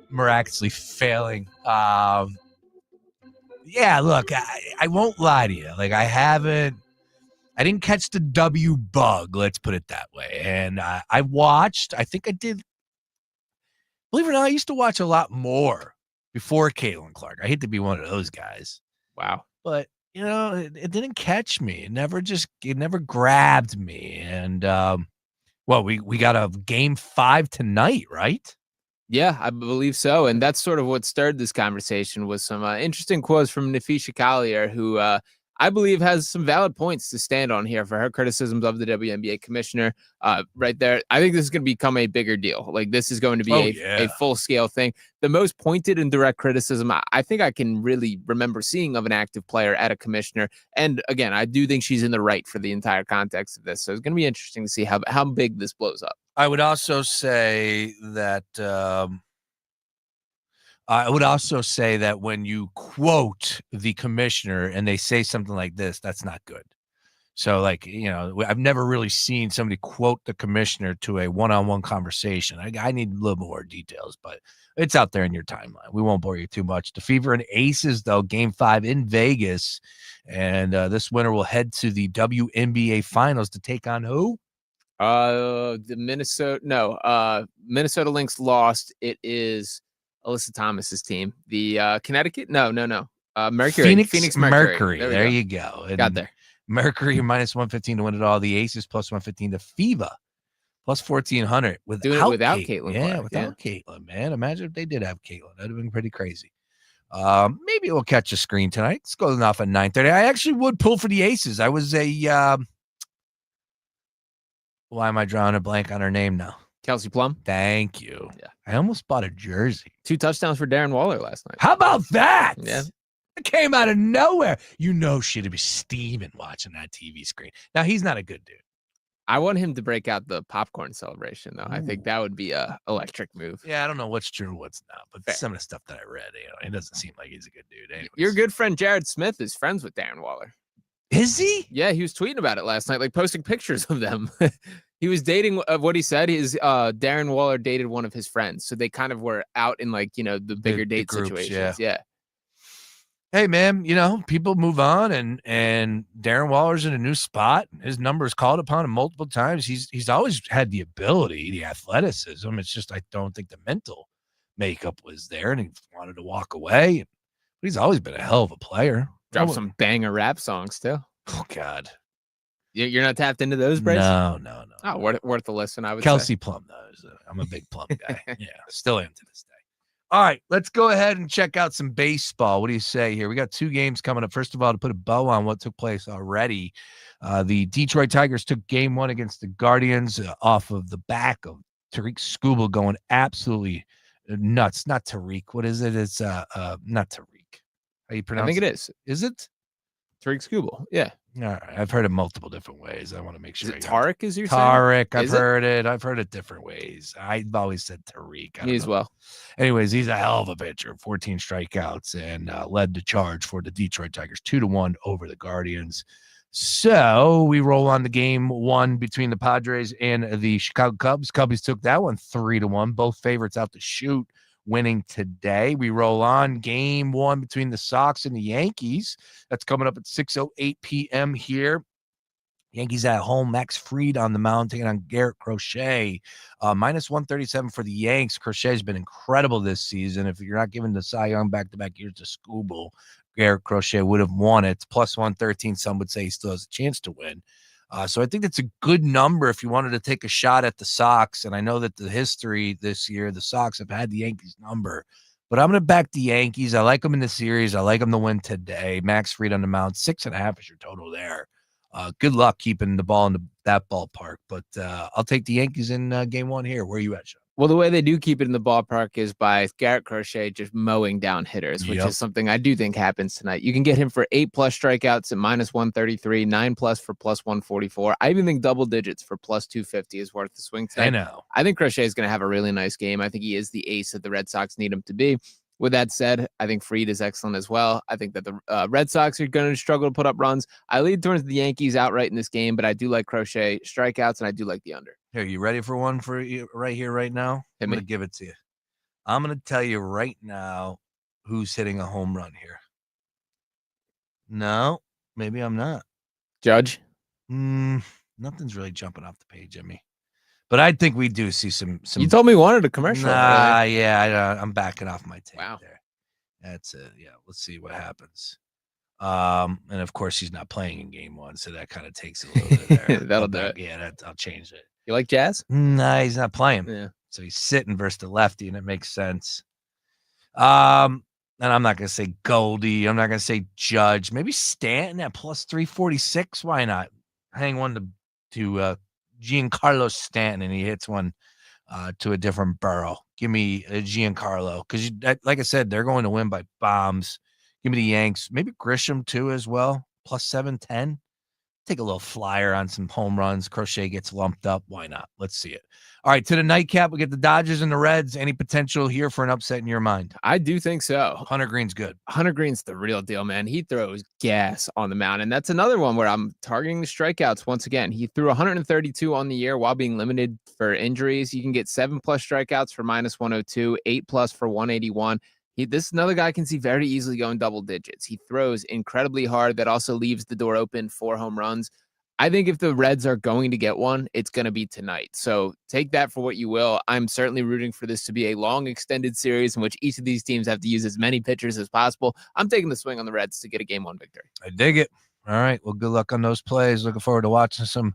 miraculously failing. Yeah, look, I won't lie to you. Like, I didn't catch the W bug, let's put it that way. And I watched, I think I did, believe it or not, I used to watch a lot more before Caitlin Clark. I hate to be one of those guys.
Wow.
But, you know, it didn't catch me. It never grabbed me. And, we got a game 5 tonight, right?
Yeah, I believe so. And that's sort of what started this conversation was some interesting quotes from Nafisha Collier, who I believe has some valid points to stand on here for her criticisms of the WNBA commissioner right there. I think this is going to become a bigger deal. Like, this is going to be a full-scale thing. The most pointed and direct criticism I think I can really remember seeing of an active player at a commissioner. And again, I do think she's in the right for the entire context of this. So it's going to be interesting to see how big this blows up.
I would also say that when you quote the commissioner and they say something like this, that's not good. So, like, you know, I've never really seen somebody quote the commissioner to a one-on-one conversation. I need a little more details, but it's out there in your timeline. We won't bore you too much. The Fever and Aces, though, game 5 in Vegas. And this winner will head to the WNBA finals to take on who?
Minnesota Lynx lost. It is Alyssa Thomas's team. The Connecticut? No. Mercury. Phoenix Mercury.
There you go. And
got there.
Mercury minus 115 to win it all. The Aces plus 115 to FIVA plus 1,400 without
Caitlin.
Yeah, without Caitlin, man. Imagine if they did have Caitlin. That'd have been pretty crazy. Maybe we'll catch a screen tonight. It's going off at 9:30. I actually would pull for the Aces. I was why am I drawing a blank on her name now?
Kelsey Plum.
Thank you.
Yeah.
I almost bought a jersey.
2 touchdowns for Darren Waller last night.
How about that?
Yeah.
It came out of nowhere. You know she'd be steaming watching that TV screen. Now, he's not a good dude.
I want him to break out the popcorn celebration, though. Ooh. I think that would be a electric move.
Yeah, I don't know what's true and what's not, but some of the stuff that I read, it doesn't seem like he's a good dude. Anyways.
Your good friend Jared Smith is friends with Darren Waller.
Is he?
Yeah, he was tweeting about it last night, like posting pictures of them. He was dating, what he said is Darren Waller dated one of his friends. So they kind of were out in, like, you know, the bigger date
groups,
situations. Yeah.
Hey, man, people move on, and Darren Waller's in a new spot. His number is called upon him multiple times. He's always had the ability, the athleticism. It's just I don't think the mental makeup was there, and he wanted to walk away. But he's always been a hell of a player.
Drop some banger rap songs too.
Oh, God.
You're not tapped into those, Brace?
No.
Oh, worth a listen, I would
Kelsey
say.
Plum, though. I'm a big Plum guy. Yeah, still am to this day. All right, let's go ahead and check out some baseball. What do you say here? We got 2 games coming up. First of all, to put a bow on what took place already, the Detroit Tigers took game 1 against the Guardians off of the back of Tariq Skubal going absolutely nuts. Not Tariq. What is it? It's not Tariq. How you pronounce it?
I think it is.
Is it?
Tariq Skubal. Yeah.
All right. I've heard it multiple different ways. I want to make sure.
Is it Tariq, as you're saying?
Tariq. I've
Is it?
heard it. I've heard it different ways. I've always said Tariq.
Me as well.
Anyways, he's a hell of a pitcher. 14 strikeouts and led the charge for the Detroit Tigers 2-1 over the Guardians. So we roll on to game 1 between the Padres and the Chicago Cubs. Cubbies took that one 3-1. Both favorites out to shoot, winning today. We roll on game 1 between the Sox and the Yankees. That's coming up at 6:08 p.m. here. Yankees at home. Max Fried on the mound taking on Garrett Crochet. Minus 137 for the Yanks. Crochet's been incredible this season. If you're not giving the Cy Young back-to-back years to Skubal, Garrett Crochet would have won it. Plus 113, some would say he still has a chance to win. So I think that's a good number if you wanted to take a shot at the Sox. And I know that the history this year, the Sox have had the Yankees number. But I'm going to back the Yankees. I like them in the series. I like them to win today. Max Fried on the mound. 6.5 is your total there. Good luck keeping the ball in that ballpark. But I'll take the Yankees in game 1 here. Where are you at, Sean?
Well, the way they do keep it in the ballpark is by Garrett Crochet just mowing down hitters, which is something I do think happens tonight. You can get him for 8+ strikeouts at minus 133, 9+ for plus 144. I even think double digits for plus 250 is worth the swing tonight.
I know.
I think Crochet is going to have a really nice game. I think he is the ace that the Red Sox need him to be. With that said, I think Fried is excellent as well. I think that the Red Sox are going to struggle to put up runs. I lead towards the Yankees outright in this game, but I do like Crochet strikeouts, and I do like the under.
Here, you ready for one for you right here, right now? I'm going to give it to you. I'm going to tell you right now who's hitting a home run here. No, maybe I'm not.
Judge?
Nothing's really jumping off the page at me. But I think we do see some.
You told me you wanted a commercial.
Yeah, I'm backing off my take there. That's it. Yeah, let's see what happens. And of course, he's not playing in game 1, so that kind of takes it a little bit there.
That'll do it.
Yeah, I'll change it.
You like Jazz?
Nah, he's not playing.
Yeah.
So he's sitting versus the lefty, and it makes sense. And I'm not going to say Goldie. I'm not going to say Judge. Maybe Stanton at plus 346. Why not? Hang one to Giancarlo Stanton, and he hits one to a different borough. Give me Giancarlo, because like I said, they're going to win by bombs. Give me the Yanks. Maybe Grisham too as well. Plus 710. Take a little flyer on some home runs. Crochet gets lumped up. Why not? Let's see it. All right, to the nightcap, we get the Dodgers and the Reds. Any potential here for an upset in your mind?
I do think so.
Hunter Green's good.
Hunter Green's the real deal, man. He throws gas on the mound, and that's another one where I'm targeting the strikeouts once again. He threw 132 on the year while being limited for injuries. You can get 7+ strikeouts for minus 102, 8+ for 181. This is another guy I can see very easily going double digits. He throws incredibly hard. That also leaves the door open for home runs. I think if the Reds are going to get one, it's going to be tonight. So take that for what you will. I'm certainly rooting for this to be a long, extended series in which each of these teams have to use as many pitchers as possible. I'm taking the swing on the Reds to get a game 1 victory.
I dig it. All right. Well, good luck on those plays. Looking forward to watching some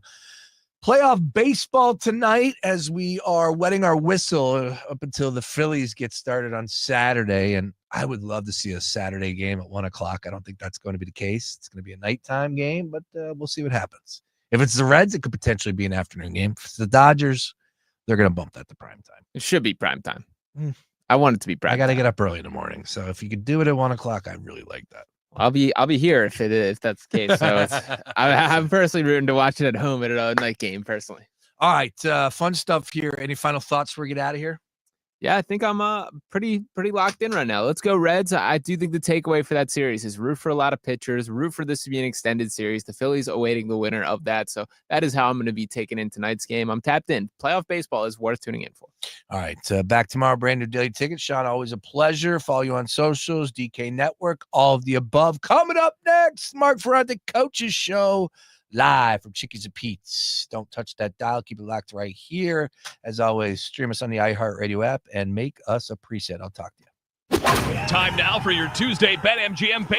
playoff baseball tonight as we are wetting our whistle up until the Phillies get started on Saturday. And I would love to see a Saturday game at 1 o'clock. I don't think that's going to be the case. It's going to be a nighttime game, but we'll see what happens. If it's the Reds, it could potentially be an afternoon game. If it's the Dodgers, they're going to bump that to prime time.
It should be prime time. I want it to be prime time.
I got to get up early in the morning. So if you could do it at 1 o'clock, I really like that.
I'll be here if that's the case. So I'm personally rooting to watch it at home at a night game personally.
All right, fun stuff here. Any final thoughts before we get out of here?
Yeah, I think I'm pretty locked in right now. Let's go Reds. I do think the takeaway for that series is root for a lot of pitchers, root for this to be an extended series. The Phillies awaiting the winner of that. So that is how I'm going to be taking in tonight's game. I'm tapped in. Playoff baseball is worth tuning in for.
All right, back tomorrow, brand new Daily Ticket. Sean, always a pleasure. Follow you on socials, DK Network, all of the above. Coming up next, Mark Ferrante Coaches Show. Live from Chickies and Pete's. Don't touch that dial. Keep it locked right here. As always, stream us on the iHeartRadio app and make us a preset. I'll talk to you.
Time now for your Tuesday BetMGM